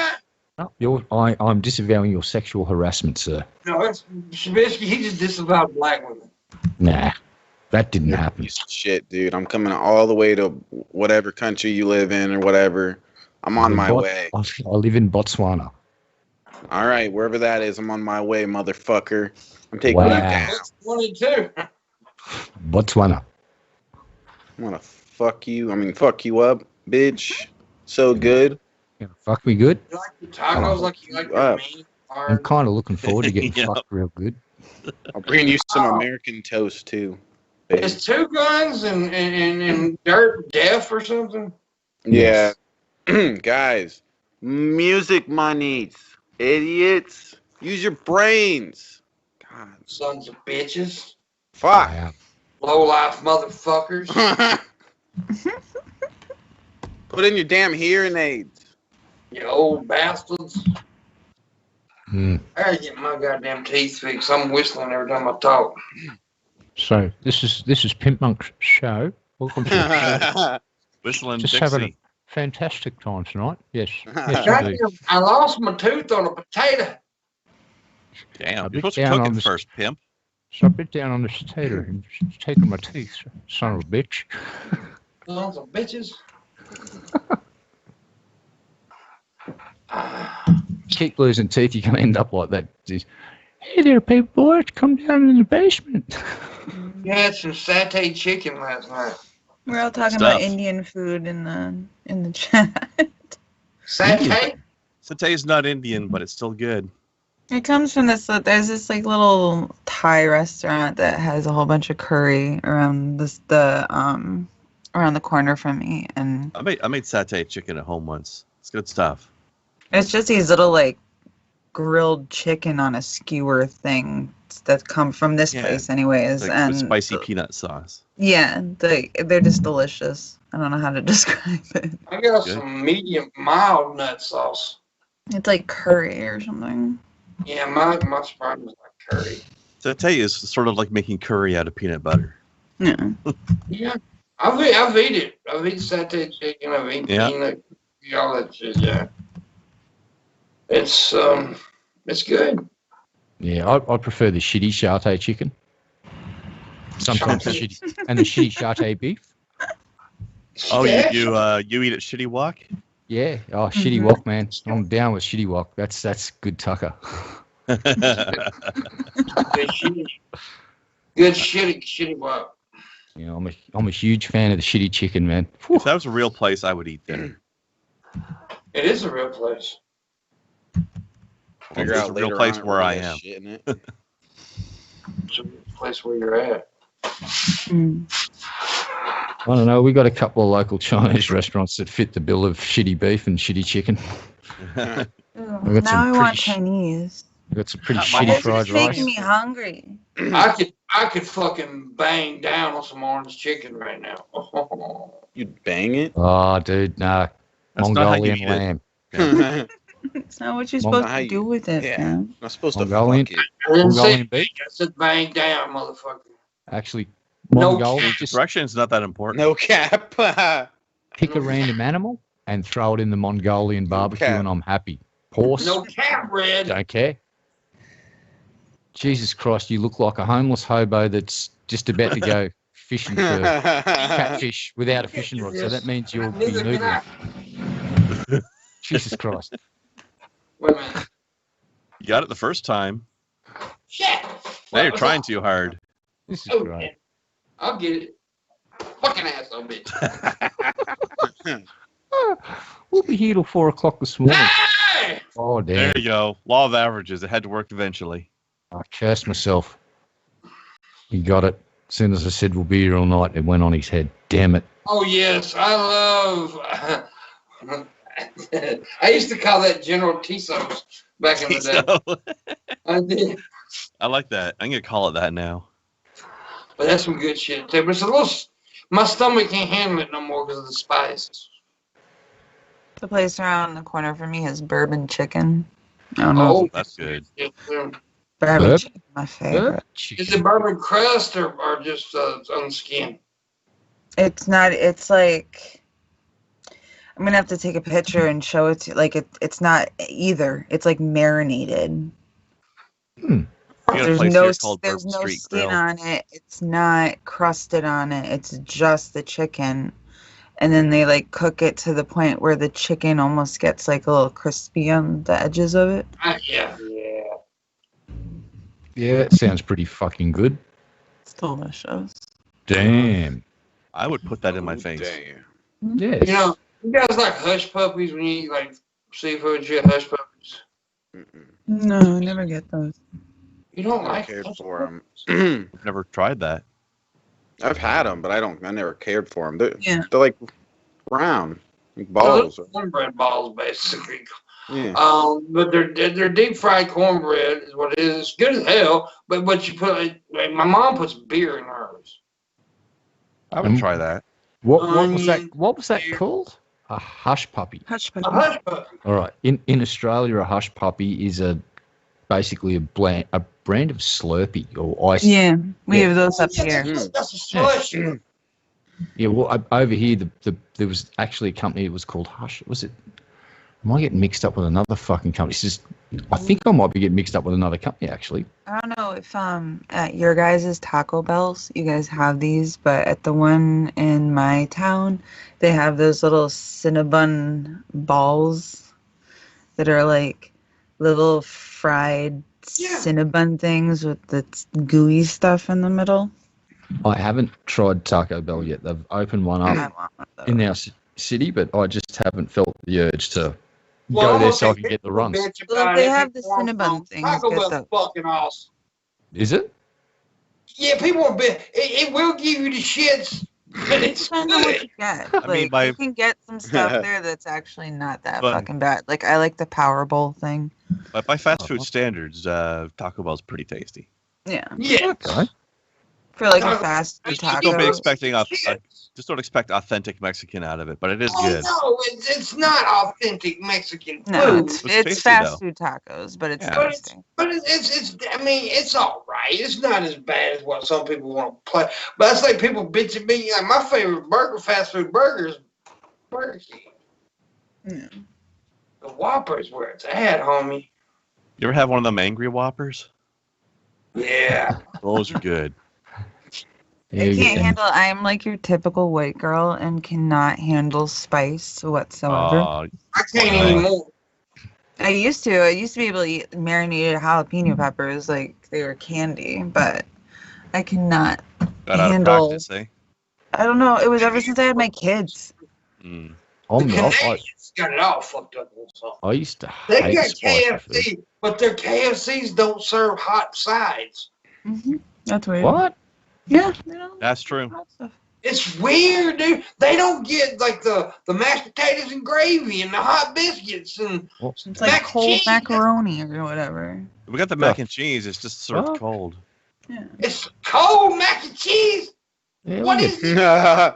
[SPEAKER 3] No, I'm disavowing your sexual harassment, sir.
[SPEAKER 2] No, it's Shabisky. He just disavowed black women.
[SPEAKER 3] Nah, that didn't happen.
[SPEAKER 6] Shit, dude. I'm coming all the way to whatever country you live in or whatever. I'm on my way.
[SPEAKER 3] I live in Botswana.
[SPEAKER 6] All right, wherever that is, I'm on my way, motherfucker. I'm taking you down.
[SPEAKER 2] 22.
[SPEAKER 3] Botswana.
[SPEAKER 6] I'm gonna fuck you up, bitch. So good.
[SPEAKER 3] You gonna fuck me good?
[SPEAKER 2] You like the tacos like you like the meat?
[SPEAKER 3] I'm kind of looking forward to getting fucked real good.
[SPEAKER 6] I'll bring you some American toast too. Baby.
[SPEAKER 2] Is Two Guns and Dirt deaf or something?
[SPEAKER 6] Yeah. Guys, music monies. Idiots. Use your brains. God.
[SPEAKER 2] Sons of bitches.
[SPEAKER 6] Fuck.
[SPEAKER 3] Wow.
[SPEAKER 2] Low life motherfuckers.
[SPEAKER 6] Put in your damn hearing aids.
[SPEAKER 2] You old bastards. I gotta get my goddamn teeth fixed. I'm whistling every time I talk.
[SPEAKER 3] So this is Pimpmunk's show. Welcome to the show.
[SPEAKER 5] Whistling
[SPEAKER 3] Just
[SPEAKER 5] Dixie.
[SPEAKER 3] having a fantastic time tonight. Yes, yes
[SPEAKER 2] Goddamn,
[SPEAKER 3] indeed.
[SPEAKER 2] I lost my tooth on a potato.
[SPEAKER 5] Damn,
[SPEAKER 3] A
[SPEAKER 5] you're
[SPEAKER 3] bit
[SPEAKER 5] supposed to
[SPEAKER 3] down
[SPEAKER 5] cook
[SPEAKER 3] on
[SPEAKER 5] it
[SPEAKER 3] this-
[SPEAKER 5] first, pimp.
[SPEAKER 3] So I bit down on this tater and it's taking my teeth, son of a bitch.
[SPEAKER 2] Sons of bitches.
[SPEAKER 3] Keep losing teeth, you're going to end up like that. Just, hey there, paper boy, come down in the basement.
[SPEAKER 2] You had some satay chicken last night.
[SPEAKER 4] We're all talking
[SPEAKER 5] Stuff.
[SPEAKER 4] about Indian food in the chat.
[SPEAKER 2] Satay?
[SPEAKER 5] Satay is not Indian, but it's still good.
[SPEAKER 4] It comes from this. There's this like little Thai restaurant that has a whole bunch of curry around around the corner from me, and
[SPEAKER 5] I made satay chicken at home once. It's good stuff.
[SPEAKER 4] it's just these little like grilled chicken on a skewer thing that come from this place, anyways,
[SPEAKER 5] Like
[SPEAKER 4] and
[SPEAKER 5] with spicy peanut sauce.
[SPEAKER 4] yeah, they're just delicious. I don't know how to describe it.
[SPEAKER 2] I got
[SPEAKER 5] Good.
[SPEAKER 2] some medium mild nut sauce.
[SPEAKER 4] It's like curry or something.
[SPEAKER 2] Yeah, my spine was like curry.
[SPEAKER 5] Satay is sort of like making curry out of peanut butter.
[SPEAKER 4] Yeah.
[SPEAKER 2] Yeah. I've eaten it. I've eaten satay chicken. I've eaten peanut, all that shit. Yeah. It's good.
[SPEAKER 3] Yeah, I prefer the shitty satay chicken. Sometimes the shitty and the shitty satay beef.
[SPEAKER 5] Oh,
[SPEAKER 2] Yeah.
[SPEAKER 5] you eat at Shitty Walk?
[SPEAKER 3] Yeah, shitty wok, man. I'm down with shitty wok. That's good tucker.
[SPEAKER 2] Good shitty. Good shitty wop.
[SPEAKER 3] You know, I'm a huge fan of the shitty chicken, man. Whew.
[SPEAKER 5] If that was a real place, I would eat there.
[SPEAKER 2] It is a real place.
[SPEAKER 6] Figure
[SPEAKER 5] It's
[SPEAKER 6] out
[SPEAKER 5] a real
[SPEAKER 6] later
[SPEAKER 5] place
[SPEAKER 6] on it
[SPEAKER 5] where I
[SPEAKER 6] really has
[SPEAKER 5] am.
[SPEAKER 6] shit in it.
[SPEAKER 2] It's a real place where you're at.
[SPEAKER 4] Mm.
[SPEAKER 3] I don't know. We got a couple of local Chinese restaurants that fit the bill of shitty beef and shitty chicken.
[SPEAKER 4] Ugh,
[SPEAKER 3] got
[SPEAKER 4] now
[SPEAKER 3] some
[SPEAKER 4] I want
[SPEAKER 3] pretty
[SPEAKER 4] Chinese.
[SPEAKER 3] We got some pretty
[SPEAKER 2] My
[SPEAKER 3] shitty
[SPEAKER 2] head's
[SPEAKER 4] It's
[SPEAKER 3] fried
[SPEAKER 4] just
[SPEAKER 3] rice.
[SPEAKER 4] making me hungry.
[SPEAKER 2] I could fucking bang down on some orange chicken right now.
[SPEAKER 6] You'd bang it?
[SPEAKER 3] Oh, dude, nah.
[SPEAKER 5] That's not how you
[SPEAKER 3] Mongolian
[SPEAKER 5] eat it.
[SPEAKER 3] lam.
[SPEAKER 6] Not
[SPEAKER 4] It's not what you're
[SPEAKER 3] Well,
[SPEAKER 4] supposed
[SPEAKER 6] how
[SPEAKER 4] to
[SPEAKER 6] you-
[SPEAKER 4] do with it,
[SPEAKER 6] yeah.
[SPEAKER 4] man.
[SPEAKER 6] supposed to
[SPEAKER 3] Mongolian-
[SPEAKER 6] fuck it.
[SPEAKER 2] I didn't say
[SPEAKER 3] Mongolian beef.
[SPEAKER 2] I said bang down, motherfucker.
[SPEAKER 3] Actually,
[SPEAKER 2] No
[SPEAKER 3] Mongolian,
[SPEAKER 2] chance.
[SPEAKER 3] just
[SPEAKER 5] Direction's not that important.
[SPEAKER 6] No cap.
[SPEAKER 3] pick a random animal and throw it in the Mongolian barbecue,
[SPEAKER 6] cap.
[SPEAKER 3] and I'm happy. Horse,
[SPEAKER 2] No cap, Red.
[SPEAKER 3] don't care. Jesus Christ, you look like a homeless hobo that's just about to go fishing for catfish without a fishing rod. So that means you'll be
[SPEAKER 2] Neither can
[SPEAKER 3] noodling.
[SPEAKER 2] I.
[SPEAKER 3] Jesus Christ.
[SPEAKER 2] Wait a minute.
[SPEAKER 5] You got it the first time.
[SPEAKER 2] Shit.
[SPEAKER 5] Now you're trying too hard.
[SPEAKER 3] This is
[SPEAKER 2] Oh,
[SPEAKER 3] great.
[SPEAKER 2] yeah. I'll get it. Fucking asshole bitch.
[SPEAKER 3] We'll be here till 4 o'clock this morning.
[SPEAKER 2] Hey!
[SPEAKER 3] Oh,
[SPEAKER 5] There
[SPEAKER 3] damn.
[SPEAKER 5] you go. Law of averages. It had to work eventually.
[SPEAKER 3] I cursed myself. He got it. As soon as I said we'll be here all night, it went on his head. Damn it.
[SPEAKER 2] Oh yes, I love. I used to call that General Tisos back in the day. I did,
[SPEAKER 5] I like that. I'm gonna call it that now.
[SPEAKER 2] but that's some good shit too. But it's a little. My stomach can't handle it no more because of the spice.
[SPEAKER 4] The place around the corner from me has bourbon chicken. I don't know.
[SPEAKER 2] Oh,
[SPEAKER 5] That's good.
[SPEAKER 2] Bourbon.
[SPEAKER 4] Bourbon
[SPEAKER 3] Herb?
[SPEAKER 4] chicken, my favorite.
[SPEAKER 2] Is it bourbon crust or just on the skin?
[SPEAKER 4] It's not. It's like I'm gonna have to take a picture and show it to. Like it's not either. It's like marinated.
[SPEAKER 5] You got a
[SPEAKER 4] There's
[SPEAKER 5] place
[SPEAKER 4] no
[SPEAKER 5] here called
[SPEAKER 4] there's
[SPEAKER 5] Bourbon
[SPEAKER 4] no
[SPEAKER 5] Street
[SPEAKER 4] skin
[SPEAKER 5] Grill.
[SPEAKER 4] on it. It's not crusted on it. It's just the chicken, and then they like cook it to the point where the chicken almost gets like a little crispy on the edges of it.
[SPEAKER 2] Yeah.
[SPEAKER 3] Yeah, that sounds pretty fucking good.
[SPEAKER 4] It's delicious.
[SPEAKER 3] Damn.
[SPEAKER 5] I would put that in my face.
[SPEAKER 6] Damn.
[SPEAKER 3] Yes.
[SPEAKER 2] You know, you guys like hush puppies when you eat like seafood shit. Hush puppies.
[SPEAKER 6] Mm-mm.
[SPEAKER 4] No, I never get those.
[SPEAKER 2] You don't
[SPEAKER 6] I
[SPEAKER 2] like
[SPEAKER 6] cared
[SPEAKER 2] hush
[SPEAKER 6] for
[SPEAKER 2] puppies?
[SPEAKER 6] them.
[SPEAKER 5] I've never tried that.
[SPEAKER 6] I've had them, but I never cared for them.
[SPEAKER 4] Yeah.
[SPEAKER 6] They're like round, like
[SPEAKER 2] Well,
[SPEAKER 6] balls.
[SPEAKER 2] they're cornbread balls, basically.
[SPEAKER 6] Yeah.
[SPEAKER 2] But they're deep fried cornbread is what it is. It's good as hell. But you put like my mom puts beer in hers.
[SPEAKER 5] I would try that.
[SPEAKER 3] What was that?
[SPEAKER 2] Um,
[SPEAKER 3] What was that called? A hush puppy.
[SPEAKER 4] Hush
[SPEAKER 2] A
[SPEAKER 4] puppy.
[SPEAKER 2] hush puppy.
[SPEAKER 3] All right. In Australia, a hush puppy is a basically a brand of Slurpee or ice.
[SPEAKER 4] Yeah, we
[SPEAKER 3] Yeah.
[SPEAKER 4] have those up here.
[SPEAKER 2] That's a slush.
[SPEAKER 3] Yeah, well, over here, there was actually a company. It was called Hush. Was it? Am I getting mixed up with another fucking company? It's just, I think I might be getting mixed up with another company, actually.
[SPEAKER 4] I don't know if at your guys' Taco Bells, you guys have these, but at the one in my town, they have those little Cinnabon balls that are like little fried Cinnabon things with the gooey stuff in the middle.
[SPEAKER 3] I haven't tried Taco Bell yet. They've opened one up in our city, but I just haven't felt the urge to go there so I can get the runs.
[SPEAKER 4] Well, they have the Cinnabon things.
[SPEAKER 2] Taco Bell's fucking awesome.
[SPEAKER 3] Is it?
[SPEAKER 2] Yeah, people are big. It will give you the shits, but it's
[SPEAKER 4] depends on what you get. Like, you can get some stuff there that's actually not that fucking bad. Like, I like the Power Bowl thing.
[SPEAKER 5] But by fast food standards, Taco Bell's pretty tasty.
[SPEAKER 4] Yeah.
[SPEAKER 2] Yeah.
[SPEAKER 3] Okay.
[SPEAKER 4] For like a fast food taco.
[SPEAKER 5] Just don't expect authentic Mexican out of it, but it is good.
[SPEAKER 2] No, it's not authentic Mexican food.
[SPEAKER 4] No, it's fast
[SPEAKER 5] though.
[SPEAKER 4] food tacos, but it's
[SPEAKER 2] tasty. But it's I mean, it's all right. It's not as bad as what some people want to play. But it's like people bitch at me. Like my favorite fast food burger is Burger King.
[SPEAKER 4] Yeah.
[SPEAKER 2] The Whopper's where it's at, homie.
[SPEAKER 5] You ever have one of them angry Whoppers?
[SPEAKER 2] Yeah.
[SPEAKER 5] Those are good.
[SPEAKER 4] I can't handle. I am like your typical white girl and cannot handle spice whatsoever.
[SPEAKER 2] I can't anymore.
[SPEAKER 4] I used to. I used to be able to eat marinated jalapeno peppers like they were candy, but I cannot handle.
[SPEAKER 5] Out of practice, eh?
[SPEAKER 4] I don't know. It was ever since I had my kids.
[SPEAKER 5] Mm.
[SPEAKER 2] The Canadians got it all fucked up.
[SPEAKER 3] I used to
[SPEAKER 2] They
[SPEAKER 3] hate
[SPEAKER 2] got
[SPEAKER 3] spicy
[SPEAKER 2] KFC, but their KFCs don't serve hot sides.
[SPEAKER 4] Mm-hmm. That's weird.
[SPEAKER 3] What?
[SPEAKER 4] Yeah,
[SPEAKER 5] that's true.
[SPEAKER 2] It's weird, dude. They don't get like the mashed potatoes and gravy and the hot biscuits and
[SPEAKER 4] it's like cold macaroni or whatever.
[SPEAKER 5] We got the mac and cheese. It's just served cold.
[SPEAKER 4] Yeah.
[SPEAKER 2] It's cold mac and cheese.
[SPEAKER 3] Yeah,
[SPEAKER 2] what is it?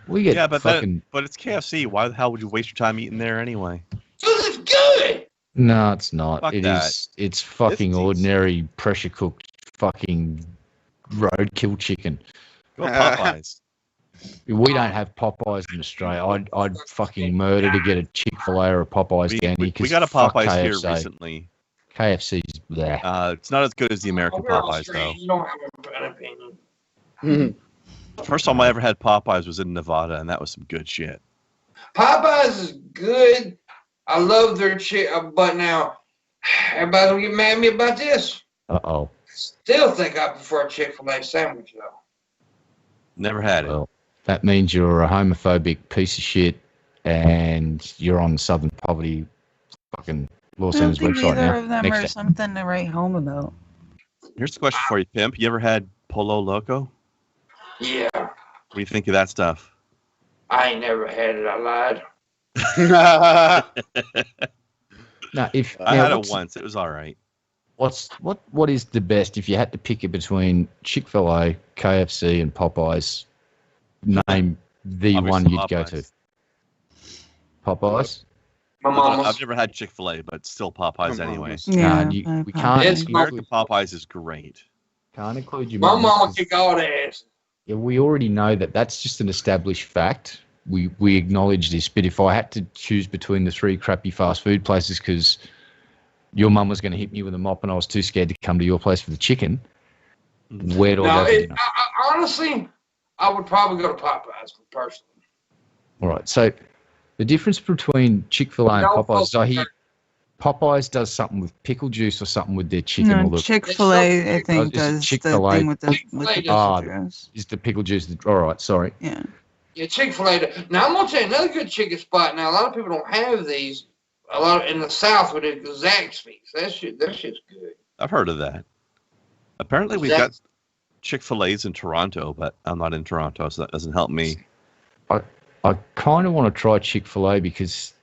[SPEAKER 3] We get
[SPEAKER 5] but it's KFC. Why the hell would you waste your time eating there anyway?
[SPEAKER 2] Because it's good.
[SPEAKER 3] No, it's not.
[SPEAKER 5] Fuck
[SPEAKER 3] it
[SPEAKER 5] that.
[SPEAKER 3] is. It's fucking ordinary pressure cooked fucking roadkill chicken.
[SPEAKER 5] Go Popeyes.
[SPEAKER 3] We don't have Popeyes in Australia. I'd fucking murder to get a Chick-fil-A or a Popeyes down here.
[SPEAKER 5] We got a Popeyes
[SPEAKER 3] KFC.
[SPEAKER 5] here recently.
[SPEAKER 3] KFC's there.
[SPEAKER 5] It's not as good as the American Popeyes, though.
[SPEAKER 2] You don't have an opinion.
[SPEAKER 5] First time I ever had Popeyes was in Nevada, and that was some good shit.
[SPEAKER 2] Popeyes is good. I love their chicken, but now everybody will get mad at me about this.
[SPEAKER 3] Uh-oh.
[SPEAKER 2] Still think I prefer a Chick-fil-A sandwich, though.
[SPEAKER 5] Never had it.
[SPEAKER 3] Well, that means you're a homophobic piece of shit, and you're on the Southern Poverty fucking law center's website now.
[SPEAKER 4] Either of them are something to write home about.
[SPEAKER 5] Here's the question for you, Pimp. You ever had Polo Loco?
[SPEAKER 2] Yeah.
[SPEAKER 5] What do you think of that stuff?
[SPEAKER 2] I ain't never had it. I lied.
[SPEAKER 3] No,
[SPEAKER 5] I had it once. It was all right.
[SPEAKER 3] What is the best if you had to pick it between Chick-fil-A, KFC, and Popeyes? Name the
[SPEAKER 5] Obviously
[SPEAKER 3] one you'd
[SPEAKER 5] Popeyes.
[SPEAKER 3] go to. Popeyes.
[SPEAKER 2] My mama's.
[SPEAKER 5] I've never had Chick-fil-A, but still Popeyes anyway.
[SPEAKER 4] Yeah,
[SPEAKER 3] we can't.
[SPEAKER 5] American Popeyes is great.
[SPEAKER 3] Can't include your
[SPEAKER 2] My
[SPEAKER 3] mum
[SPEAKER 2] mama
[SPEAKER 3] because-
[SPEAKER 2] kick all the ass.
[SPEAKER 3] Yeah, we already know that that's just an established fact. We acknowledge this, but if I had to choose between the three crappy fast food places because your mum was going to hit me with a mop and I was too scared to come to your place for the chicken, where do I go for dinner?
[SPEAKER 2] Honestly, I would probably go to Popeyes personally.
[SPEAKER 3] All right, so the difference between Chick-fil-A and Popeyes is I hear Popeyes does something with pickle juice or something with their chicken.
[SPEAKER 4] No,
[SPEAKER 3] or the,
[SPEAKER 4] Chick-fil-A, I think, does
[SPEAKER 3] Chick-fil-A.
[SPEAKER 4] the thing with the pickle juice.
[SPEAKER 3] Is the pickle juice. All right, sorry.
[SPEAKER 4] Yeah.
[SPEAKER 2] Yeah, Chick-fil-A. Now, I'm going to tell you another good chicken spot. Now, a lot of people don't have these. A lot in the South with it, Zaxby's. That shit's good.
[SPEAKER 5] I've heard of that. Apparently, we've got Chick-fil-A's in Toronto, but I'm not in Toronto, so that doesn't help me.
[SPEAKER 3] I kind of want to try Chick-fil-A because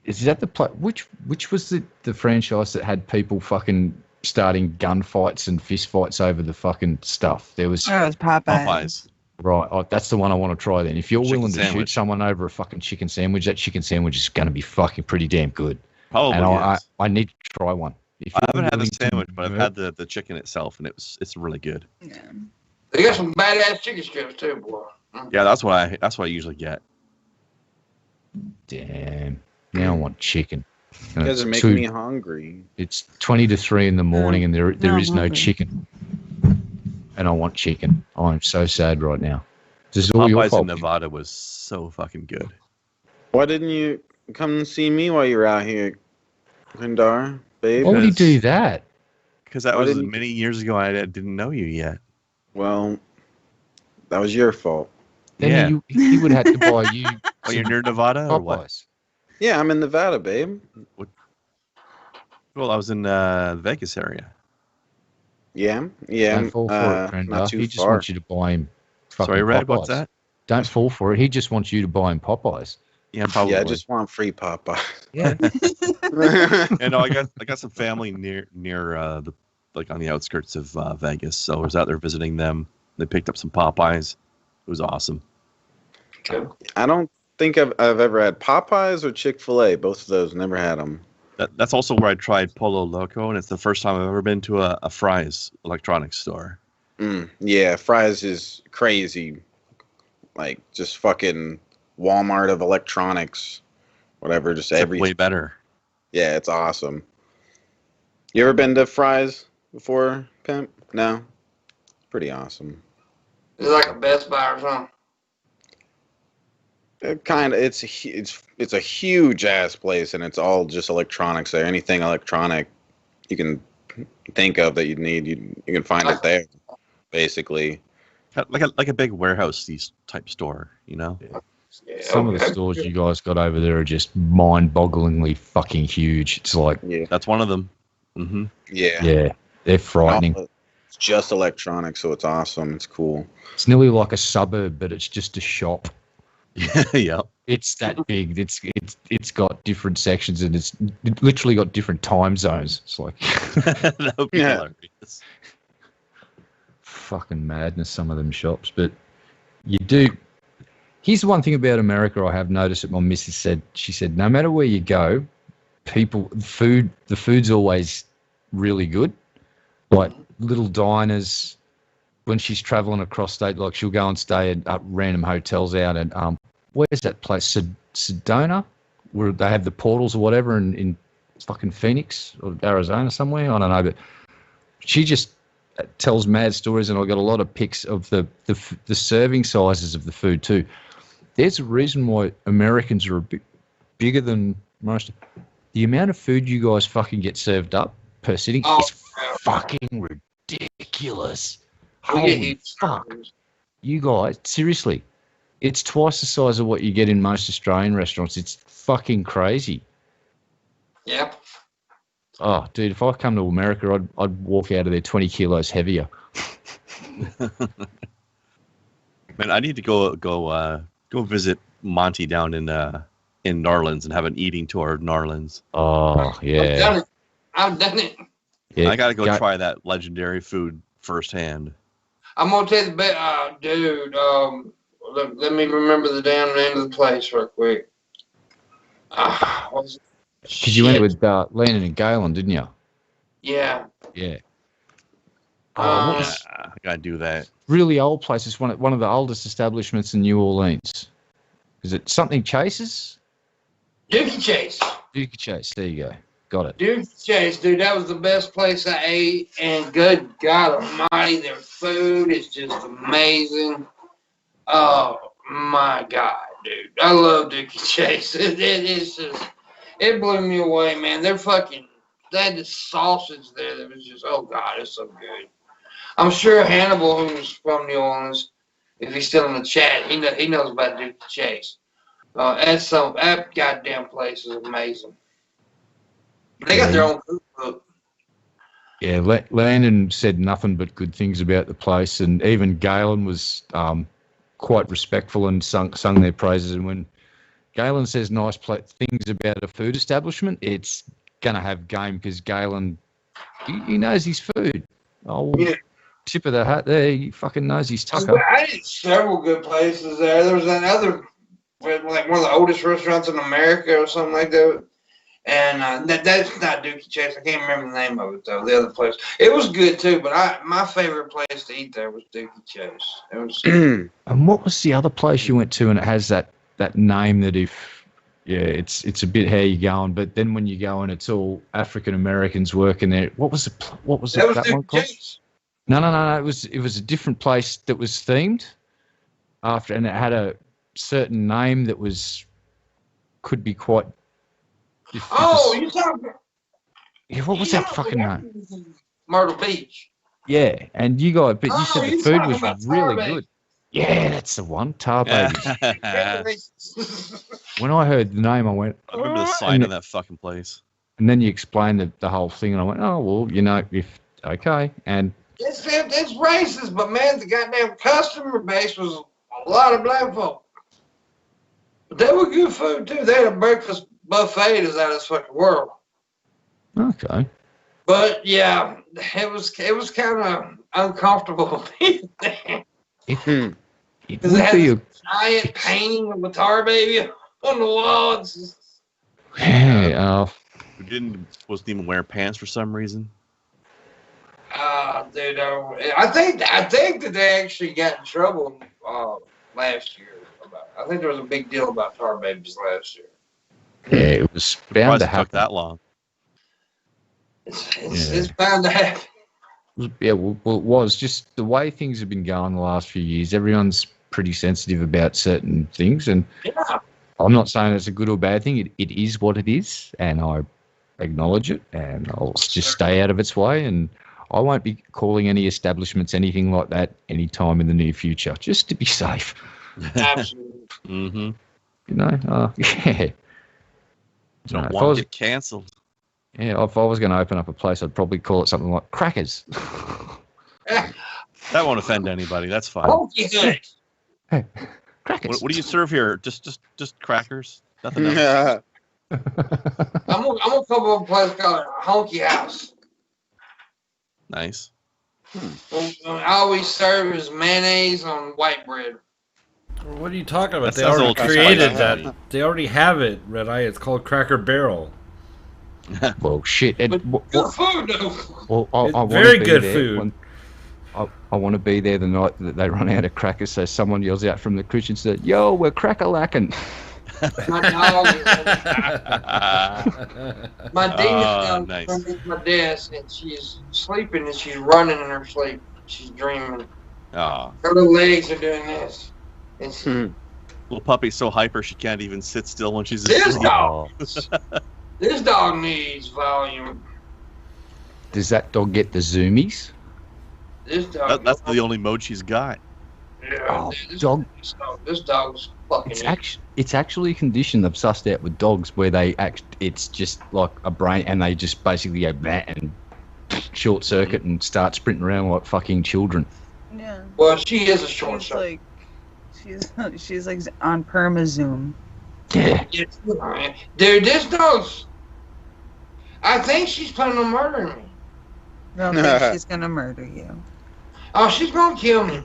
[SPEAKER 3] is that the which was the franchise that had people fucking starting gunfights and fistfights over the fucking stuff? There was.
[SPEAKER 4] Oh, it was Popeyes.
[SPEAKER 3] Right, that's the one I want to try then. If you're willing to shoot
[SPEAKER 5] sandwich.
[SPEAKER 3] someone over a fucking chicken sandwich, that chicken sandwich is going to be fucking pretty damn good.
[SPEAKER 5] Probably
[SPEAKER 3] and
[SPEAKER 5] is.
[SPEAKER 3] I need to try one.
[SPEAKER 5] I haven't had the sandwich, but I've had the chicken itself, and it's really good.
[SPEAKER 4] Yeah.
[SPEAKER 2] They got some badass chicken strips too, boy.
[SPEAKER 5] Yeah, that's what I usually get.
[SPEAKER 3] Damn. Now I want chicken.
[SPEAKER 6] You guys are making me hungry.
[SPEAKER 3] It's 20 to 3 in the morning, and there is no chicken. And I want chicken. I'm so sad right now. This is all your
[SPEAKER 5] Popeyes
[SPEAKER 3] fault.
[SPEAKER 5] in Nevada was so fucking good.
[SPEAKER 6] Why didn't you come and see me while you were out here, Rindar, babe?
[SPEAKER 3] Why would he do that?
[SPEAKER 5] Because that was many years ago. I didn't know you yet.
[SPEAKER 6] Well, that was your fault.
[SPEAKER 3] Then he would have to buy you.
[SPEAKER 5] Oh, you're near Nevada or what?
[SPEAKER 3] Popeyes.
[SPEAKER 6] Yeah, I'm in Nevada, babe.
[SPEAKER 5] Well, I was in the Vegas area.
[SPEAKER 6] Yeah.
[SPEAKER 3] Don't fall for it, Brenda.
[SPEAKER 6] Not too
[SPEAKER 3] He just
[SPEAKER 6] far.
[SPEAKER 3] wants you to buy him fucking
[SPEAKER 5] Sorry, Red,
[SPEAKER 3] Popeyes.
[SPEAKER 5] what's that?
[SPEAKER 3] Don't fall for it. He just wants you to buy him Popeyes.
[SPEAKER 5] Yeah, probably.
[SPEAKER 6] Yeah, I just want free Popeye.
[SPEAKER 3] Yeah.
[SPEAKER 5] And I got some family near the on the outskirts of Vegas, so I was out there visiting them. They picked up some Popeyes. It was awesome.
[SPEAKER 2] Good.
[SPEAKER 6] I don't think I've ever had Popeyes or Chick-fil-A. Both of those, never had them.
[SPEAKER 5] That's also where I tried Polo Loco, and it's the first time I've ever been to a Fry's electronics store.
[SPEAKER 6] Yeah, Fry's is crazy. Like, just fucking Walmart of electronics. Whatever, just every...
[SPEAKER 5] way better.
[SPEAKER 6] Yeah, it's awesome. You ever been to Fry's before, Pimp? No? Pretty awesome.
[SPEAKER 2] It's like a Best Buy or something.
[SPEAKER 6] It's a huge ass place, and it's all just electronics there. Anything electronic you can think of that you need, you can find it there, basically.
[SPEAKER 5] Like a big warehouse type store, you know.
[SPEAKER 2] Yeah,
[SPEAKER 3] Some of the stores you guys got over there are just mind-bogglingly fucking huge. It's like,
[SPEAKER 5] That's one of them. Mm-hmm.
[SPEAKER 6] Yeah,
[SPEAKER 3] they're frightening.
[SPEAKER 6] It's just electronics, so it's awesome. It's cool.
[SPEAKER 3] It's nearly like a suburb, but it's just a shop.
[SPEAKER 5] Yeah.
[SPEAKER 3] It's that big. It's got different sections, and it's literally got different time zones. It's like
[SPEAKER 5] That would be hilarious.
[SPEAKER 3] Fucking madness, some of them shops. But you do. Here's the one thing about America I have noticed that my missus said. She said, no matter where you go, the food's always really good. Like little diners, when she's traveling across state, like she'll go and stay at random hotels out at, where's that place? Sedona, where they have the portals or whatever in fucking Phoenix or Arizona somewhere. I don't know, but she just tells mad stories, and I got a lot of pics of the serving sizes of the food too. There's a reason why Americans are a bit bigger than most. The amount of food you guys fucking get served up per sitting is fucking ridiculous. Holy fuck. You guys, seriously, it's twice the size of what you get in most Australian restaurants. It's fucking crazy.
[SPEAKER 2] Yep.
[SPEAKER 3] Oh, dude, if I come to America, I'd walk out of there 20 kilos heavier.
[SPEAKER 5] Man, I need to go visit Monty down in New Orleans and have an eating tour of New Orleans.
[SPEAKER 3] Oh, yeah.
[SPEAKER 2] I've done it.
[SPEAKER 3] Yeah,
[SPEAKER 5] I got to go try that legendary food firsthand.
[SPEAKER 2] I'm gonna tell you the best, dude. Let me remember the damn name of the place real quick.
[SPEAKER 3] Because you went with Landon and Galen, didn't you?
[SPEAKER 2] Yeah.
[SPEAKER 3] Yeah.
[SPEAKER 5] I gotta do that.
[SPEAKER 3] Really old place. It's one of the oldest establishments in New Orleans. Is it something Chase's?
[SPEAKER 2] Dookie Chase.
[SPEAKER 3] Dookie Chase. There you go. Got it.
[SPEAKER 2] Dookie Chase, dude. That was the best place I ate, and good God Almighty, their food is just amazing. Oh my God, dude! I love Dookie Chase. It blew me away, man. They had this sausage there that was just, oh God, it's so good. I'm sure Hannibal, who's from New Orleans, if he's still in the chat, he knows about Dookie Chase. That goddamn place is amazing. They got their own cookbook.
[SPEAKER 3] Yeah, Landon said nothing but good things about the place, and even Galen was quite respectful and sung their praises. And when Galen says nice things about a food establishment, it's going to have game, because Galen, he knows his food. Oh, yeah. Tip of the hat there, he fucking knows his tucker.
[SPEAKER 2] I ate several good places there. There was another, like one of the oldest restaurants in America or something like that. And that's not Dookie Chase. I can't remember the name of it though. The other place, it was good too. But my favorite place to eat there was Dookie Chase. It was.
[SPEAKER 3] And what was the other place you went to? And it has that name that it's a bit how you going, but then when you go and it's all African Americans working there. What was that one called?
[SPEAKER 2] Chase.
[SPEAKER 3] No. It was a different place that was themed after, and it had a certain name that could be quite.
[SPEAKER 2] You talking?
[SPEAKER 3] Yeah, what was that fucking name?
[SPEAKER 2] Myrtle Beach.
[SPEAKER 3] Yeah, and you said the food was really good. Yeah, that's the one, Tar Babies. When I heard the name, I went.
[SPEAKER 5] I remember the sign of that fucking place.
[SPEAKER 3] And then you explained the whole thing, and I went, oh well, okay, and.
[SPEAKER 2] It's racist, but man, the goddamn customer base was a lot of black folk. But they were good food too. They had a breakfast buffet that's out of this fucking world.
[SPEAKER 3] Okay.
[SPEAKER 2] But yeah, it was kind of uncomfortable being there.
[SPEAKER 3] It
[SPEAKER 2] Because it had a giant painting of a tar baby on the wall.
[SPEAKER 5] We wasn't even wear pants for some reason.
[SPEAKER 2] Dude, I think that they actually got in trouble last year. I think there was a big deal about tar babies last year.
[SPEAKER 3] Yeah, it was bound to happen.
[SPEAKER 5] Took that long.
[SPEAKER 2] It's bound to happen.
[SPEAKER 3] Yeah, well, it was just the way things have been going the last few years. Everyone's pretty sensitive about certain things, and I'm not saying it's a good or bad thing. It is what it is, and I acknowledge it, and I'll just stay out of its way, and I won't be calling any establishments anything like that anytime in the near future, just to be safe.
[SPEAKER 2] Absolutely.
[SPEAKER 5] Mm-hmm.
[SPEAKER 3] Yeah.
[SPEAKER 5] Don't want to get cancelled.
[SPEAKER 3] Yeah, if I was going to open up a place, I'd probably call it something like Crackers.
[SPEAKER 5] That won't offend anybody. That's fine.
[SPEAKER 3] Hey, Crackers.
[SPEAKER 5] What do you serve here? Just crackers? Nothing else?
[SPEAKER 2] I'm gonna come up with a place called Honky House.
[SPEAKER 5] Nice.
[SPEAKER 2] I always serve is mayonnaise on white bread.
[SPEAKER 1] What are you talking about?
[SPEAKER 5] That
[SPEAKER 1] They already
[SPEAKER 5] sounds old
[SPEAKER 1] created
[SPEAKER 5] spicy.
[SPEAKER 1] that. They already have it, Red Eye. It's called Cracker Barrel.
[SPEAKER 3] Well, shit.
[SPEAKER 2] But good food, though.
[SPEAKER 3] Well, I wanna
[SPEAKER 1] very
[SPEAKER 3] be
[SPEAKER 1] good
[SPEAKER 3] there
[SPEAKER 1] food.
[SPEAKER 3] I want to be there the night that they run out of crackers, so someone yells out from the kitchen and says, yo, we're cracker-lacking.
[SPEAKER 2] My dog my demon
[SPEAKER 5] nice.
[SPEAKER 2] underneath my desk, and she's sleeping, and she's running in her sleep. She's dreaming.
[SPEAKER 5] Oh.
[SPEAKER 2] Her little legs are doing this. And she,
[SPEAKER 5] Little puppy's so hyper she can't even sit still when she's
[SPEAKER 2] This
[SPEAKER 5] asleep.
[SPEAKER 2] dog! This dog needs volume.
[SPEAKER 3] Does that dog get the zoomies?
[SPEAKER 2] This dog.
[SPEAKER 5] That's the only mode she's got.
[SPEAKER 2] Yeah,
[SPEAKER 3] Oh,
[SPEAKER 2] this
[SPEAKER 3] dog.
[SPEAKER 2] This dog's fucking.
[SPEAKER 3] It's actually a condition I've sussed out with dogs where it's just like a brain, and they just basically go blah and short circuit and start sprinting around like fucking children.
[SPEAKER 4] Yeah.
[SPEAKER 2] Well, she is a short
[SPEAKER 4] She's
[SPEAKER 2] shot.
[SPEAKER 4] like, she's like on perma-zoom.
[SPEAKER 3] Yeah.
[SPEAKER 2] Dude, this dog's. I think she's planning on murdering me.
[SPEAKER 4] I don't think she's gonna murder you.
[SPEAKER 2] Oh, she's gonna kill me.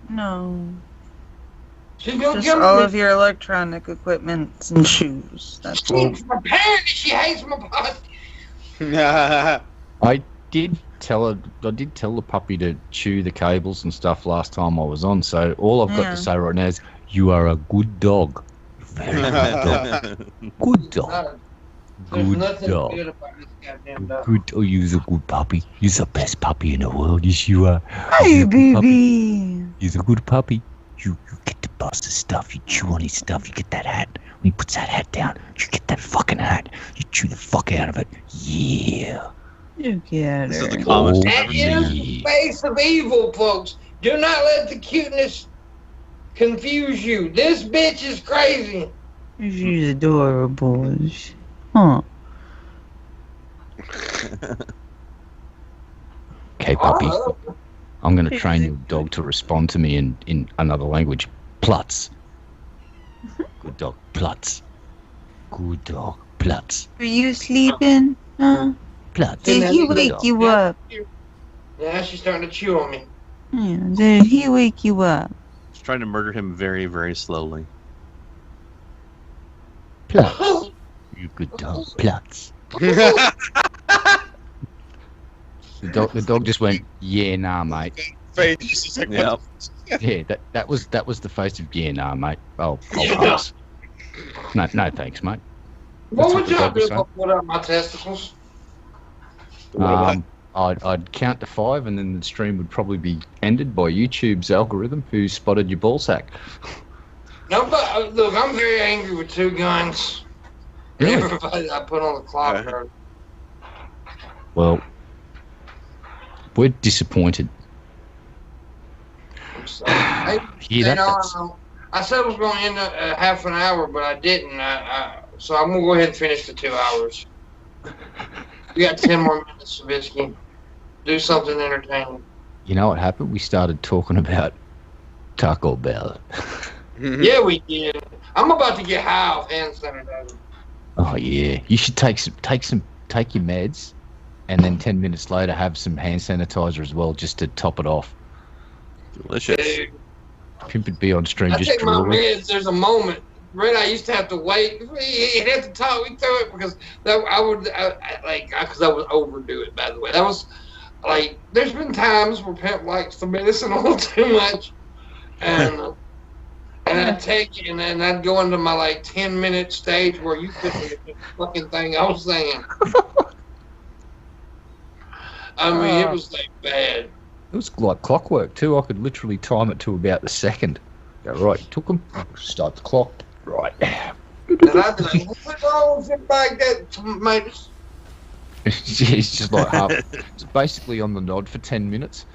[SPEAKER 4] No.
[SPEAKER 2] She's gonna
[SPEAKER 4] Just
[SPEAKER 2] kill me.
[SPEAKER 4] all of your electronic equipment and shoes. That's all.
[SPEAKER 2] Apparently, she hates my body.
[SPEAKER 3] I did tell the puppy to chew the cables and stuff last time I was on, so all I've got to say right now is, you are a good dog. Very good dog. Good dog.
[SPEAKER 2] There's
[SPEAKER 3] Good
[SPEAKER 2] nothing
[SPEAKER 3] dog.
[SPEAKER 2] good about this goddamn dog.
[SPEAKER 3] Good. Oh, you're a good puppy. You're the best puppy in the world. Yes, you are.
[SPEAKER 4] Hey, baby.
[SPEAKER 3] You're a good puppy. You get the boss's stuff. You chew on his stuff. You get that hat. When he puts that hat down, you get that fucking hat. You chew the fuck out of it. Yeah.
[SPEAKER 4] You get
[SPEAKER 5] This is the
[SPEAKER 4] her.
[SPEAKER 5] calmest I've
[SPEAKER 2] That
[SPEAKER 5] ever
[SPEAKER 2] is
[SPEAKER 5] seen.
[SPEAKER 2] the face of evil, folks. Do not let the cuteness confuse you. This bitch is crazy.
[SPEAKER 4] She's adorable. Huh.
[SPEAKER 3] Okay, puppy.
[SPEAKER 2] Oh,
[SPEAKER 3] I'm going to train your dog to respond to me in another language. Plutz. Good dog. Plutz. Good dog. Plutz.
[SPEAKER 4] Are you sleeping? Huh?
[SPEAKER 3] Plutz.
[SPEAKER 4] Did he wake you up?
[SPEAKER 2] now she's starting to chew on me.
[SPEAKER 4] Yeah, did he wake you up?
[SPEAKER 5] She's trying to murder him very, very slowly.
[SPEAKER 3] Plutz. You good dog. Platz. The dog just went, yeah, nah, mate.
[SPEAKER 6] Face just like,
[SPEAKER 5] Yep.
[SPEAKER 3] Yeah, that was the face of yeah, nah, mate. I'll pass. No, thanks, mate.
[SPEAKER 2] What
[SPEAKER 3] That's
[SPEAKER 2] would
[SPEAKER 3] the
[SPEAKER 2] y'all
[SPEAKER 3] dog
[SPEAKER 2] do
[SPEAKER 3] was
[SPEAKER 2] if I
[SPEAKER 3] saying.
[SPEAKER 2] pulled out my testicles?
[SPEAKER 3] I'd count to 5, and then the stream would probably be ended by YouTube's algorithm, who spotted your ball sack.
[SPEAKER 2] No, but look, I'm very angry with 2 guns.
[SPEAKER 3] Really?
[SPEAKER 2] Everybody I put on the clock.
[SPEAKER 3] Well, we're disappointed.
[SPEAKER 2] So,
[SPEAKER 3] Hear that?
[SPEAKER 2] I said I was going to end half an hour, but I didn't. So I'm going to go ahead and finish the 2 hours. We got 10 more minutes, Shabisky. Do something entertaining.
[SPEAKER 3] You know what happened? We started talking about Taco Bell.
[SPEAKER 2] Yeah, we did. I'm about to get high off hand sanitizer.
[SPEAKER 3] Oh yeah, you should take your meds, and then 10 minutes later have some hand sanitizer as well, just to top it off.
[SPEAKER 5] Delicious.
[SPEAKER 2] Dude,
[SPEAKER 3] Pimp would be on stream
[SPEAKER 2] I
[SPEAKER 3] just
[SPEAKER 2] take my
[SPEAKER 3] drooling.
[SPEAKER 2] meds. There's a moment. Red, I used to have to wait. He'd have to talk me through it because I would overdo it. By the way, that was like there's been times where Pimp likes the medicine a little too much, and I'd take it and then I'd go into my like 10-minute stage where you couldn't get the fucking thing I was saying. I mean, it was like bad.
[SPEAKER 3] It was like clockwork too. I could literally time it to about the second. Go right, took them. Start the clock. Right.
[SPEAKER 2] And I'd be like, what's wrong with it like that, mate?
[SPEAKER 3] He's just like half. It's basically on the nod for 10 minutes.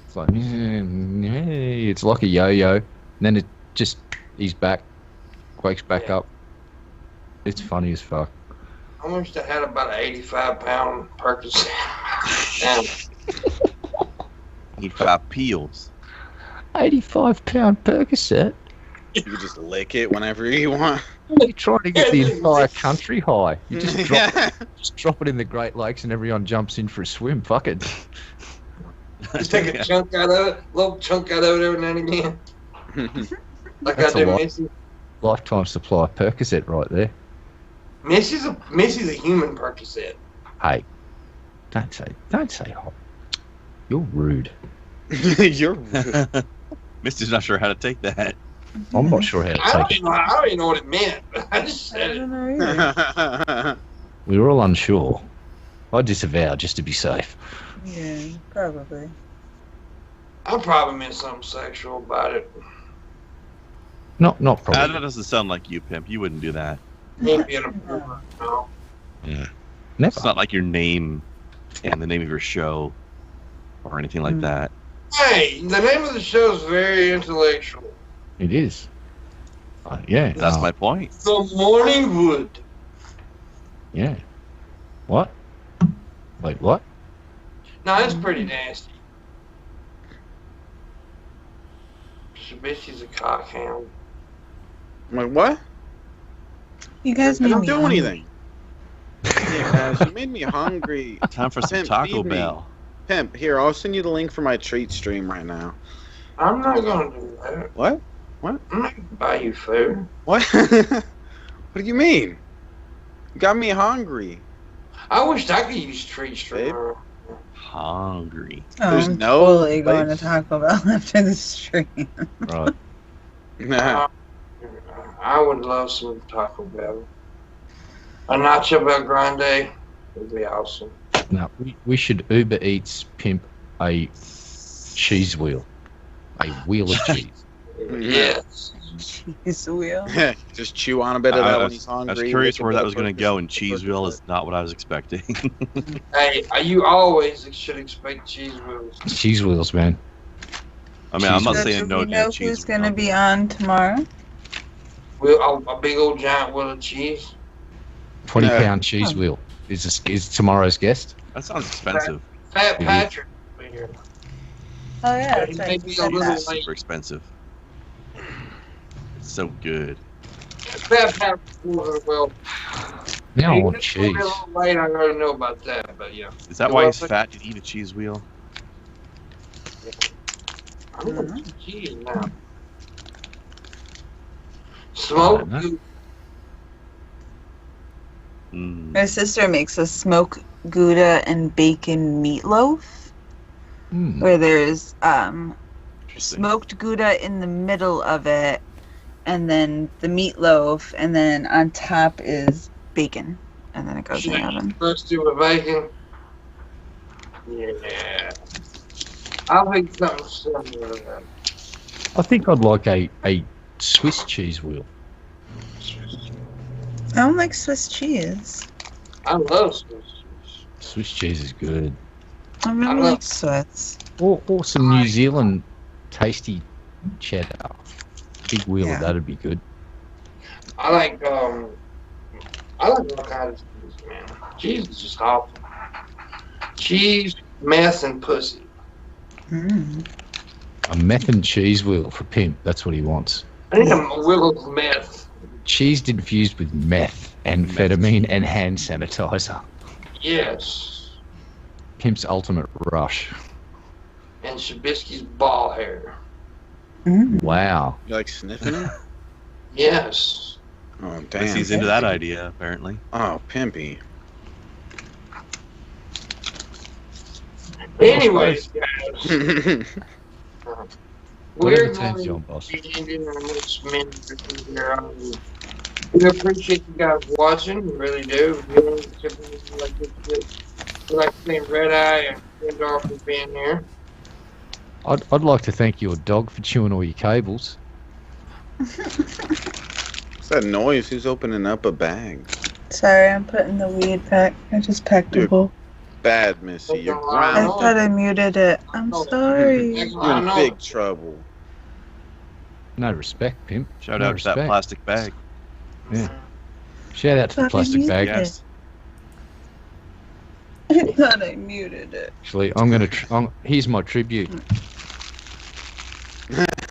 [SPEAKER 3] It's like it's like a yo-yo. And then it just he's back, wakes back up. It's funny as fuck.
[SPEAKER 2] I wish I had about an 85-pound Percocet.
[SPEAKER 5] 85 peels.
[SPEAKER 3] 85-pound Percocet.
[SPEAKER 6] You can just lick it whenever you want.
[SPEAKER 3] You're trying to get the entire country high. You just drop it in the Great Lakes and everyone jumps in for a swim. Fuck it.
[SPEAKER 2] Just take a chunk out of it, a little chunk out of it every now and again. Like
[SPEAKER 3] That's
[SPEAKER 2] I
[SPEAKER 3] a
[SPEAKER 2] do
[SPEAKER 3] lot.
[SPEAKER 2] Missy.
[SPEAKER 3] Lifetime supply of Percocet right there.
[SPEAKER 2] Missy's a human Percocet.
[SPEAKER 3] Hey, don't say hot. You're rude.
[SPEAKER 6] You're
[SPEAKER 5] Misty's not sure how to take that.
[SPEAKER 3] I'm not sure how
[SPEAKER 2] I
[SPEAKER 3] to
[SPEAKER 2] don't,
[SPEAKER 3] take it.
[SPEAKER 2] even, I don't even know what it meant. I just said it.
[SPEAKER 3] We were all unsure. I disavow just to be safe.
[SPEAKER 4] Yeah, probably.
[SPEAKER 2] I probably meant something sexual about it.
[SPEAKER 3] Not
[SPEAKER 5] That
[SPEAKER 3] probably.
[SPEAKER 5] doesn't sound like you, Pimp. You wouldn't do that.
[SPEAKER 2] Ain't being a boomer, no.
[SPEAKER 5] Yeah.
[SPEAKER 3] Never.
[SPEAKER 5] It's not like your name and the name of your show or anything like that.
[SPEAKER 2] Hey, the name of the show is very intellectual.
[SPEAKER 3] It is. Yeah.
[SPEAKER 5] That's my point.
[SPEAKER 2] The Morning Wood.
[SPEAKER 3] Yeah. What? Wait, what?
[SPEAKER 2] No, it's pretty nasty. Shabisky's a cockhound.
[SPEAKER 6] I'm like, what?
[SPEAKER 4] You guys
[SPEAKER 6] I
[SPEAKER 4] made
[SPEAKER 6] don't
[SPEAKER 4] me
[SPEAKER 6] do
[SPEAKER 4] hungry.
[SPEAKER 6] anything. Yeah, guys, you made me hungry.
[SPEAKER 5] Time for some
[SPEAKER 6] Pimp,
[SPEAKER 5] Taco
[SPEAKER 6] feed me.
[SPEAKER 5] Bell.
[SPEAKER 6] Pimp, here, I'll send you the link for my treat stream right now.
[SPEAKER 2] I'm not gonna do that.
[SPEAKER 6] What?
[SPEAKER 2] I'm not gonna buy you food.
[SPEAKER 6] What? What do you mean? You got me hungry.
[SPEAKER 2] I wish I could use tree streamer.
[SPEAKER 5] Hungry.
[SPEAKER 6] There's
[SPEAKER 4] I'm
[SPEAKER 6] no
[SPEAKER 4] totally going to
[SPEAKER 6] place.
[SPEAKER 4] Taco Bell after the stream.
[SPEAKER 3] Right.
[SPEAKER 6] Nah.
[SPEAKER 2] I would love some Taco Bell. A Nacho Bel Grande would be awesome.
[SPEAKER 3] No, we should Uber Eats pimp a cheese wheel. A wheel of cheese.
[SPEAKER 2] Yes.
[SPEAKER 4] Cheese wheel.
[SPEAKER 6] Just chew on a bit of that when he's
[SPEAKER 5] I
[SPEAKER 6] hungry.
[SPEAKER 5] was curious
[SPEAKER 6] lick a
[SPEAKER 5] where
[SPEAKER 6] bit
[SPEAKER 5] that
[SPEAKER 6] of
[SPEAKER 5] was going to
[SPEAKER 6] Percocet.
[SPEAKER 5] go, and cheese wheel is not what I was expecting.
[SPEAKER 2] Hey, you always should expect cheese wheels.
[SPEAKER 3] Cheese wheels, man.
[SPEAKER 5] I mean, I'm not
[SPEAKER 4] So
[SPEAKER 5] saying
[SPEAKER 4] do
[SPEAKER 5] no
[SPEAKER 4] we
[SPEAKER 5] to
[SPEAKER 4] know
[SPEAKER 5] cheese.
[SPEAKER 4] who's going to be on tomorrow?
[SPEAKER 2] A big old giant wheel of cheese.
[SPEAKER 3] 20-pound cheese wheel is tomorrow's guest.
[SPEAKER 5] That sounds expensive.
[SPEAKER 2] Fat
[SPEAKER 3] Mhm.
[SPEAKER 2] Patrick will be here.
[SPEAKER 4] Oh, yeah.
[SPEAKER 2] He
[SPEAKER 4] That's
[SPEAKER 2] may
[SPEAKER 4] right.
[SPEAKER 2] be
[SPEAKER 4] you
[SPEAKER 2] a
[SPEAKER 4] said
[SPEAKER 2] little
[SPEAKER 4] that.
[SPEAKER 2] late.
[SPEAKER 5] Super expensive. It's so good.
[SPEAKER 2] Fat Patrick will well.
[SPEAKER 3] Now I
[SPEAKER 2] He
[SPEAKER 3] want
[SPEAKER 2] just will be
[SPEAKER 3] cheese.
[SPEAKER 2] a little late. I already know about that, but yeah.
[SPEAKER 5] Is that why he's fat? Did he eat a cheese wheel?
[SPEAKER 2] I'm gonna eat cheese now. Smoke.
[SPEAKER 3] I don't know.
[SPEAKER 4] My sister makes a smoked Gouda and bacon meatloaf, where there's smoked Gouda in the middle of it, and then the meatloaf, and then on top is bacon, and then it goes in the oven.
[SPEAKER 2] Crusty with bacon. Yeah. I'll make something similar to that.
[SPEAKER 3] I think I'd like a Swiss cheese wheel.
[SPEAKER 4] I don't like Swiss cheese.
[SPEAKER 2] I love Swiss cheese.
[SPEAKER 3] Swiss cheese is good.
[SPEAKER 4] I really like Swiss.
[SPEAKER 3] Or some New Zealand tasty cheddar. Big wheel of that'd be good.
[SPEAKER 2] I like all kinds of cheese, man. Cheese is just awful. Cheese, meth, and pussy.
[SPEAKER 3] A meth and cheese wheel for Pimp. That's what he wants.
[SPEAKER 2] I think a wheel of meth.
[SPEAKER 3] Cheese infused with meth, amphetamine, and hand sanitizer.
[SPEAKER 2] Yes.
[SPEAKER 3] Pimp's ultimate rush.
[SPEAKER 2] And Shabisky's ball hair.
[SPEAKER 3] Wow.
[SPEAKER 6] You like sniffing it?
[SPEAKER 2] Yes.
[SPEAKER 6] Oh, damn.
[SPEAKER 5] He's into that idea, apparently.
[SPEAKER 6] Oh, pimpy.
[SPEAKER 2] Anyways, guys. We're going
[SPEAKER 3] John Boss.
[SPEAKER 2] to be ending our next minute here. We appreciate you guys watching. We really do. We like to thank Red Eye and Fendar for being here.
[SPEAKER 3] I'd like to thank your dog for chewing all your cables.
[SPEAKER 6] What's that noise? Who's opening up a bag?
[SPEAKER 4] Sorry, I'm putting the weed pack. I just packed a bowl.
[SPEAKER 6] Bad, Missy. You're
[SPEAKER 4] I
[SPEAKER 6] grounded.
[SPEAKER 4] thought I muted it. I'm sorry.
[SPEAKER 6] You're in big trouble.
[SPEAKER 3] No respect, Pimp.
[SPEAKER 5] Shout
[SPEAKER 3] No
[SPEAKER 5] out to that
[SPEAKER 3] respect.
[SPEAKER 5] plastic bag.
[SPEAKER 3] Yeah. Shout out to the
[SPEAKER 4] Thought I
[SPEAKER 3] plastic
[SPEAKER 4] muted
[SPEAKER 3] bag.
[SPEAKER 4] it.
[SPEAKER 5] Yes.
[SPEAKER 4] I thought I muted it.
[SPEAKER 3] Actually, I'm gonna. Here's my tribute.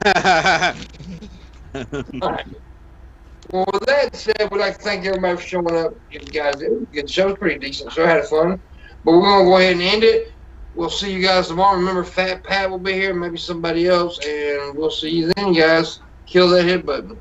[SPEAKER 2] Alright. Well, with that said, we'd like to thank everybody for showing up. You guys, it was a good show. It was pretty decent show. I had fun. But we're going to go ahead and end it. We'll see you guys tomorrow. Remember, Fat Pat will be here, maybe somebody else. And we'll see you then, guys. Kill that hit button.